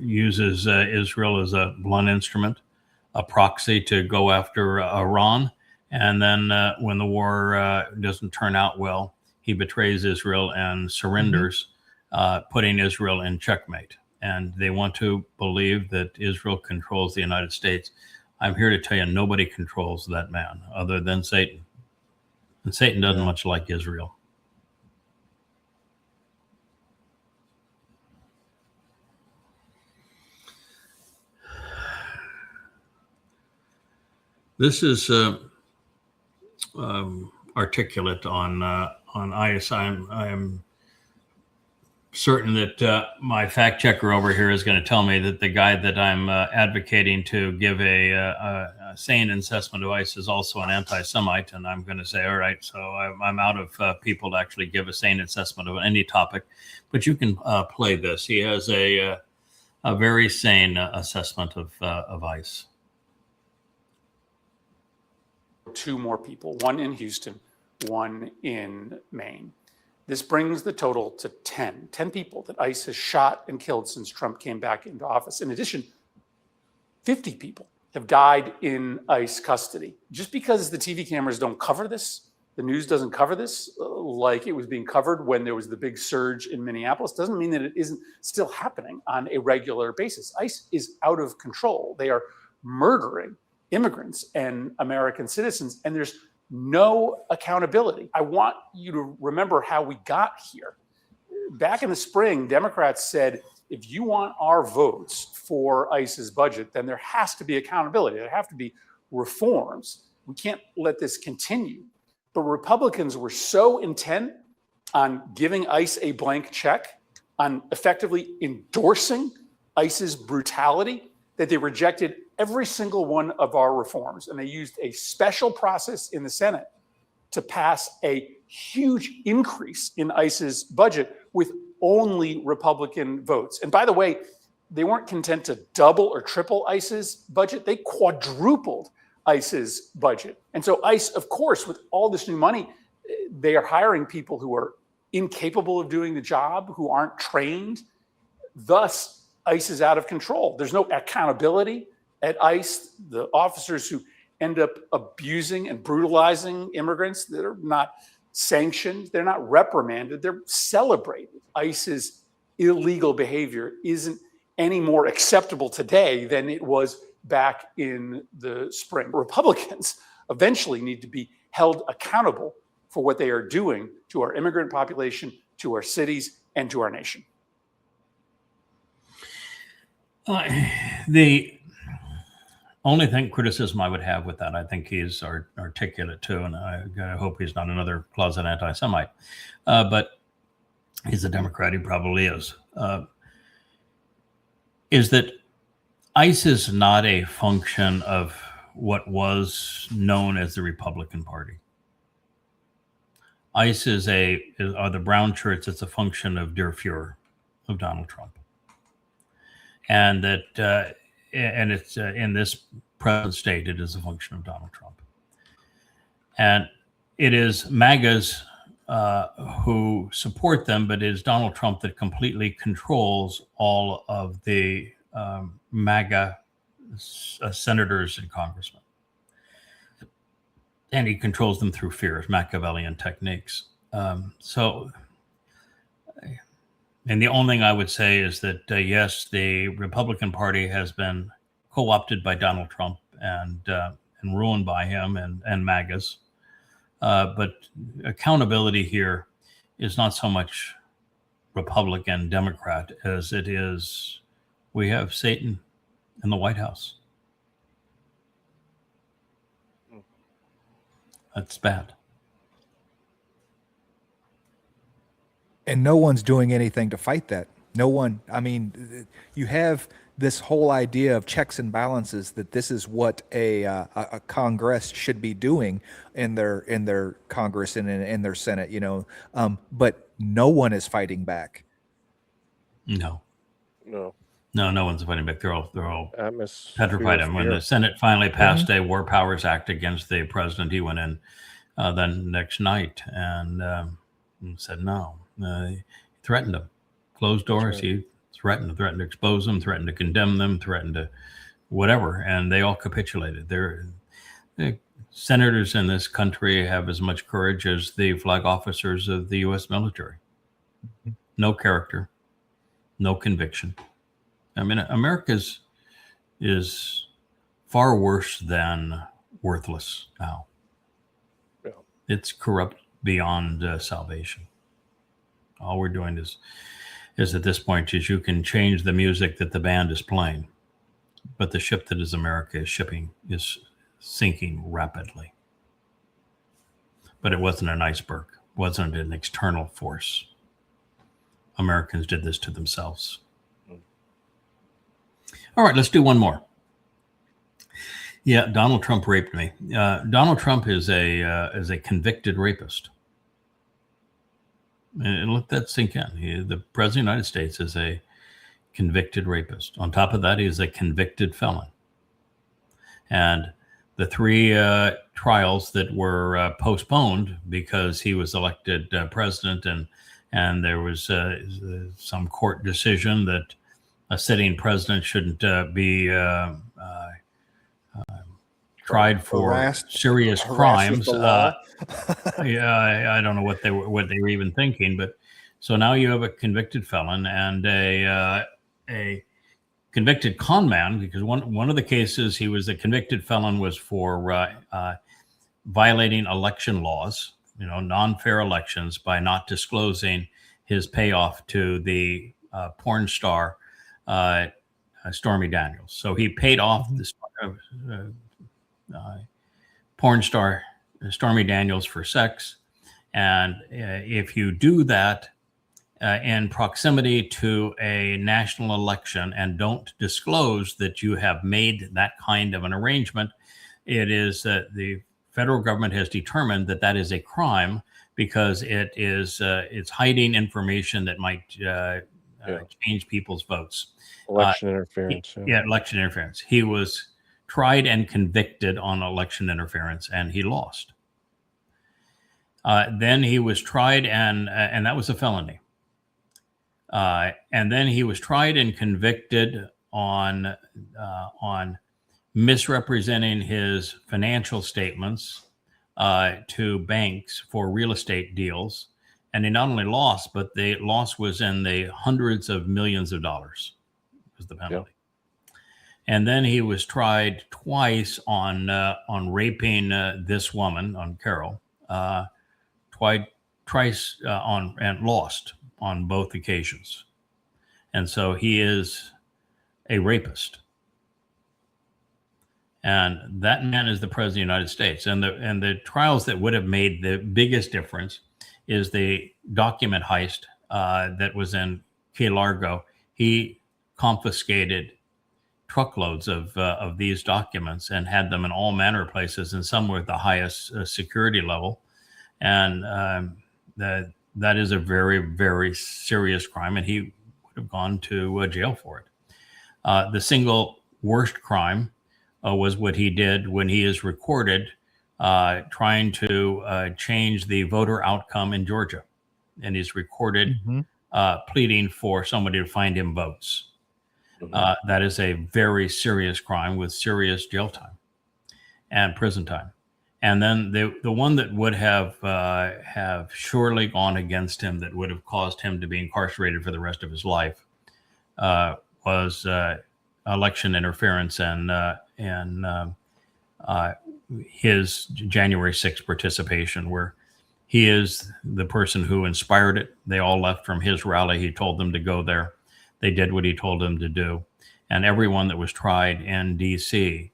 uses Israel as a blunt instrument, a proxy to go after Iran. And then when the war doesn't turn out well, he betrays Israel and surrenders, putting Israel in checkmate. And they want to believe that Israel controls the United States. I'm here to tell you, nobody controls that man other than Satan. And Satan doesn't much like Israel. This is articulate on ICE. I'm certain that my fact checker over here is going to tell me that the guy that I'm advocating to give a sane assessment of ICE is also an anti-Semite, and I'm going to say, all right, so I'm out of people to actually give a sane assessment of any topic, but you can play this. He has a very sane assessment of ICE.
2 more people, one in Houston, one in Maine. This brings the total to 10 people that ICE has shot and killed since Trump came back into office. In addition, 50 people have died in ICE custody. Just because the TV cameras don't cover this, the news doesn't cover this like it was being covered when there was the big surge in Minneapolis, doesn't mean that it isn't still happening on a regular basis. ICE is out of control. They are murdering immigrants and American citizens, and there's no accountability. I want you to remember how we got here. Back in the spring, Democrats said, if you want our votes for ICE's budget, then there has to be accountability. There have to be reforms. We can't let this continue. But Republicans were so intent on giving ICE a blank check, on effectively endorsing ICE's brutality, that they rejected every single one of our reforms. And they used a special process in the Senate to pass a huge increase in ICE's budget with only Republican votes. And by the way, they weren't content to double or triple ICE's budget. They quadrupled ICE's budget. And so ICE, of course, with all this new money, they are hiring people who are incapable of doing the job, who aren't trained. Thus, ICE is out of control. There's no accountability at ICE. The officers who end up abusing and brutalizing immigrants that are not sanctioned, they're not reprimanded, they're celebrated. ICE's illegal behavior isn't any more acceptable today than it was back in the spring. Republicans eventually need to be held accountable for what they are doing to our immigrant population, to our cities, and to our nation.
The only criticism I would have with that, I think he's articulate too, and I hope he's not another closet anti-Semite, but he's a Democrat, he probably is that ICE is not a function of what was known as the Republican Party. ICE are the brown shirts. It's a function of Der Fuhrer, of Donald Trump. And that, and it's in this present state, it is a function of Donald Trump. And it is MAGAs who support them, but it is Donald Trump that completely controls all of the MAGA senators and congressmen. And he controls them through fear, Machiavellian techniques. And the only thing I would say is that, yes, the Republican Party has been co-opted by Donald Trump and ruined by him and MAGAs. But accountability here is not so much Republican, Democrat, as it is we have Satan in the White House. That's bad.
And no one's doing anything to fight that. No one, I mean, you have this whole idea of checks and balances, that this is what a Congress should be doing in their Congress and in their Senate, but no one is fighting back.
No.
No.
No one's fighting back. They're all petrified him. When
Fear.
the Senate finally passed a War Powers Act against the president, he went in the next night and said no. He threatened them. Closed doors.
right.
He threatened to expose them, threatened to condemn them, threatened to whatever, and they all capitulated. The senators in this country have as much courage as the flag officers of the U.S. military. No character, no conviction. I mean, America is far worse than worthless now.
Yeah.
It's corrupt beyond salvation. All we're doing is at this point is you can change the music that the band is playing, but the ship that is America is sinking rapidly. But it wasn't an iceberg, wasn't an external force. Americans did this to themselves. All right, let's do one more. Yeah, Donald Trump raped me. Donald Trump is a convicted rapist. And let that sink in. The President of the United States is a convicted rapist. On top of that, he is a convicted felon. And the 3 trials that were postponed because he was elected president, and there was some court decision that a sitting president shouldn't be tried for serious crimes. Yeah, I don't know what they were even thinking, but so now you have a convicted felon and a convicted con man, because one of the cases he was a convicted felon was for violating election laws, non-fair elections, by not disclosing his payoff to the porn star Stormy Daniels. So he paid off the porn star Stormy Daniels for sex, and if you do that in proximity to a national election and don't disclose that you have made that kind of an arrangement, it is the federal government has determined that is a crime, because it's hiding information that might change people's votes.
Election interference.
Election interference. He was tried and convicted on election interference, and he lost. Then he was tried, and that was a felony. And then he was tried and convicted on misrepresenting his financial statements to banks for real estate deals. And he not only lost, but the loss was in the hundreds of millions of dollars was the penalty. And then he was tried twice on raping this woman, on Carol, twice and lost on both occasions. And so he is a rapist. And that man is the President of the United States. And the trials that would have made the biggest difference is the document heist that was in Key Largo. He confiscated truckloads of these documents and had them in all manner of places, and some were at the highest security level. And that is a very, very serious crime, and he would have gone to jail for it. The single worst crime was what he did when he is recorded trying to change the voter outcome in Georgia. And he's recorded pleading for somebody to find him votes. That is a very serious crime with serious jail time and prison time. And then the one that would have surely gone against him, that would have caused him to be incarcerated for the rest of his life, was election interference and his January 6th participation, where he is the person who inspired it. They all left from his rally. He told them to go there. They did what he told them to do. And everyone that was tried in D.C.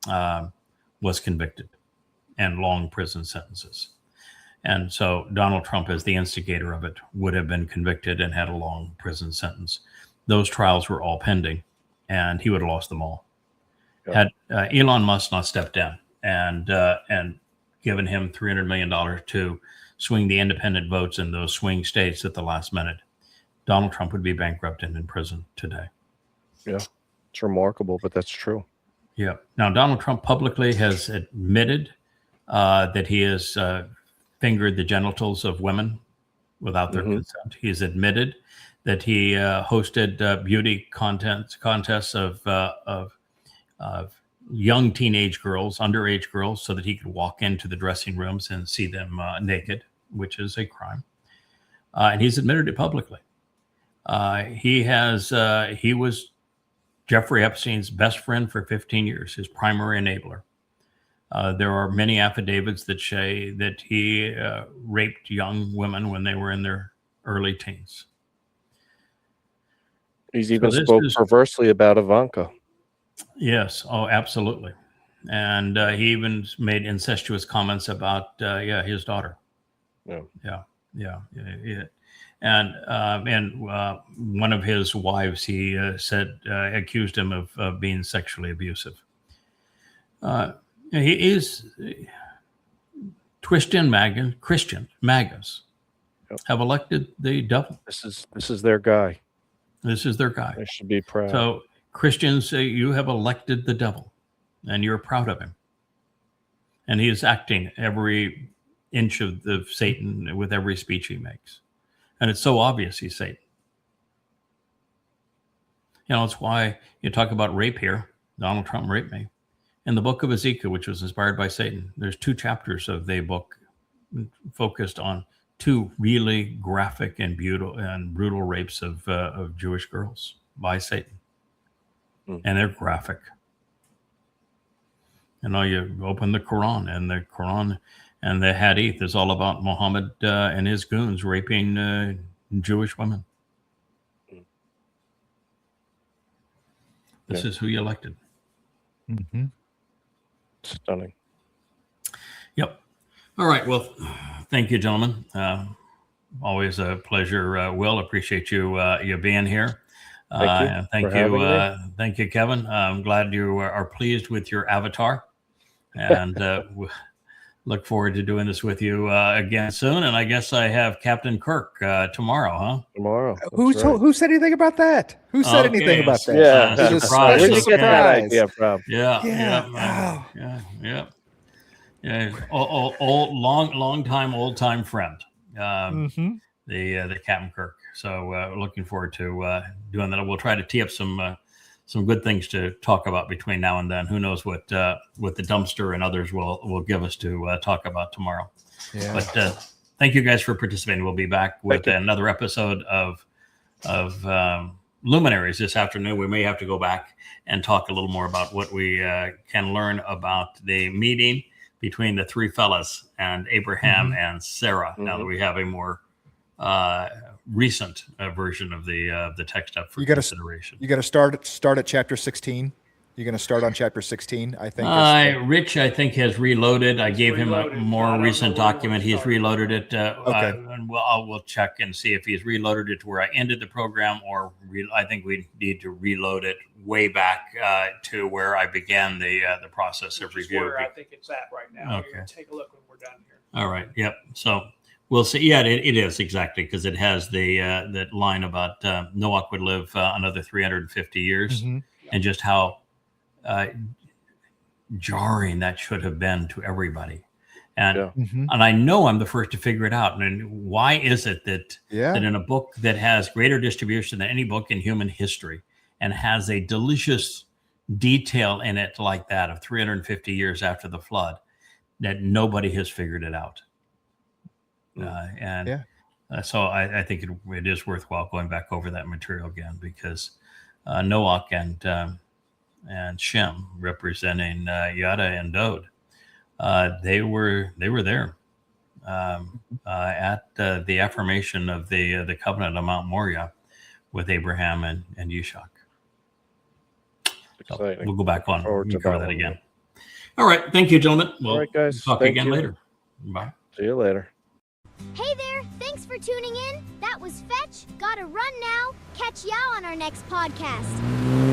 Was convicted and long prison sentences. And so Donald Trump, as the instigator of it, would have been convicted and had a long prison sentence. Those trials were all pending, and he would have lost them all. Had Elon Musk not stepped in and given him $300 million to swing the independent votes in those swing states at the last minute, Donald Trump would be bankrupt and in prison today.
Yeah, it's remarkable, but that's true.
Yeah. Now, Donald Trump publicly has admitted that he has fingered the genitals of women without their consent. He's admitted that he hosted beauty contests of young teenage girls, underage girls, so that he could walk into the dressing rooms and see them naked, which is a crime. And he's admitted it publicly. He was Jeffrey Epstein's best friend for 15 years, his primary enabler. There are many affidavits that say that he raped young women when they were in their early teens.
He's even spoke perversely about Ivanka.
Yes. Oh, absolutely. And he even made incestuous comments about, his daughter. Yeah. And one of his wives, he accused him of being sexually abusive. He is Christian MAGAs have elected the devil.
This is their guy.
This is their guy.
They should be proud.
So Christians, you have elected the devil, and you're proud of him. And he is acting every inch of Satan with every speech he makes. And it's so obvious he's Satan. It's why you talk about rape here. Donald Trump raped me. In the book of Ezekiel, which was inspired by Satan, there's 2 chapters of the book focused on 2 really graphic and brutal rapes of Jewish girls by Satan. And they're graphic. You open the Quran, and the Hadith is all about Muhammad and his goons raping Jewish women. This is who you elected.
Mm-hmm.
Stunning.
Yep. All right. Well, thank you, gentlemen. Always a pleasure. Will, appreciate you being here. Thank you, Kevin. I'm glad you are pleased with your avatar, and look forward to doing this with you again soon. And I guess I have Captain Kirk tomorrow, huh?
Tomorrow.
Who said anything about that? Who said anything about that?
Yeah,
surprise.
Where did you get that idea from?
Yeah. Old time friend. The Captain Kirk. So looking forward to doing that. We'll try to tee up some good things to talk about between now and then. Who knows what the dumpster and others will give us to talk about tomorrow. Yeah. But thank you guys for participating. We'll be back with another episode of Luminaries this afternoon. We may have to go back and talk a little more about what we can learn about the meeting between the 3 fellas and Abraham and Sarah. Now that we have a more recent version of the text up for consideration.
You got to start at chapter 16. You're going to start on chapter 16, I think.
Rich, I think, has reloaded. I gave him a more recent document. He's reloaded it. And we'll check and see if he's reloaded it to where I ended the program, or I think we need to reload it way back to where I began the process of review.
Where I think it's at right now.
Okay.
Take a look when we're done here.
All right. Yep. So we'll see. Yeah, it is exactly, because it has that line about Noah would live another 350 years, and just how jarring that should have been to everybody. And and I know I'm the first to figure it out. And why is it that in a book that has greater distribution than any book in human history, and has a delicious detail in it like that of 350 years after the flood, that nobody has figured it out? So I think it is worthwhile going back over that material again, because Noach and Shem, representing Yada and Dod, they were there at the affirmation of the covenant of Mount Moriah with Abraham and Yishak. So we'll go back on and cover that again. All right. Thank you, gentlemen. All right, guys. Talk again later. Bye.
See you later.
Hey there. Thanks for tuning in. That was Fetch. Gotta run now. Catch y'all on our next podcast.